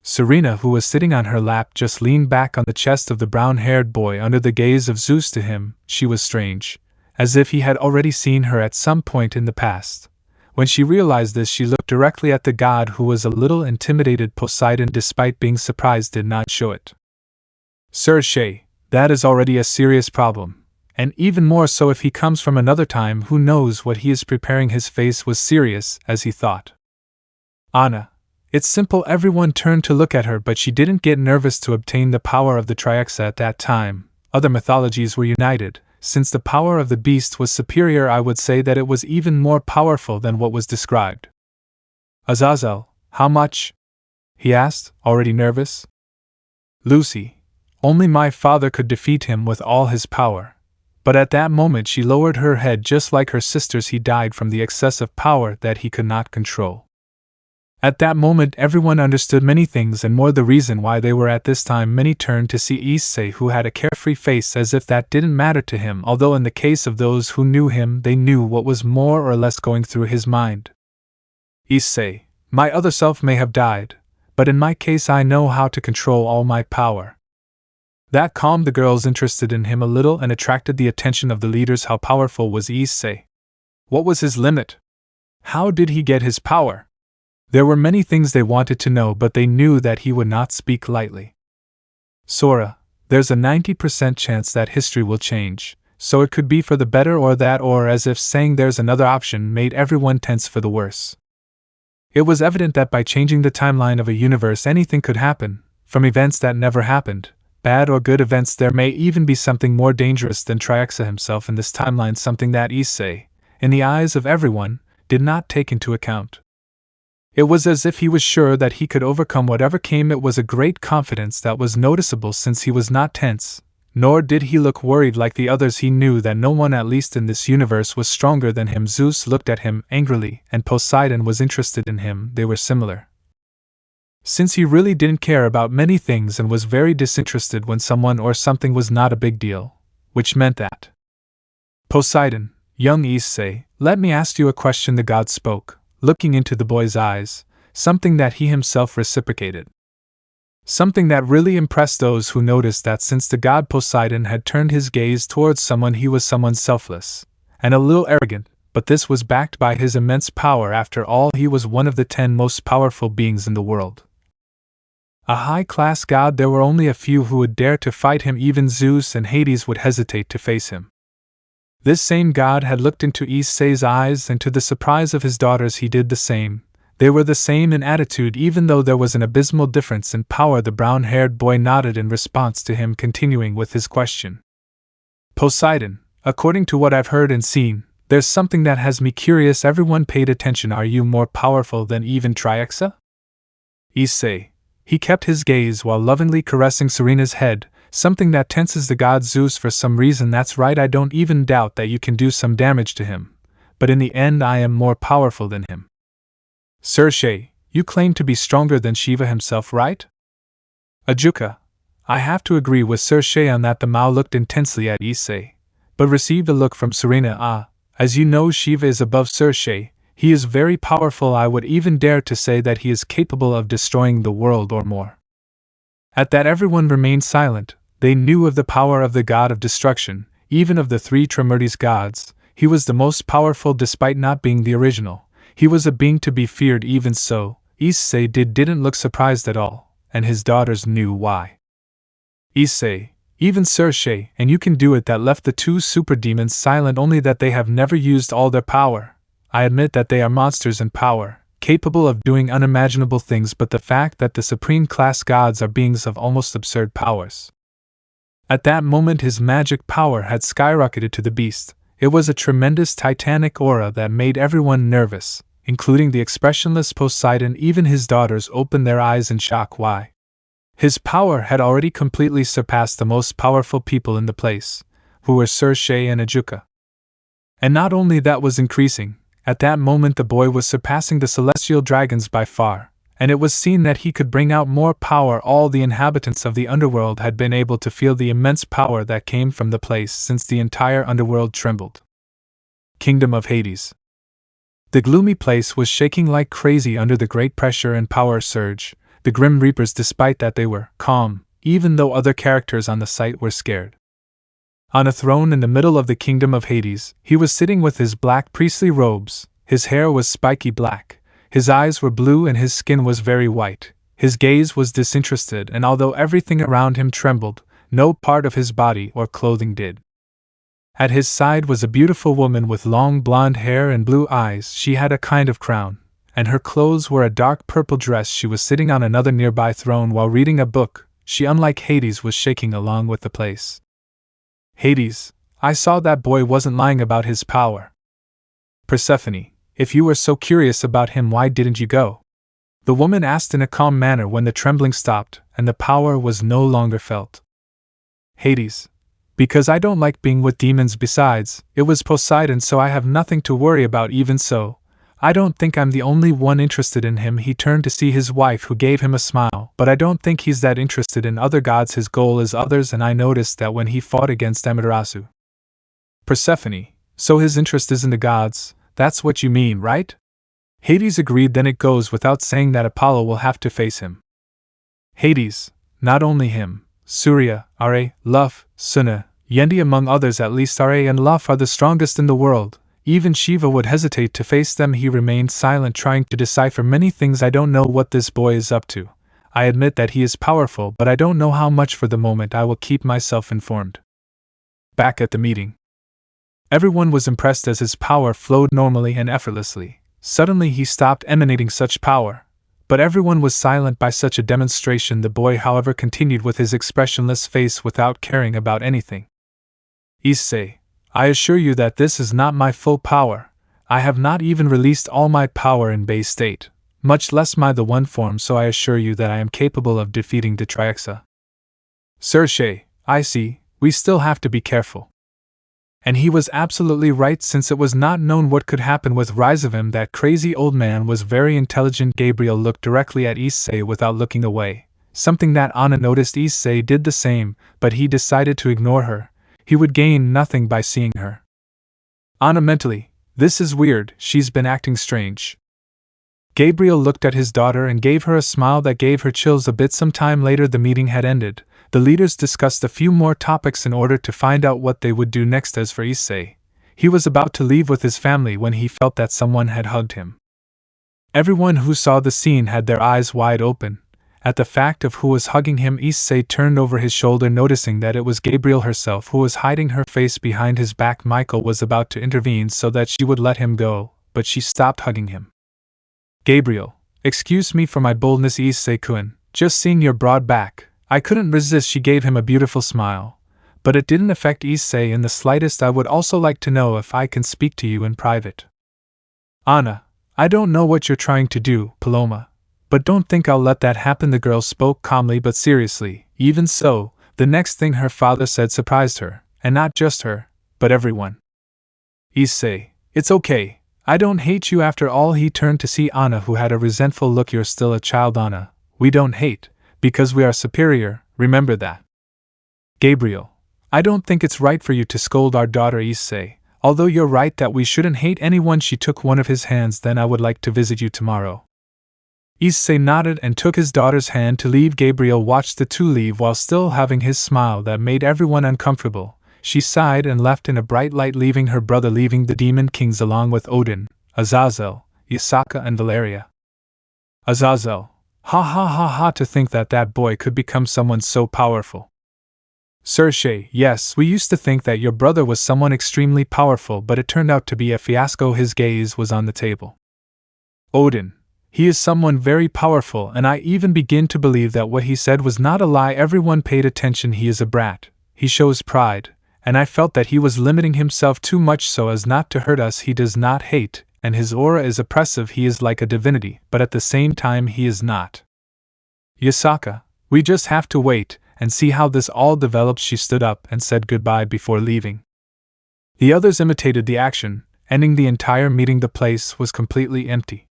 Serena, who was sitting on her lap, just leaned back on the chest of the brown-haired boy under the gaze of Zeus. To him, she was strange, as if he had already seen her at some point in the past. When she realized this, she looked directly at the god, who was a little intimidated. Poseidon, despite being surprised, did not show it. Sir Issei, that is already a serious problem, and even more so if he comes from another time. Who knows what he is preparing? His face was serious as he thought. Anna, it's simple. Everyone turned to look at her, but she didn't get nervous. To obtain the power of the Triaxa at that time, other mythologies were united. Since the power of the beast was superior, I would say that it was even more powerful than what was described. Azazel, how much? He asked, already nervous. Lucy, only my father could defeat him with all his power. But at that moment she lowered her head just like her sisters. He died from the excessive power that he could not control. At that moment everyone understood many things and more the reason why they were at this time. Many turned to see Issei, who had a carefree face as if that didn't matter to him, although in the case of those who knew him they knew what was more or less going through his mind. Issei, my other self may have died, but in my case I know how to control all my power. That calmed the girls interested in him a little and attracted the attention of the leaders. How powerful was Issei? What was his limit? How did he get his power? There were many things they wanted to know, but they knew that he would not speak lightly. Sora, there's a 90% chance that history will change, so it could be for the better or that, or as if saying there's another option made everyone tense for the worse. It was evident that by changing the timeline of a universe anything could happen, from events that never happened, bad or good events. There may even be something more dangerous than Triaxa himself in this timeline, something that Issei, in the eyes of everyone, did not take into account. It was as if he was sure that he could overcome whatever came. It was a great confidence that was noticeable since he was not tense, nor did he look worried like the others. He knew that no one, at least in this universe, was stronger than him. Zeus looked at him angrily, and Poseidon was interested in him. They were similar. Since he really didn't care about many things and was very disinterested when someone or something was not a big deal, which meant that. Poseidon, young Issei, let me ask you a question. The god spoke, looking into the boy's eyes, something that he himself reciprocated. Something that really impressed those who noticed that since the god Poseidon had turned his gaze towards someone, he was someone selfless and a little arrogant, but this was backed by his immense power. After all, he was one of the 10 most powerful beings in the world. A high-class god. There were only a few who would dare to fight him. Even Zeus and Hades would hesitate to face him. This same god had looked into Issei's eyes, and to the surprise of his daughters he did the same. They were the same in attitude, even though there was an abysmal difference in power. The brown-haired boy nodded in response to him, continuing with his question. Poseidon, according to what I've heard and seen, there's something that has me curious. Everyone paid attention. Are you more powerful than even Triaxa? Issei. He kept his gaze while lovingly caressing Serena's head, something that tenses the god Zeus. For some reason, that's right, I don't even doubt that you can do some damage to him, but in the end I am more powerful than him. Circe, you claim to be stronger than Shiva himself, right? Ajuka, I have to agree with Circe on that. The Mao looked intensely at Issei, but received a look from Serena. As you know, Shiva is above Circe. He is very powerful. I would even dare to say that he is capable of destroying the world or more. At that everyone remained silent. They knew of the power of the god of destruction, even of the 3 Trimurtis gods. He was the most powerful despite not being the original. He was a being to be feared. Even so, Issei didn't look surprised at all, and his daughters knew why. Issei, even Circe, and you can do it. That left the 2 super demons silent, only that they have never used all their power. I admit that they are monsters in power, capable of doing unimaginable things, but the fact that the supreme class gods are beings of almost absurd powers. At that moment his magic power had skyrocketed to the beast. It was a tremendous titanic aura that made everyone nervous, including the expressionless Poseidon. Even his daughters opened their eyes in shock. Why? His power had already completely surpassed the most powerful people in the place, who were Circe and Ajuka. And not only that was increasing. At that moment the boy was surpassing the celestial dragons by far, and it was seen that he could bring out more power. All the inhabitants of the underworld had been able to feel the immense power that came from the place, since the entire underworld trembled. Kingdom of Hades. The gloomy place was shaking like crazy under the great pressure and power surge. The Grim Reapers, despite that they were calm, even though other characters on the site were scared. On a throne in the middle of the Kingdom of Hades, he was sitting with his black priestly robes. His hair was spiky black, his eyes were blue, and his skin was very white. His gaze was disinterested, and although everything around him trembled, no part of his body or clothing did. At his side was a beautiful woman with long blonde hair and blue eyes. She had a kind of crown, and her clothes were a dark purple dress. She was sitting on another nearby throne while reading a book. She, unlike Hades, was shaking along with the place. Hades, I saw that boy wasn't lying about his power. Persephone, if you were so curious about him, why didn't you go? The woman asked in a calm manner when the trembling stopped and the power was no longer felt. Hades, because I don't like being with demons. Besides, it was Poseidon, so I have nothing to worry about. Even so, I don't think I'm the only one interested in him. He turned to see his wife, who gave him a smile, but I don't think he's that interested in other gods. His goal is others, and I noticed that when he fought against Amaterasu. Persephone, so his interest is in the gods, that's what you mean, right? Hades agreed. Then it goes without saying that Apollo will have to face him. Hades, not only him, Surya, Are, Luf, Suna, Yendi among others. At least Are and Luf are the strongest in the world. Even Shiva would hesitate to face them. He remained silent, trying to decipher many things. I don't know what this boy is up to. I admit that he is powerful, but I don't know how much for the moment. I will keep myself informed. Back at the meeting, everyone was impressed as his power flowed normally and effortlessly. Suddenly he stopped emanating such power, but everyone was silent by such a demonstration. The boy, however, continued with his expressionless face without caring about anything. Issei, I assure you that this is not my full power. I have not even released all my power in base state, much less my the one form, so I assure you that I am capable of defeating the Triaxa. Sershei, I see, we still have to be careful. And he was absolutely right, since it was not known what could happen with Rizevim. That crazy old man was very intelligent. Gabriel looked directly at Issei without looking away, something that Anna noticed. Issei did the same, but he decided to ignore her. He would gain nothing by seeing her. Anna mentally, this is weird, she's been acting strange. Gabriel looked at his daughter and gave her a smile that gave her chills a bit. Some time later the meeting had ended. The leaders discussed a few more topics in order to find out what they would do next. As for Issei, he was about to leave with his family when he felt that someone had hugged him. Everyone who saw the scene had their eyes wide open. At the fact of who was hugging him, Issei turned over his shoulder, noticing that it was Gabriel herself who was hiding her face behind his back. Michael was about to intervene so that she would let him go, but she stopped hugging him. Gabriel, excuse me for my boldness, Issei-kun, just seeing your broad back, I couldn't resist. She gave him a beautiful smile, but it didn't affect Issei in the slightest. I would also like to know if I can speak to you in private. Anna, I don't know what you're trying to do, Paloma, but don't think I'll let that happen. The girl spoke calmly but seriously. Even so, the next thing her father said surprised her, and not just her, but everyone. Issei, it's okay. I don't hate you after all. He turned to see Anna, who had a resentful look. You're still a child, Anna. We don't hate, because we are superior, remember that. Gabriel, I don't think it's right for you to scold our daughter. Issei, although you're right that we shouldn't hate anyone. She took one of his hands. Then I would like to visit you tomorrow. Issei nodded and took his daughter's hand to leave. Gabriel watched the two leave while still having his smile that made everyone uncomfortable. She sighed and left in a bright light, leaving her brother, leaving the demon kings along with Odin, Azazel, Yasaka and Valeria. Azazel, ha ha ha ha, to think that that boy could become someone so powerful. Sershei, yes, we used to think that your brother was someone extremely powerful, but it turned out to be a fiasco. His gaze was on the table. Odin, he is someone very powerful, and I even begin to believe that what he said was not a lie. Everyone paid attention. He is a brat, he shows pride, and I felt that he was limiting himself too much so as not to hurt us. He does not hate, and his aura is oppressive. He is like a divinity, but at the same time he is not. Yasaka, we just have to wait and see how this all develops. She stood up and said goodbye before leaving. The others imitated the action, ending the entire meeting. The place was completely empty.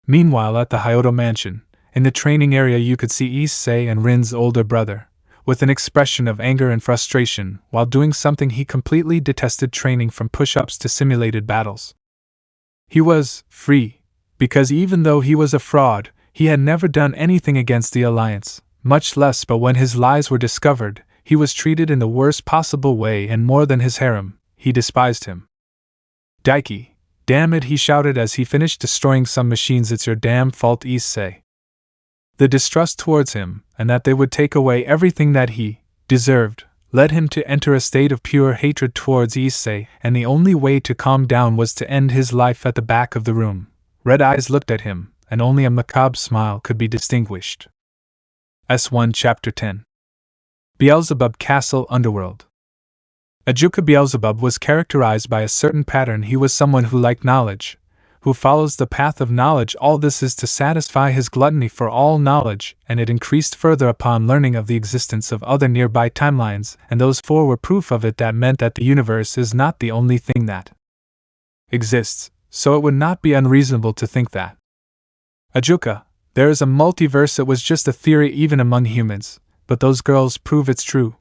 Meanwhile, at the Hyoto mansion, in the training area, you could see Issei and Rin's older brother, with an expression of anger and frustration, while doing something he completely detested, training from push-ups to simulated battles. He was free, because even though he was a fraud, he had never done anything against the Alliance, much less, but when his lies were discovered, he was treated in the worst possible way, and more than his harem, he despised him. Daiki, damn it, he shouted as he finished destroying some machines. It's your damn fault, Issei. The distrust towards him, and that they would take away everything that he deserved, led him to enter a state of pure hatred towards Issei, and the only way to calm down was to end his life. At the back of the room, red eyes looked at him, and only a macabre smile could be distinguished. S1 Chapter 10. Beelzebub Castle Underworld. Ajuka Beelzebub was characterized by a certain pattern. He was someone who liked knowledge, who follows the path of knowledge. All this is to satisfy his gluttony for all knowledge, and it increased further upon learning of the existence of other nearby timelines, and those four were proof of it. That meant that the universe is not the only thing that exists. so it would not be unreasonable to think that. Ajuka, there is a multiverse. It was just a theory even among humans, but those girls prove it's true.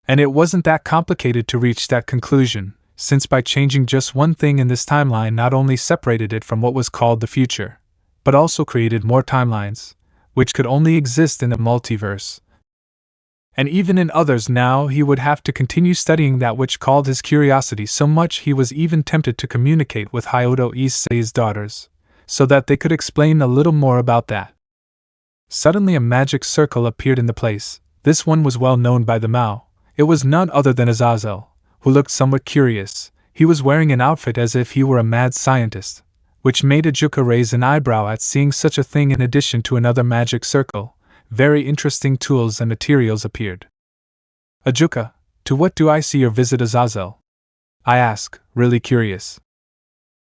And it wasn't that complicated to reach that conclusion, since by changing just one thing in this timeline not only separated it from what was called the future, but also created more timelines, which could only exist in a multiverse. And even in others now he would have to continue studying that which called his curiosity so much he was even tempted to communicate with Hyodo Issei's daughters, so that they could explain a little more about that. Suddenly a magic circle appeared in the place. This one was well known by the Mao. It was none other than Azazel, who looked somewhat curious. He was wearing an outfit as if he were a mad scientist, which made Ajuka raise an eyebrow at seeing such a thing. In addition to another magic circle, very interesting tools and materials appeared. Ajuka, to what do I see your visit, Azazel? I asked, really curious.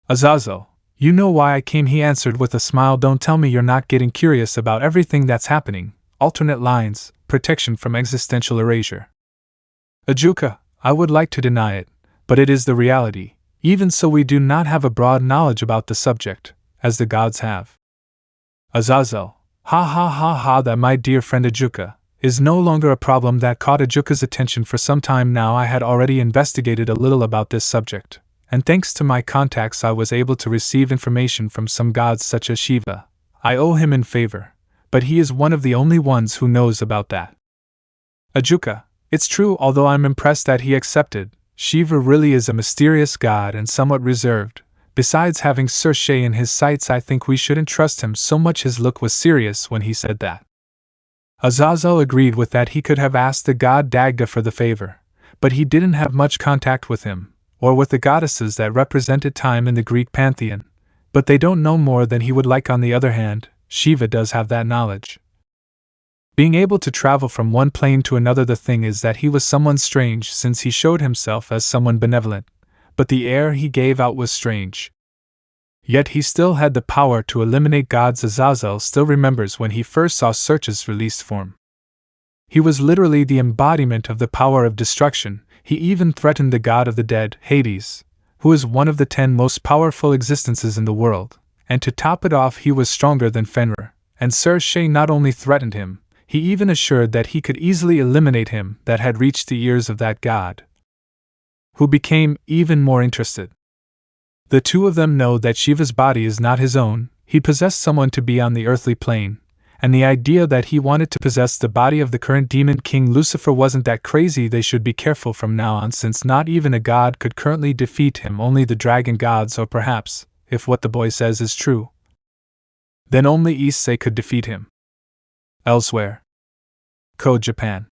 Azazel, you know why I came, he answered with a smile. Don't tell me you're not getting curious about everything that's happening. Alternate lines, protection from existential erasure. Ajuka, I would like to deny it, but it is the reality. Even so, we do not have a broad knowledge about the subject, as the gods have. Azazel, ha ha ha ha, that, my dear friend Ajuka, is no longer a problem. That caught Ajuka's attention for some time now. I had already investigated a little about this subject, and thanks to my contacts I was able to receive information from some gods such as Shiva. I owe him in favor, but he is one of the only ones who knows about that. Ajuka, it's true, although I'm impressed that he accepted. Shiva really is a mysterious god and somewhat reserved. Besides having Issei in his sights, I think we shouldn't trust him so much. His look was serious when he said that. Azazel agreed with that. He could have asked the god Dagda for the favor, but he didn't have much contact with him, or with the goddesses that represented time in the Greek pantheon, but they don't know more than he would like. On the other hand, Shiva does have that knowledge. Being able to travel from one plane to another. The thing is that he was someone strange, since he showed himself as someone benevolent, but the air he gave out was strange. Yet he still had the power to eliminate gods. Azazel still remembers when he first saw Search's released form. He was literally the embodiment of the power of destruction. He even threatened the god of the dead, Hades, who is one of the 10 most powerful existences in the world, and to top it off he was stronger than Fenrir, and Issei not only threatened him, he even assured that he could easily eliminate him. That had reached the ears of that god, who became even more interested. The two of them know that Shiva's body is not his own. He possessed someone to be on the earthly plane, and the idea that he wanted to possess the body of the current demon king Lucifer wasn't that crazy. They should be careful from now on, since not even a god could currently defeat him. Only the dragon gods, or perhaps, if what the boy says is true, then only Issei could defeat him. Elsewhere. Code Japan.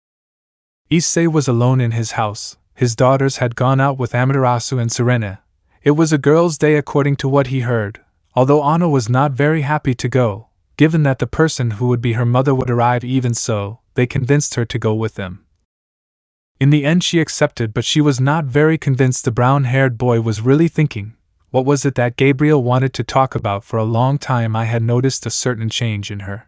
Issei was alone in his house. His daughters had gone out with Amaterasu and Serena. It was a girls' day according to what he heard, although Anna was not very happy to go, given that the person who would be her mother would arrive. Even so, they convinced her to go with them. In the end she accepted, but she was not very convinced. The brown-haired boy was really thinking, what was it that Gabriel wanted to talk about? For a long time I had noticed a certain change in her.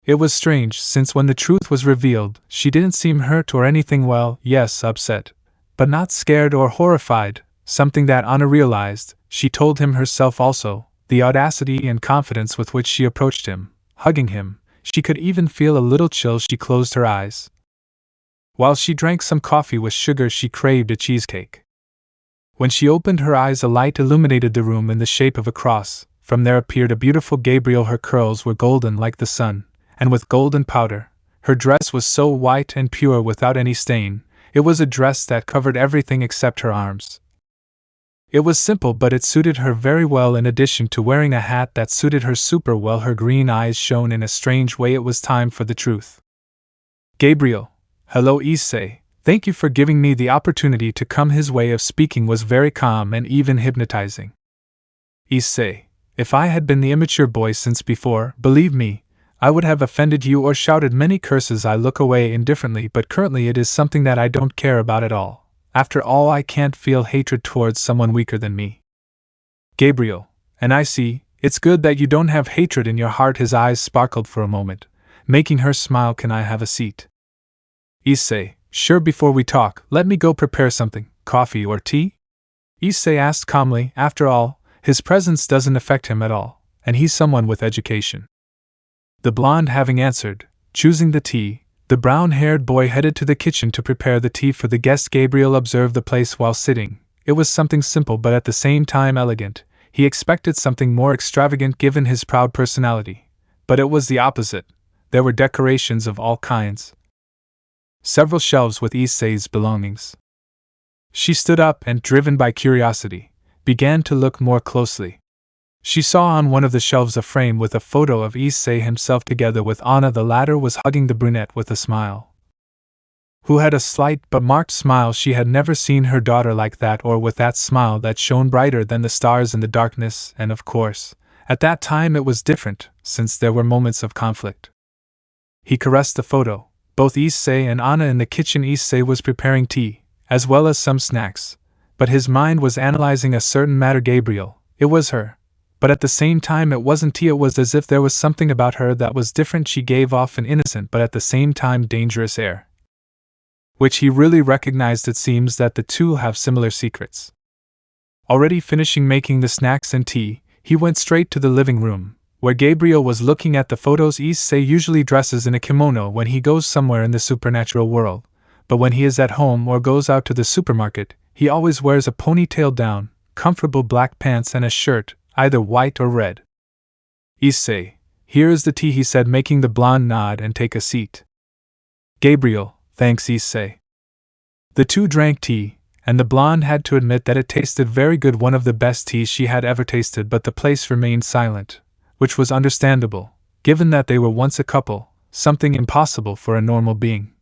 It was strange, since when the truth was revealed, she didn't seem hurt or anything. Well, yes, upset, but not scared or horrified, something that Anna realized. She told him herself also, the audacity and confidence with which she approached him, hugging him. She could even feel a little chill. She closed her eyes. While she drank some coffee with sugar, she craved a cheesecake. When she opened her eyes, a light illuminated the room in the shape of a cross. From there appeared a beautiful Gabriel. Her curls were golden like the sun, and with golden powder. Her dress was so white and pure without any stain. It was a dress that covered everything except her arms. It was simple, but it suited her very well. In addition to wearing a hat that suited her super well, her green eyes shone in a strange way. It was time for the truth. Gabriel. Hello, Issei. Thank you for giving me the opportunity to come. His way of speaking was very calm and even hypnotizing. Issei. If I had been the immature boy since before, believe me, I would have offended you or shouted many curses. I look away indifferently, but currently it is something that I don't care about at all. After all, I can't feel hatred towards someone weaker than me. Gabriel. And I see, it's good that you don't have hatred in your heart. His eyes sparkled for a moment, making her smile. Can I have a seat? Issei. Sure. Before we talk, let me go prepare something. Coffee or tea? Issei asked calmly. After all, His presence doesn't affect him at all, and he's someone with education. The blonde having answered, choosing the tea, the brown-haired boy headed to the kitchen to prepare the tea for the guest. Gabriel observed the place while sitting. It was something simple but at the same time elegant. He expected something more extravagant given his proud personality, but it was the opposite. There were decorations of all kinds. Several shelves with Issei's belongings. She stood up and, driven by curiosity, began to look more closely. She saw on one of the shelves a frame with a photo of Issei himself together with Anna. The latter was hugging the brunette with a smile, who had a slight but marked smile. She had never seen her daughter like that, or with that smile that shone brighter than the stars in the darkness, and of course, at that time it was different, since there were moments of conflict. He caressed the photo, both Issei and Anna in the kitchen. Issei was preparing tea, as well as some snacks, but his mind was analyzing a certain matter. Gabriel, it was her. But at the same time it wasn't tea. It was as if there was something about her that was different. She gave off an innocent but at the same time dangerous air, which he really recognized. It seems that the two have similar secrets. Already finishing making the snacks and tea, he went straight to the living room, where Gabriel was looking at the photos. Issei usually dresses in a kimono when he goes somewhere in the supernatural world, but when he is at home or goes out to the supermarket, he always wears a ponytail down, comfortable black pants and a shirt, either white or red. Issei, here is the tea, he said, making the blonde nod and take a seat. Gabriel, thanks, Issei. The two drank tea, and the blonde had to admit that it tasted very good, one of the best teas she had ever tasted. But the place remained silent, which was understandable, given that they were once a couple, something impossible for a normal being.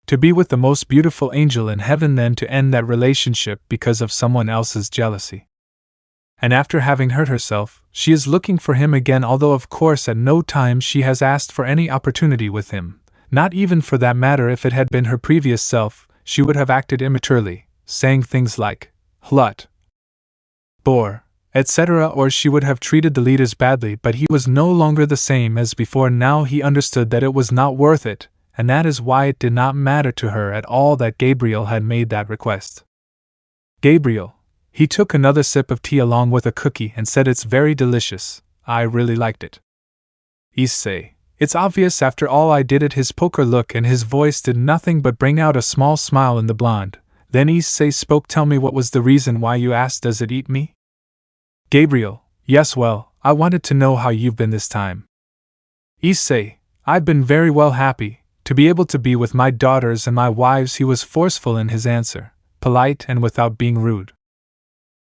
To be with the most beautiful angel in heaven, then to end that relationship because of someone else's jealousy. And after having hurt herself, she is looking for him again, although of course at no time she has asked for any opportunity with him. Not even for that matter. If it had been her previous self, she would have acted immaturely, saying things like, "Hlut," "bore," etc., or she would have treated the leaders badly. But he was no longer the same as before. Now he understood that it was not worth it, and that is why it did not matter to her at all that Gabriel had made that request. Gabriel. He took another sip of tea along with a cookie and said, "It's very delicious. I really liked it." Issei, it's obvious after all I did it. His poker look and his voice did nothing but bring out a small smile in the blonde. Then Issei spoke. Tell me, what was the reason why you asked? Does it eat me? Gabriel, yes, well, I wanted to know how you've been this time. Issei, I've been very well, happy to be able to be with my daughters and my wives. He was forceful in his answer, polite and without being rude.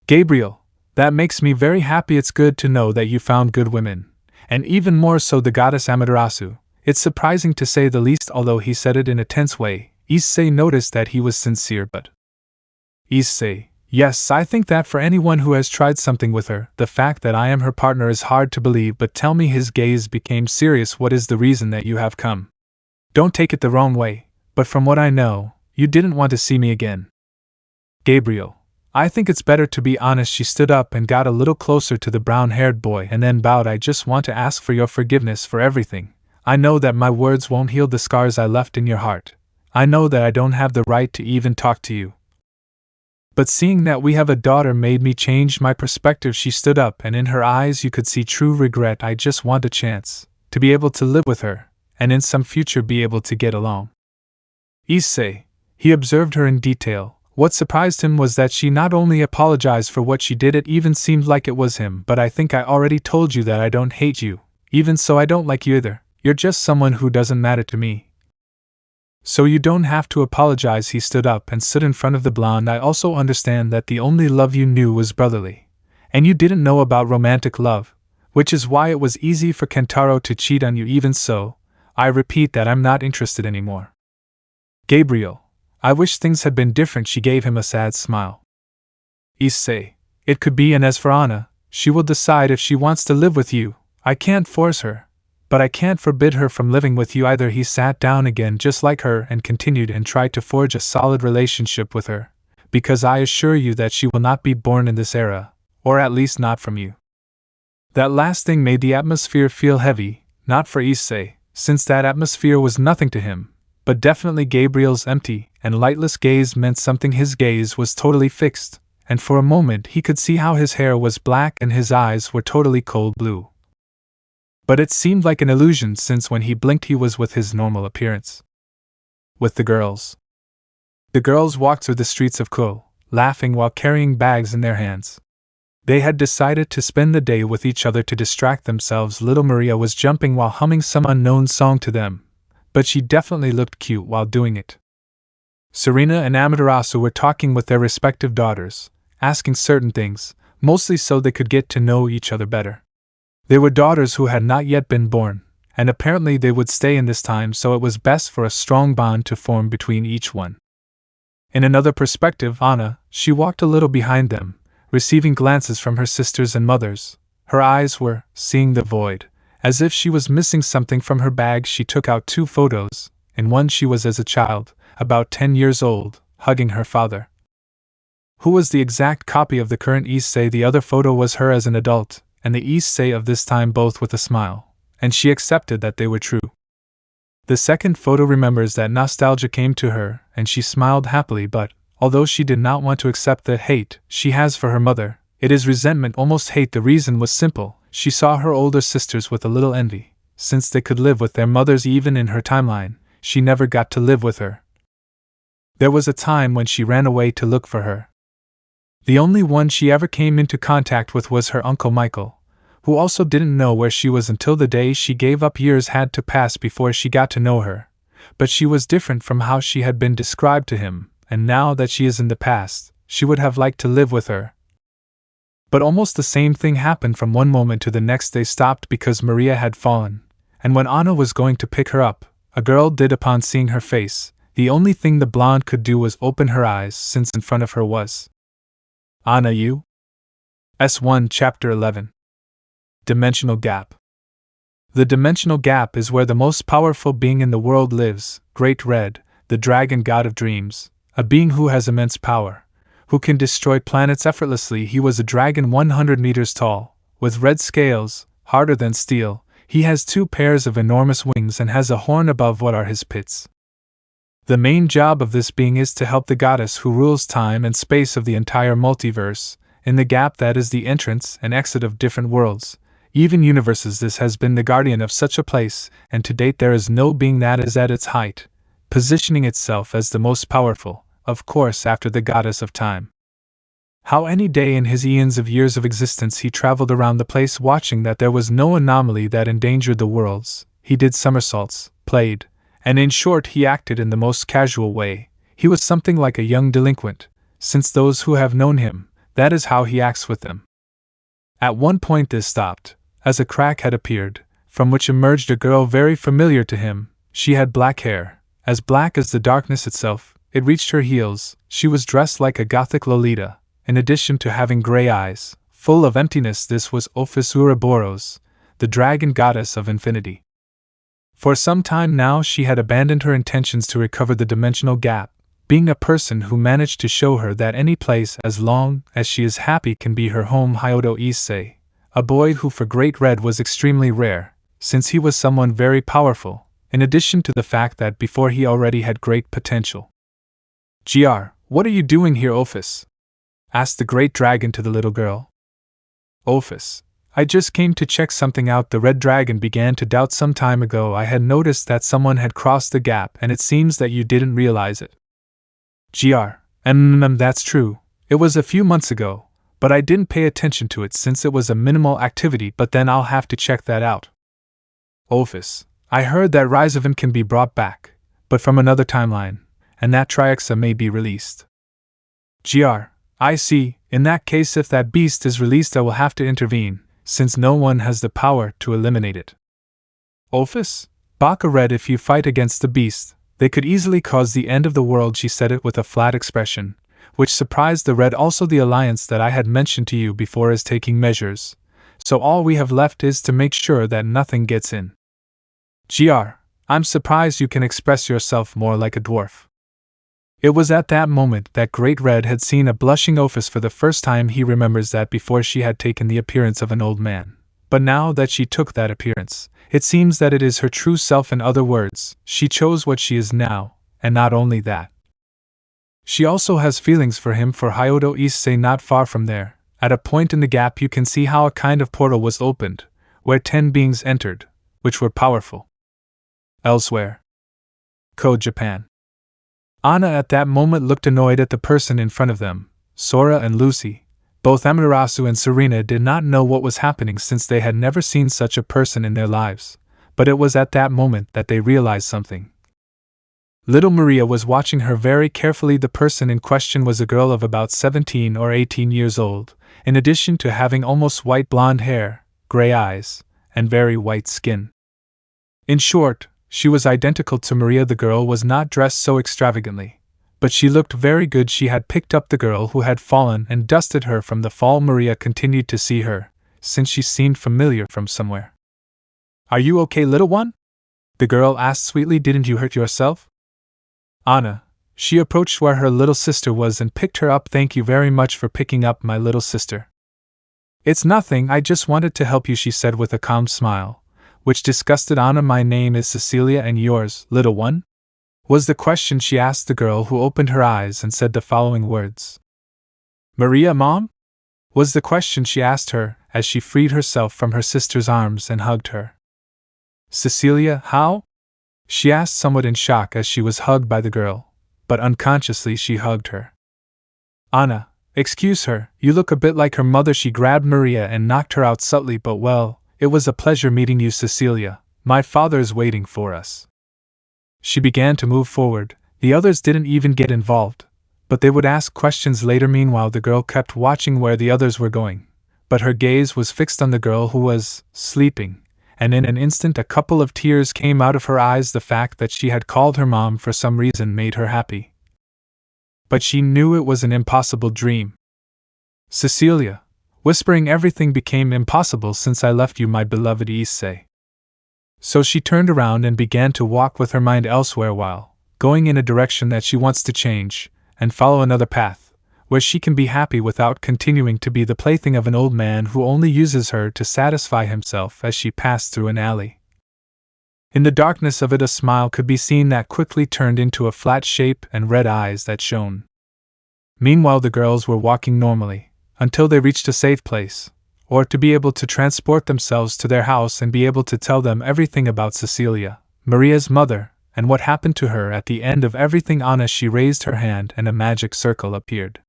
Gabriel, that makes me very happy. It's good to know that you found good women, and even more so the goddess Amaterasu. It's surprising to say the least. Although he said it in a tense way, Issei noticed that he was sincere. But Issei, yes, I think that for anyone who has tried something with her, the fact that I am her partner is hard to believe. But tell me, his gaze became serious, what is the reason that you have come? Don't take it the wrong way, but from what I know, you didn't want to see me again. Gabriel, I think it's better to be honest. She stood up and got a little closer to the brown-haired boy and then bowed. I just want to ask for your forgiveness for everything. I know that my words won't heal the scars I left in your heart. I know that I don't have the right to even talk to you. But seeing that we have a daughter made me change my perspective. She stood up and in her eyes you could see true regret. I just want a chance to be able to live with her, and in some future be able to get along. Issei, he observed her in detail. What surprised him was that she not only apologized for what she did, it even seemed like it was him. But I think I already told you that I don't hate you. Even so, I don't like you either. You're just someone who doesn't matter to me. So you don't have to apologize. He stood up and stood in front of the blonde. I also understand that the only love you knew was brotherly, and you didn't know about romantic love, which is why it was easy for Kentaro to cheat on you. Even so, I repeat that I'm not interested anymore. Gabriel, I wish things had been different. She gave him a sad smile. Issei, it could be, and as for Anna, she will decide if she wants to live with you. I can't force her, but I can't forbid her from living with you either. He sat down again just like her and continued and tried to forge a solid relationship with her, because I assure you that she will not be born in this era, or at least not from you. That last thing made the atmosphere feel heavy, not for Issei, since that atmosphere was nothing to him, but definitely Gabriel's empty and lightless gaze meant something. His gaze was totally fixed, and for a moment he could see how his hair was black and his eyes were totally cold blue. But it seemed like an illusion since when he blinked he was with his normal appearance. With the girls. The girls walked through the streets of Kul, laughing while carrying bags in their hands. They had decided to spend the day with each other to distract themselves. Little Maria was jumping while humming some unknown song to them, but she definitely looked cute while doing it. Serena and Amaterasu were talking with their respective daughters, asking certain things, mostly so they could get to know each other better. They were daughters who had not yet been born, and apparently they would stay in this time, so it was best for a strong bond to form between each one. In another perspective, Anna, she walked a little behind them, receiving glances from her sisters and mothers. Her eyes were seeing the void, as if she was missing something from her bag. She took out 2 photos. In one she was as a child, about 10 years old, hugging her father, who was the exact copy of the current Issei. The other photo was her as an adult, and the Issei of this time, both with a smile, and she accepted that they were true. The second photo remembers that nostalgia came to her, and she smiled happily, but, although she did not want to accept the hate she has for her mother, it is resentment, almost hate. The reason was simple: she saw her older sisters with a little envy, since they could live with their mothers. Even in her timeline, she never got to live with her. There was a time when she ran away to look for her. The only one she ever came into contact with was her uncle Michael, who also didn't know where she was until the day she gave up. Years had to pass before she got to know her, but she was different from how she had been described to him, and now that she is in the past, she would have liked to live with her. But almost the same thing happened from one moment to the next. They stopped because Maria had fallen, and when Anna was going to pick her up, a girl did. Upon seeing her face, the only thing the blonde could do was open her eyes, since in front of her was Anna. S1 Chapter 11. Dimensional Gap. The dimensional gap is where the most powerful being in the world lives, Great Red, the dragon god of dreams, a being who has immense power, who can destroy planets effortlessly. He was a dragon 100 meters tall, with red scales, harder than steel. He has 2 pairs of enormous wings and has a horn above what are his pits. The main job of this being is to help the goddess who rules time and space of the entire multiverse, in the gap that is the entrance and exit of different worlds, even universes. This has been the guardian of such a place, and to date there is no being that is at its height, positioning itself as the most powerful, of course after the goddess of time. How any day in his eons of years of existence he traveled around the place, watching that there was no anomaly that endangered the worlds. He did somersaults, played, and in short he acted in the most casual way. He was something like a young delinquent, since those who have known him, that is how he acts with them. At one point this stopped, as a crack had appeared, from which emerged a girl very familiar to him. She had black hair, as black as the darkness itself. It reached her heels. She was dressed like a gothic Lolita, in addition to having gray eyes, full of emptiness. This was Ophis, the dragon goddess of infinity. For some time now she had abandoned her intentions to recover the dimensional gap, being a person who managed to show her that any place as long as she is happy can be her home. Issei, a boy who for Great Red was extremely rare, since he was someone very powerful, in addition to the fact that before he already had great potential. What are you doing here, Ophis? Asked the great dragon to the little girl. Ophis, I just came to check something out. The red dragon began to doubt. Some time ago I had noticed that someone had crossed the gap, and it seems that you didn't realize it. That's true. It was a few months ago, but I didn't pay attention to it since it was a minimal activity, but then I'll have to check that out. Ophis, I heard that Rizevim can be brought back, but from another timeline, and that Triaxa may be released. I see. In that case, if that beast is released I will have to intervene, since no one has the power to eliminate it. Ophis, Baka Red, if you fight against the beast, they could easily cause the end of the world. She said it with a flat expression, which surprised the Red. Also the alliance that I had mentioned to you before is taking measures, so all we have left is to make sure that nothing gets in. I'm surprised you can express yourself more like a dwarf. It was at that moment that Great Red had seen a blushing Ophis for the first time. He remembers that before she had taken the appearance of an old man, but now that she took that appearance, it seems that it is her true self. In other words, she chose what she is now, and not only that. She also has feelings for him for Hyodo Issei not far from there. At a point in the gap you can see how a kind of portal was opened, where 10 beings entered, which were powerful. Elsewhere. Code Japan. Anna at that moment looked annoyed at the person in front of them. Sora and Lucy, both Amaterasu and Serena, did not know what was happening since they had never seen such a person in their lives, but it was at that moment that they realized something. Little Maria was watching her very carefully. The person in question was a girl of about 17 or 18 years old, in addition to having almost white blonde hair, gray eyes, and very white skin. In short, she was identical to Maria. The girl was not dressed so extravagantly, but she looked very good. She had picked up the girl who had fallen and dusted her from the fall. Maria continued to see her, since she seemed familiar from somewhere. "Are you okay, little one?" the girl asked sweetly. "Didn't you hurt yourself?" Anna, she approached where her little sister was and picked her up. "Thank you very much for picking up my little sister." "It's nothing, I just wanted to help you," she said with a calm smile, which disgusted Anna. "My name is Cecilia, and yours, little one?" was the question she asked the girl, who opened her eyes and said the following words. "Maria, Mom?" was the question she asked her, as she freed herself from her sister's arms and hugged her. "Cecilia, how?" she asked somewhat in shock as she was hugged by the girl, but unconsciously she hugged her. "Anna, excuse her, you look a bit like her mother." She grabbed Maria and knocked her out subtly. "But well, it was a pleasure meeting you, Cecilia. My father is waiting for us." She began to move forward. The others didn't even get involved, but they would ask questions later. Meanwhile, the girl kept watching where the others were going, but her gaze was fixed on the girl who was sleeping, and in an instant a couple of tears came out of her eyes. The fact that she had called her mom for some reason made her happy. But she knew it was an impossible dream. "Cecilia," whispering, "everything became impossible since I left you, my beloved Issei." So she turned around and began to walk with her mind elsewhere while going in a direction that she wants to change and follow another path, where she can be happy without continuing to be the plaything of an old man who only uses her to satisfy himself. As she passed through an alley, in the darkness of it a smile could be seen that quickly turned into a flat shape and red eyes that shone. Meanwhile the girls were walking normally, until they reached a safe place, or to be able to transport themselves to their house and be able to tell them everything about Cecilia, Maria's mother, and what happened to her at the end of everything. Anna, she raised her hand and a magic circle appeared.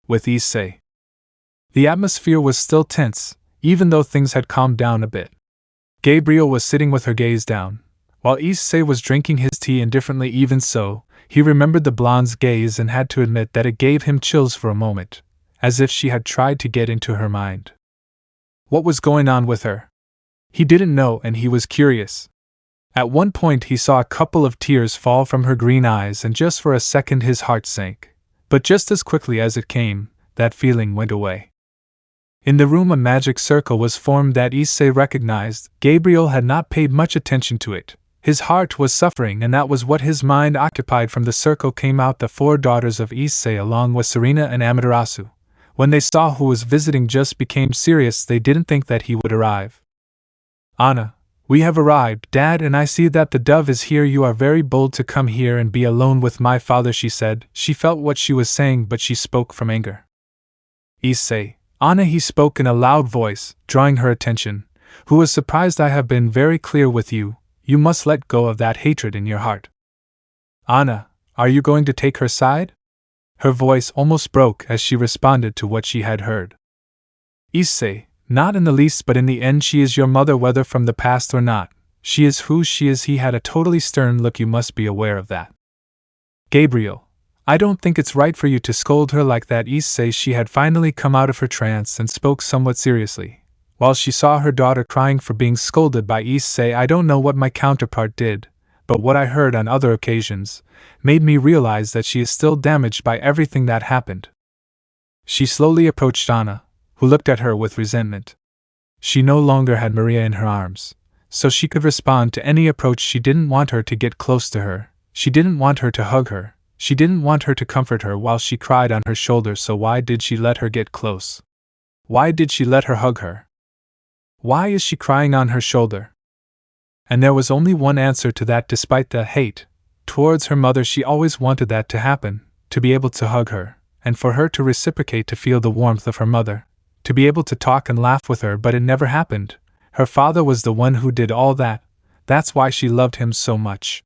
With Issei. The atmosphere was still tense, even though things had calmed down a bit. Gabriel was sitting with her gaze down, while Issei was drinking his tea indifferently. Even so, he remembered the blonde's gaze and had to admit that it gave him chills for a moment, as if she had tried to get into her mind. What was going on with her? He didn't know, and he was curious. At one point he saw a couple of tears fall from her green eyes, and just for a second his heart sank. But just as quickly as it came, that feeling went away. In the room a magic circle was formed that Issei recognized. Gabriel had not paid much attention to it. His heart was suffering, and that was what his mind occupied. From the circle came out the 4 daughters of Issei along with Serena and Amaterasu. When they saw who was visiting, just became serious. They didn't think that he would arrive. "Anna, we have arrived, Dad, and I see that the dove is here. You are very bold to come here and be alone with my father," she said. She felt what she was saying, but she spoke from anger. "Issei, Anna," he spoke in a loud voice, drawing her attention, who was surprised. "I have been very clear with you. You must let go of that hatred in your heart." "Anna, are you going to take her side?" Her voice almost broke as she responded to what she had heard. "Issei, not in the least, but in the end she is your mother, whether from the past or not. She is who she is." He had a totally stern look. "You must be aware of that. Gabriel, I don't think it's right for you to scold her like that." Issei, she had finally come out of her trance and spoke somewhat seriously, while she saw her daughter crying for being scolded by Issei. "I don't know what my counterpart did, but what I heard on other occasions made me realize that she is still damaged by everything that happened." She slowly approached Anna, who looked at her with resentment. She no longer had Maria in her arms, so she could respond to any approach. She didn't want her to get close to her. She didn't want her to hug her. She didn't want her to comfort her while she cried on her shoulder. So why did she let her get close? Why did she let her hug her? Why is she crying on her shoulder? And there was only one answer to that. Despite the hate towards her mother, she always wanted that to happen. to be able to hug her, and for her to reciprocate to feel the warmth of her mother, to be able to talk and laugh with her, but it never happened. Her father was the one who did all that. That's why she loved him so much.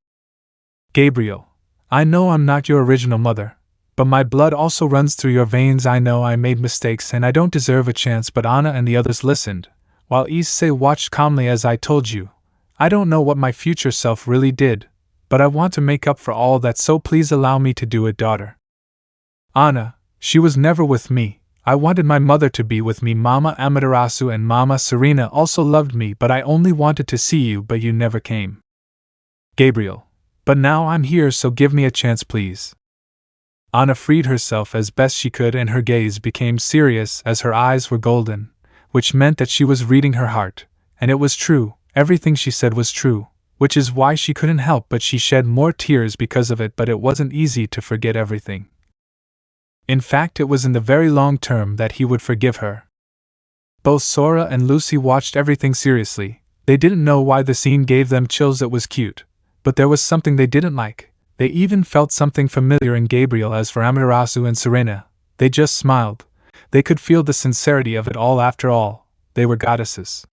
Gabriel, I know I'm not your original mother, but my blood also runs through your veins. I know I made mistakes and I don't deserve a chance, but Anna and the others listened, while Issei watched calmly. As I told you, I don't know what my future self really did, but I want to make up for all that, so please allow me to do it, daughter. Anna, she was never with me. I wanted my mother to be with me. Mama Amaterasu and Mama Serena also loved me, but I only wanted to see you, but you never came. Gabriel, but now I'm here, so give me a chance, please. Anna freed herself as best she could, and her gaze became serious as her eyes were golden, which meant that she was reading her heart, and it was true. Everything she said was true, which is why she couldn't help but she shed more tears because of it, but it wasn't easy to forget everything. In fact, it was in the very long term that he would forgive her. Both Sora and Lucy watched everything seriously. They didn't know why the scene gave them chills. It was cute, but there was something they didn't like. They even felt something familiar in Gabriel. As for Amaterasu and Serena, they just smiled. They could feel the sincerity of it all. After all, they were goddesses.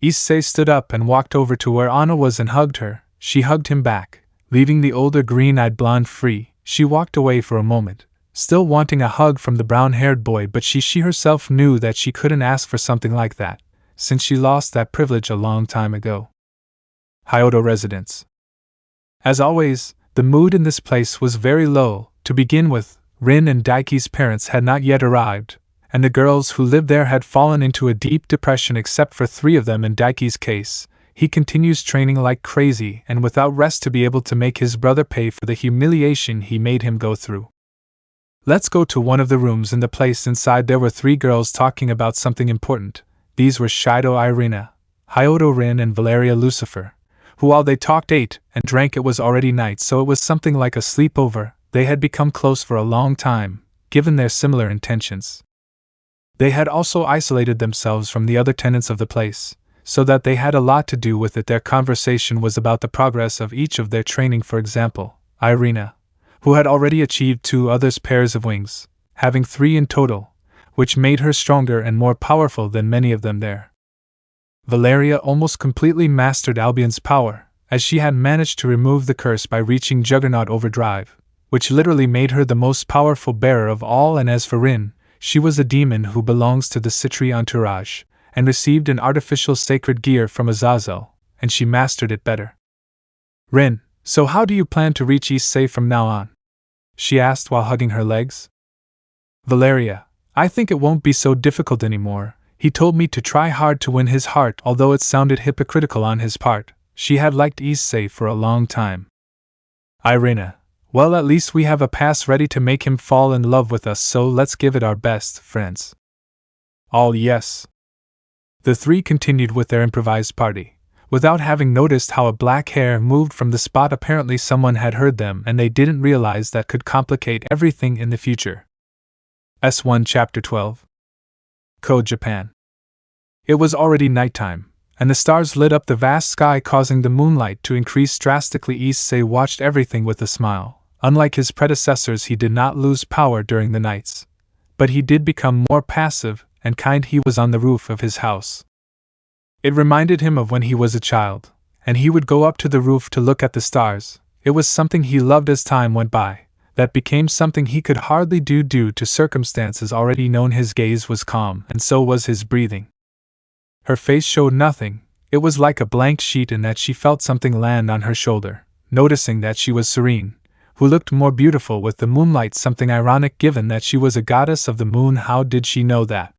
Issei stood up and walked over to where Anna was and hugged her. She hugged him back, leaving the older green-eyed blonde free. She walked away for a moment, still wanting a hug from the brown-haired boy, but she herself knew that she couldn't ask for something like that, since she lost that privilege a long time ago. Hyodo residence. As always, the mood in this place was very low. To begin with, Rin and Daiki's parents had not yet arrived, and the girls who lived there had fallen into a deep depression except for 3 of them. In Daiki's case, he continues training like crazy and without rest to be able to make his brother pay for the humiliation he made him go through. Let's go to one of the rooms in the place. Inside there were 3 girls talking about something important. These were Shido Irina, Hyodo Rin and Valeria Lucifer, who while they talked, ate, and drank. It was already night, so it was something like a sleepover. They had become close for a long time, given their similar intentions. They had also isolated themselves from the other tenants of the place, so that they had a lot to do with it. Their conversation was about the progress of each of their training. For example, Irina, who had already achieved 2 others' pairs of wings, having 3 in total, which made her stronger and more powerful than many of them there. Valeria almost completely mastered Albion's power, as she had managed to remove the curse by reaching Juggernaut Overdrive, which literally made her the most powerful bearer of all. And as for Rin, she was a demon who belongs to the Citri entourage, and received an artificial sacred gear from Azazel, and she mastered it better. Rin, so how do you plan to reach Issei from now on? She asked while hugging her legs. Valeria, I think it won't be so difficult anymore. He told me to try hard to win his heart. Although it sounded hypocritical on his part, she had liked Issei for a long time. Irina, well, at least we have a pass ready to make him fall in love with us, so let's give it our best, friends. All yes. The 3 continued with their improvised party, without having noticed how a black hair moved from the spot. Apparently someone had heard them and they didn't realize that could complicate everything in the future. S1 Chapter 12. Code Japan. It was already nighttime, and the stars lit up the vast sky, causing the moonlight to increase drastically. Issei watched everything with a smile. Unlike his predecessors, he did not lose power during the nights, but he did become more passive and kind. He was on the roof of his house. It reminded him of when he was a child, and he would go up to the roof to look at the stars. It was something he loved. As time went by, that became something he could hardly do due to circumstances already known. His gaze was calm, and so was his breathing. Her face showed nothing. It was like a blank sheet, in that she felt something land on her shoulder, noticing that she was serene, who looked more beautiful with the moonlight. Something ironic given that she was a goddess of the moon. How did she know that?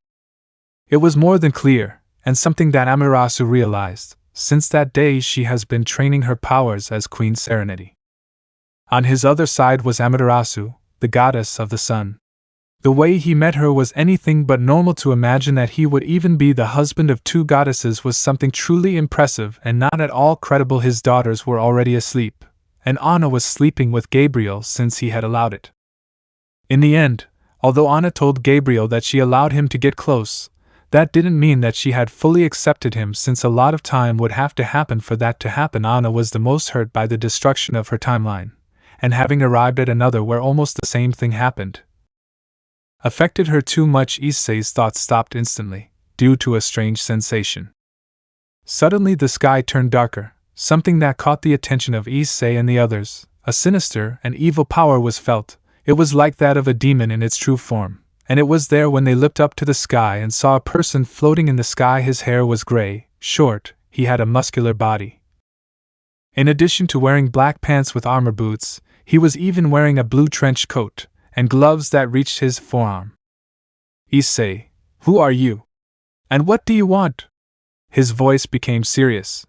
It was more than clear, and something that Amaterasu realized. Since that day she has been training her powers as Queen Serenity. On his other side was Amaterasu, the goddess of the sun. The way he met her was anything but normal. To imagine that he would even be the husband of 2 goddesses was something truly impressive and not at all credible. His daughters were already asleep, and Anna was sleeping with Gabriel since he had allowed it. In the end, although Anna told Gabriel that she allowed him to get close, that didn't mean that she had fully accepted him, since a lot of time would have to happen for that to happen. Anna was the most hurt by the destruction of her timeline, and having arrived at another where almost the same thing happened affected her too much, Issei's thoughts stopped instantly, due to a strange sensation. Suddenly the sky turned darker, something that caught the attention of Issei and the others. A sinister and evil power was felt. It was like that of a demon in its true form, and it was there when they looked up to the sky and saw a person floating in the sky. His hair was gray, short, he had a muscular body. In addition to wearing black pants with armor boots, he was even wearing a blue trench coat, and gloves that reached his forearm. Issei, who are you? And what do you want? His voice became serious.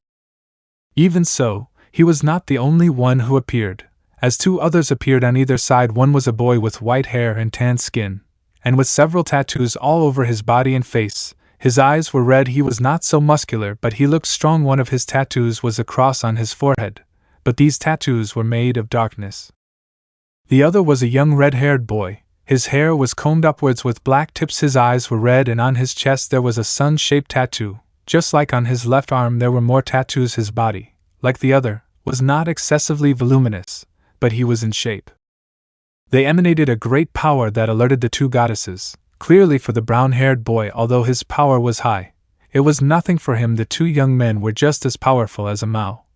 Even so, he was not the only one who appeared, as two others appeared on either side. One was a boy with white hair and tan skin, and with several tattoos all over his body and face. His eyes were red. He was not so muscular, but he looked strong. One of his tattoos was a cross on his forehead, but these tattoos were made of darkness. The other was a young red-haired boy. His hair was combed upwards with black tips. His eyes were red, and on his chest there was a sun-shaped tattoo. Just like on his left arm there were more tattoos. His body, like the other, was not excessively voluminous, but he was in shape. They emanated a great power that alerted the two goddesses. Clearly for the brown-haired boy, although his power was high, it was nothing for him. The two young men were just as powerful as a Mao.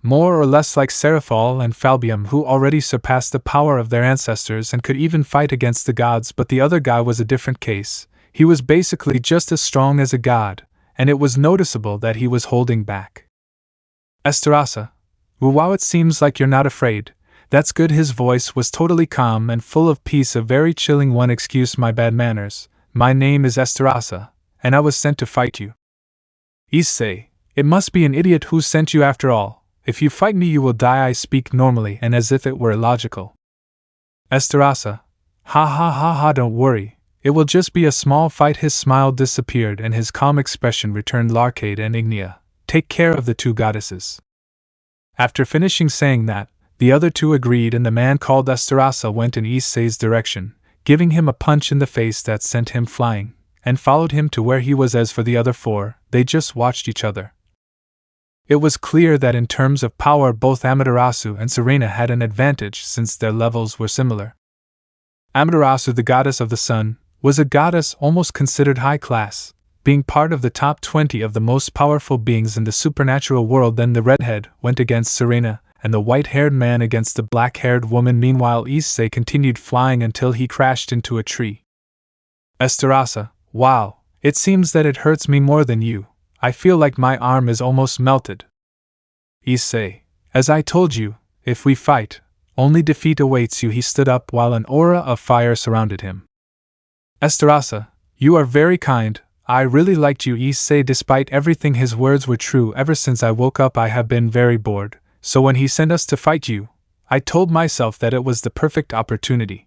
More or less like Seraphal and Falbium, who already surpassed the power of their ancestors and could even fight against the gods. But the other guy was a different case. He was basically just as strong as a god, and it was noticeable that he was holding back. Estarossa, wow, it seems like you're not afraid. That's good. His voice was totally calm and full of peace, a very chilling one. Excuse my bad manners. My name is Estarossa, and I was sent to fight you. Issei, it must be an idiot who sent you after all. If you fight me you will die. I speak normally and as if it were illogical. Estarossa, ha ha ha ha, don't worry. It will just be a small fight. His smile disappeared and his calm expression returned. Larcade and Ignia, take care of the two goddesses. After finishing saying that, the other two agreed, and the man called Estarossa went in Issei's direction, giving him a punch in the face that sent him flying, and followed him to where he was. As for the other four, they just watched each other. It was clear that in terms of power both Amaterasu and Serena had an advantage since their levels were similar. Amaterasu, the goddess of the sun, was a goddess almost considered high class, being part of the top 20 of the most powerful beings in the supernatural world. Then the redhead went against Serena, and the white-haired man against the black-haired woman. Meanwhile, Issei continued flying until he crashed into a tree. Estarossa, wow, it seems that it hurts me more than you. I feel like my arm is almost melted. Issei, as I told you, if we fight, only defeat awaits you. He stood up while an aura of fire surrounded him. Estarossa, you are very kind. I really liked you. Issei, despite everything, his words were true. Ever since I woke up I have been very bored, so when he sent us to fight you, I told myself that it was the perfect opportunity.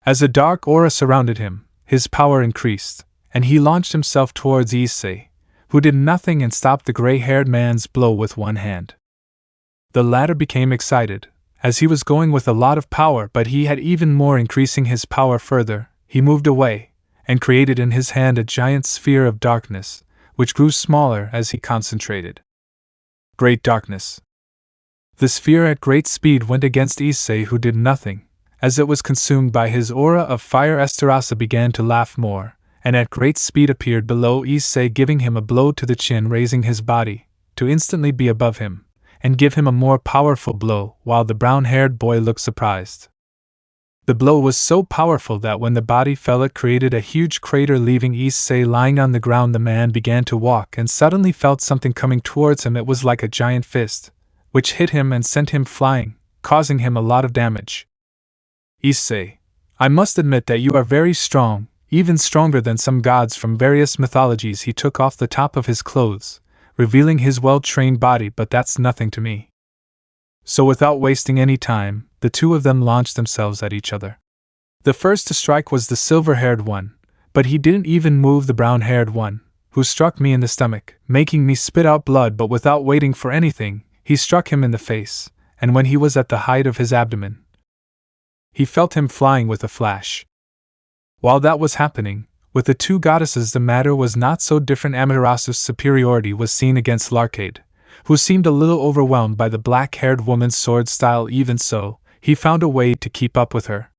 As a dark aura surrounded him, his power increased, and he launched himself towards Issei, who did nothing and stopped the gray-haired man's blow with one hand. The latter became excited, as he was going with a lot of power, but he had even more. Increasing his power further, he moved away, and created in his hand a giant sphere of darkness, which grew smaller as he concentrated. Great darkness. The sphere at great speed went against Issei, who did nothing. As it was consumed by his aura of fire, Estarossa began to laugh more, and at great speed appeared below Issei, giving him a blow to the chin, raising his body to instantly be above him, and give him a more powerful blow, while the brown-haired boy looked surprised. The blow was so powerful that when the body fell it created a huge crater, leaving Issei lying on the ground. The man began to walk and suddenly felt something coming towards him. It was like a giant fist, which hit him and sent him flying, causing him a lot of damage. Issei, I must admit that you are very strong, even stronger than some gods from various mythologies. He took off the top of his clothes, revealing his well-trained body, but that's nothing to me. So without wasting any time, the two of them launched themselves at each other. The first to strike was the silver-haired one, but he didn't even move the brown-haired one, who struck me in the stomach, making me spit out blood. But without waiting for anything, he struck him in the face, and when he was at the height of his abdomen, he felt him flying with a flash. While that was happening, with the two goddesses the matter was not so different. Amaterasu's superiority was seen against Larcade, who seemed a little overwhelmed by the black-haired woman's sword style. Even so, he found a way to keep up with her.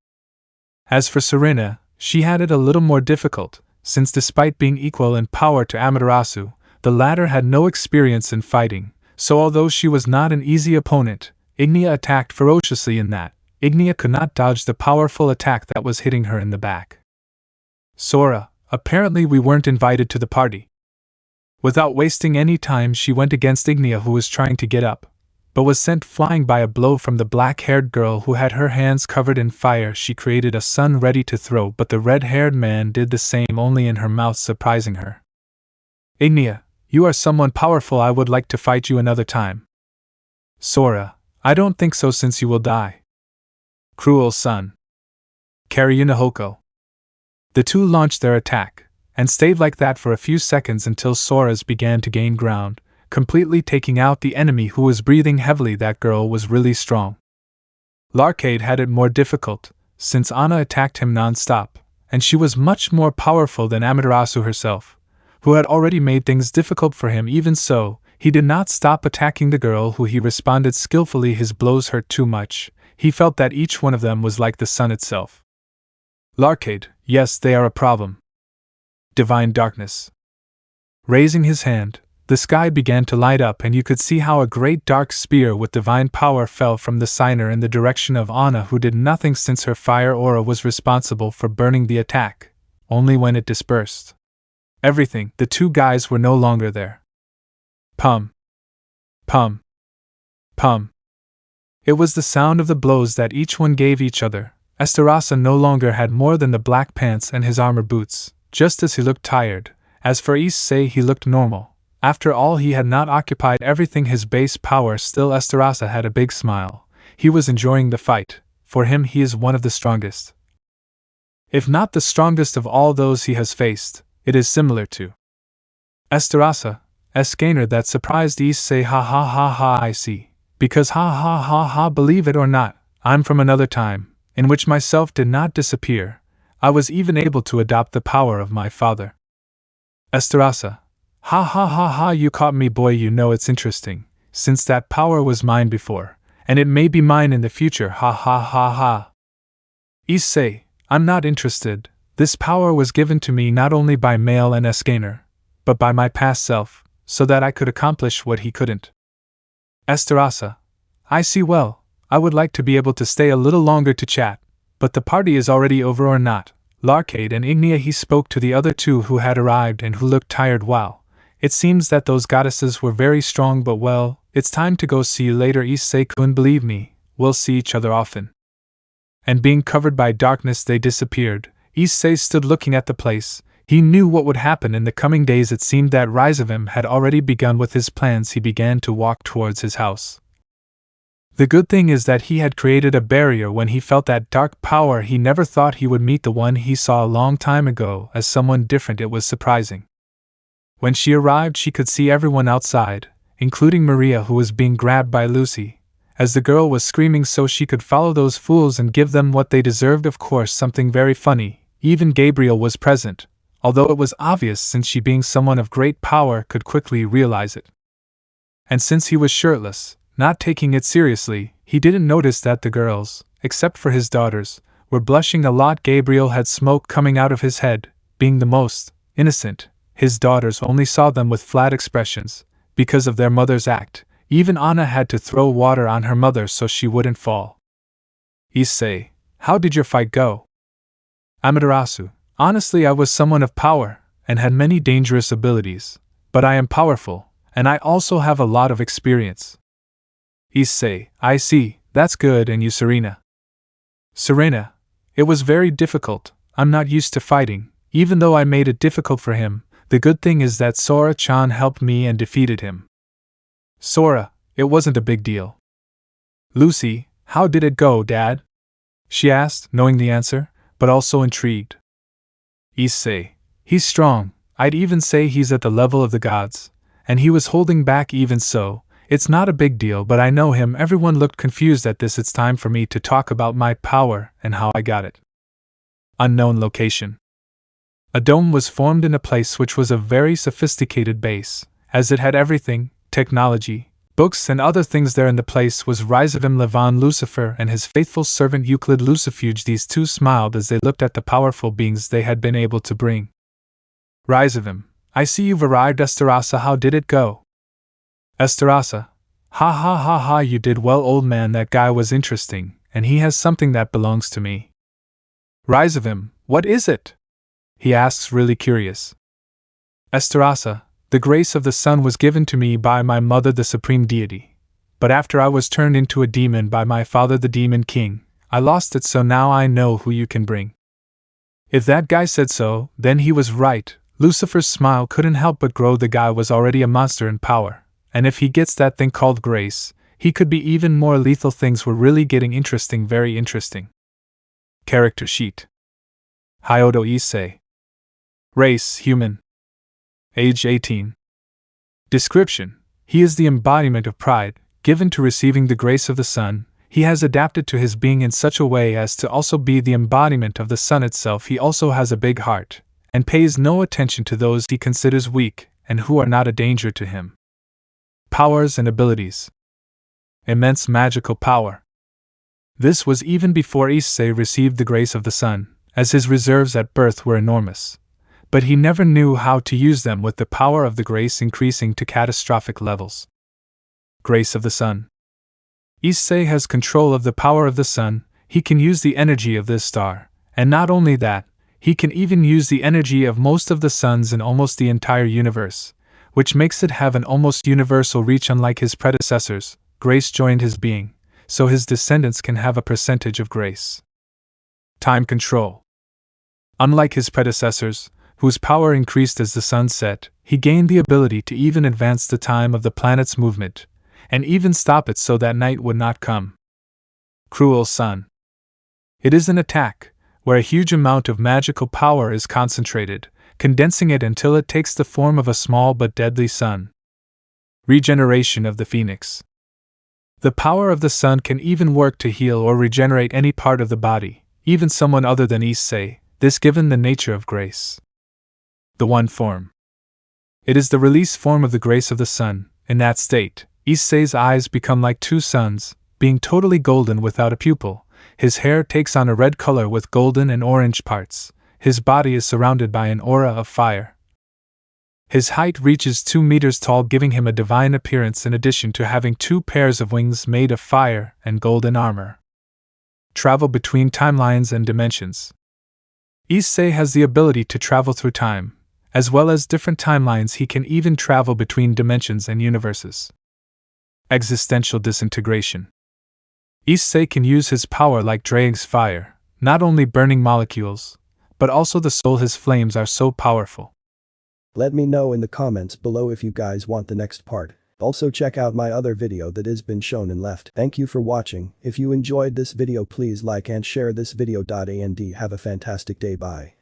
As for Serena, she had it a little more difficult, since despite being equal in power to Amaterasu, the latter had no experience in fighting, so although she was not an easy opponent, Ignia attacked ferociously in that Ignia could not dodge the powerful attack that was hitting her in the back. Sora, apparently we weren't invited to the party. Without wasting any time, she went against Ignia, who was trying to get up, but was sent flying by a blow from the black-haired girl who had her hands covered in fire. She created a sun ready to throw, but the red-haired man did the same, only in her mouth, surprising her. Ignia, you are someone powerful. I would like to fight you another time. Sora, I don't think so, since you will die. Cruel son. Karyunahoko. The two launched their attack, and stayed like that for a few seconds until Sora's began to gain ground, completely taking out the enemy who was breathing heavily. That girl was really strong. Larcade had it more difficult, since Anna attacked him non-stop, and she was much more powerful than Amaterasu herself, who had already made things difficult for him. Even so, he did not stop attacking the girl, who he responded skillfully. His blows hurt too much. He felt that each one of them was like the sun itself. Larcade, yes, they are a problem. Divine darkness. Raising his hand, the sky began to light up, and you could see how a great dark spear with divine power fell from the signer in the direction of Anna, who did nothing since her fire aura was responsible for burning the attack. Only when it dispersed everything, the two guys were no longer there. Pum. Pum. Pum. It was the sound of the blows that each one gave each other. Estarossa no longer had more than the black pants and his armor boots, just as he looked tired. As for Issei, he looked normal. After all, he had not occupied everything his base power. Still, Estarossa had a big smile. He was enjoying the fight. For him, he is one of the strongest. If not the strongest of all those he has faced, it is similar to Estarossa, Escanor. That surprised Issei. Ha ha ha ha, I see. Because ha ha ha ha, believe it or not, I'm from another time, in which myself did not disappear. I was even able to adopt the power of my father. Estarossa. Ha ha ha ha, you caught me, boy. You know, it's interesting, since that power was mine before, and it may be mine in the future. Ha ha ha ha. Issei, I'm not interested. This power was given to me not only by Male and Escanor, but by my past self, so that I could accomplish what he couldn't. Estarossa. I see. Well, I would like to be able to stay a little longer to chat, but the party is already over or not? Larcade and Ignia. He spoke to the other two who had arrived and who looked tired. Wow, it seems that those goddesses were very strong, but well, it's time to go. See you later, Issei-kun. Believe me, we'll see each other often. And being covered by darkness, they disappeared. Issei stood looking at the place. He knew what would happen in the coming days. It seemed that Rizevim had already begun with his plans. He began to walk towards his house. The good thing is that he had created a barrier when he felt that dark power. He never thought he would meet the one he saw a long time ago as someone different. It was surprising. When she arrived, she could see everyone outside, including Maria, who was being grabbed by Lucy, as the girl was screaming so she could follow those fools and give them what they deserved. Of course, something very funny. Even Gabriel was present, although it was obvious, since she, being someone of great power, could quickly realize it. And since he was shirtless, not taking it seriously, he didn't notice that the girls, except for his daughters, were blushing a lot. Gabriel had smoke coming out of his head, being the most innocent. His daughters only saw them with flat expressions, because of their mother's act. Even Anna had to throw water on her mother so she wouldn't fall. Issei, how did your fight go? Amaterasu. Honestly, I was someone of power, and had many dangerous abilities, but I am powerful, and I also have a lot of experience. Issei, I see, that's good. And you, Serena? Serena, it was very difficult. I'm not used to fighting, even though I made it difficult for him. The good thing is that Sora-chan helped me and defeated him. Sora, it wasn't a big deal. Lucy, how did it go, Dad? She asked, knowing the answer, but also intrigued. Issei, he's strong. I'd even say he's at the level of the gods, and he was holding back. Even so, it's not a big deal, but I know him. Everyone looked confused at this. It's time for me to talk about my power and how I got it. Unknown location. A dome was formed in a place which was a very sophisticated base, as it had everything: technology, books and other things there in the place was Rizevim Levan Lucifer and his faithful servant Euclid Lucifuge. These two smiled as they looked at the powerful beings they had been able to bring. Rizevim, I see you've arrived. Estarossa, how did it go? Estarossa, ha ha ha ha, you did well, old man. That guy was interesting, and he has something that belongs to me. Rizevim, what is it? He asks, really curious. Estarossa, the grace of the sun was given to me by my mother, the supreme deity. But after I was turned into a demon by my father, the demon king, I lost it, so now I know who you can bring. If that guy said so, then he was right. Lucifer's smile couldn't help but grow. The guy was already a monster in power, and if he gets that thing called grace, he could be even more lethal. Things were really getting interesting, very interesting. Character sheet. Hyodo Issei. Race, human. Age 18. Description: he is the embodiment of pride, given to receiving the grace of the sun. He has adapted to his being in such a way as to also be the embodiment of the sun itself. He also has a big heart, and pays no attention to those he considers weak and who are not a danger to him. Powers and abilities. Immense magical power. This was even before Issei received the grace of the sun, as his reserves at birth were enormous. But he never knew how to use them, with the power of the grace increasing to catastrophic levels. Grace of the sun. Issei has control of the power of the sun. He can use the energy of this star, and not only that, he can even use the energy of most of the suns in almost the entire universe, which makes it have an almost universal reach. Unlike his predecessors, grace joined his being, so his descendants can have a percentage of grace. Time control. Unlike his predecessors, whose power increased as the sun set, he gained the ability to even advance the time of the planet's movement, and even stop it so that night would not come. Cruel sun. It is an attack, where a huge amount of magical power is concentrated, condensing it until it takes the form of a small but deadly sun. Regeneration of the phoenix. The power of the sun can even work to heal or regenerate any part of the body, even someone other than Issei, this given the nature of grace. The one form. It is the release form of the grace of the sun. In that state, Issei's eyes become like two suns, being totally golden without a pupil. His hair takes on a red color with golden and orange parts. His body is surrounded by an aura of fire. His height reaches 2 meters tall, giving him a divine appearance in addition to having 2 pairs of wings made of fire and golden armor. Travel between timelines and dimensions. Issei has the ability to travel through time, as well as different timelines. He can even travel between dimensions and universes. Existential disintegration. Issei can use his power like Drake's fire, not only burning molecules, but also the soul. His flames are so powerful. Let me know in the comments below if you guys want the next part. Also check out my other video that has been shown and left. Thank you for watching. If you enjoyed this video, please like and share this video. And have a fantastic day. Bye.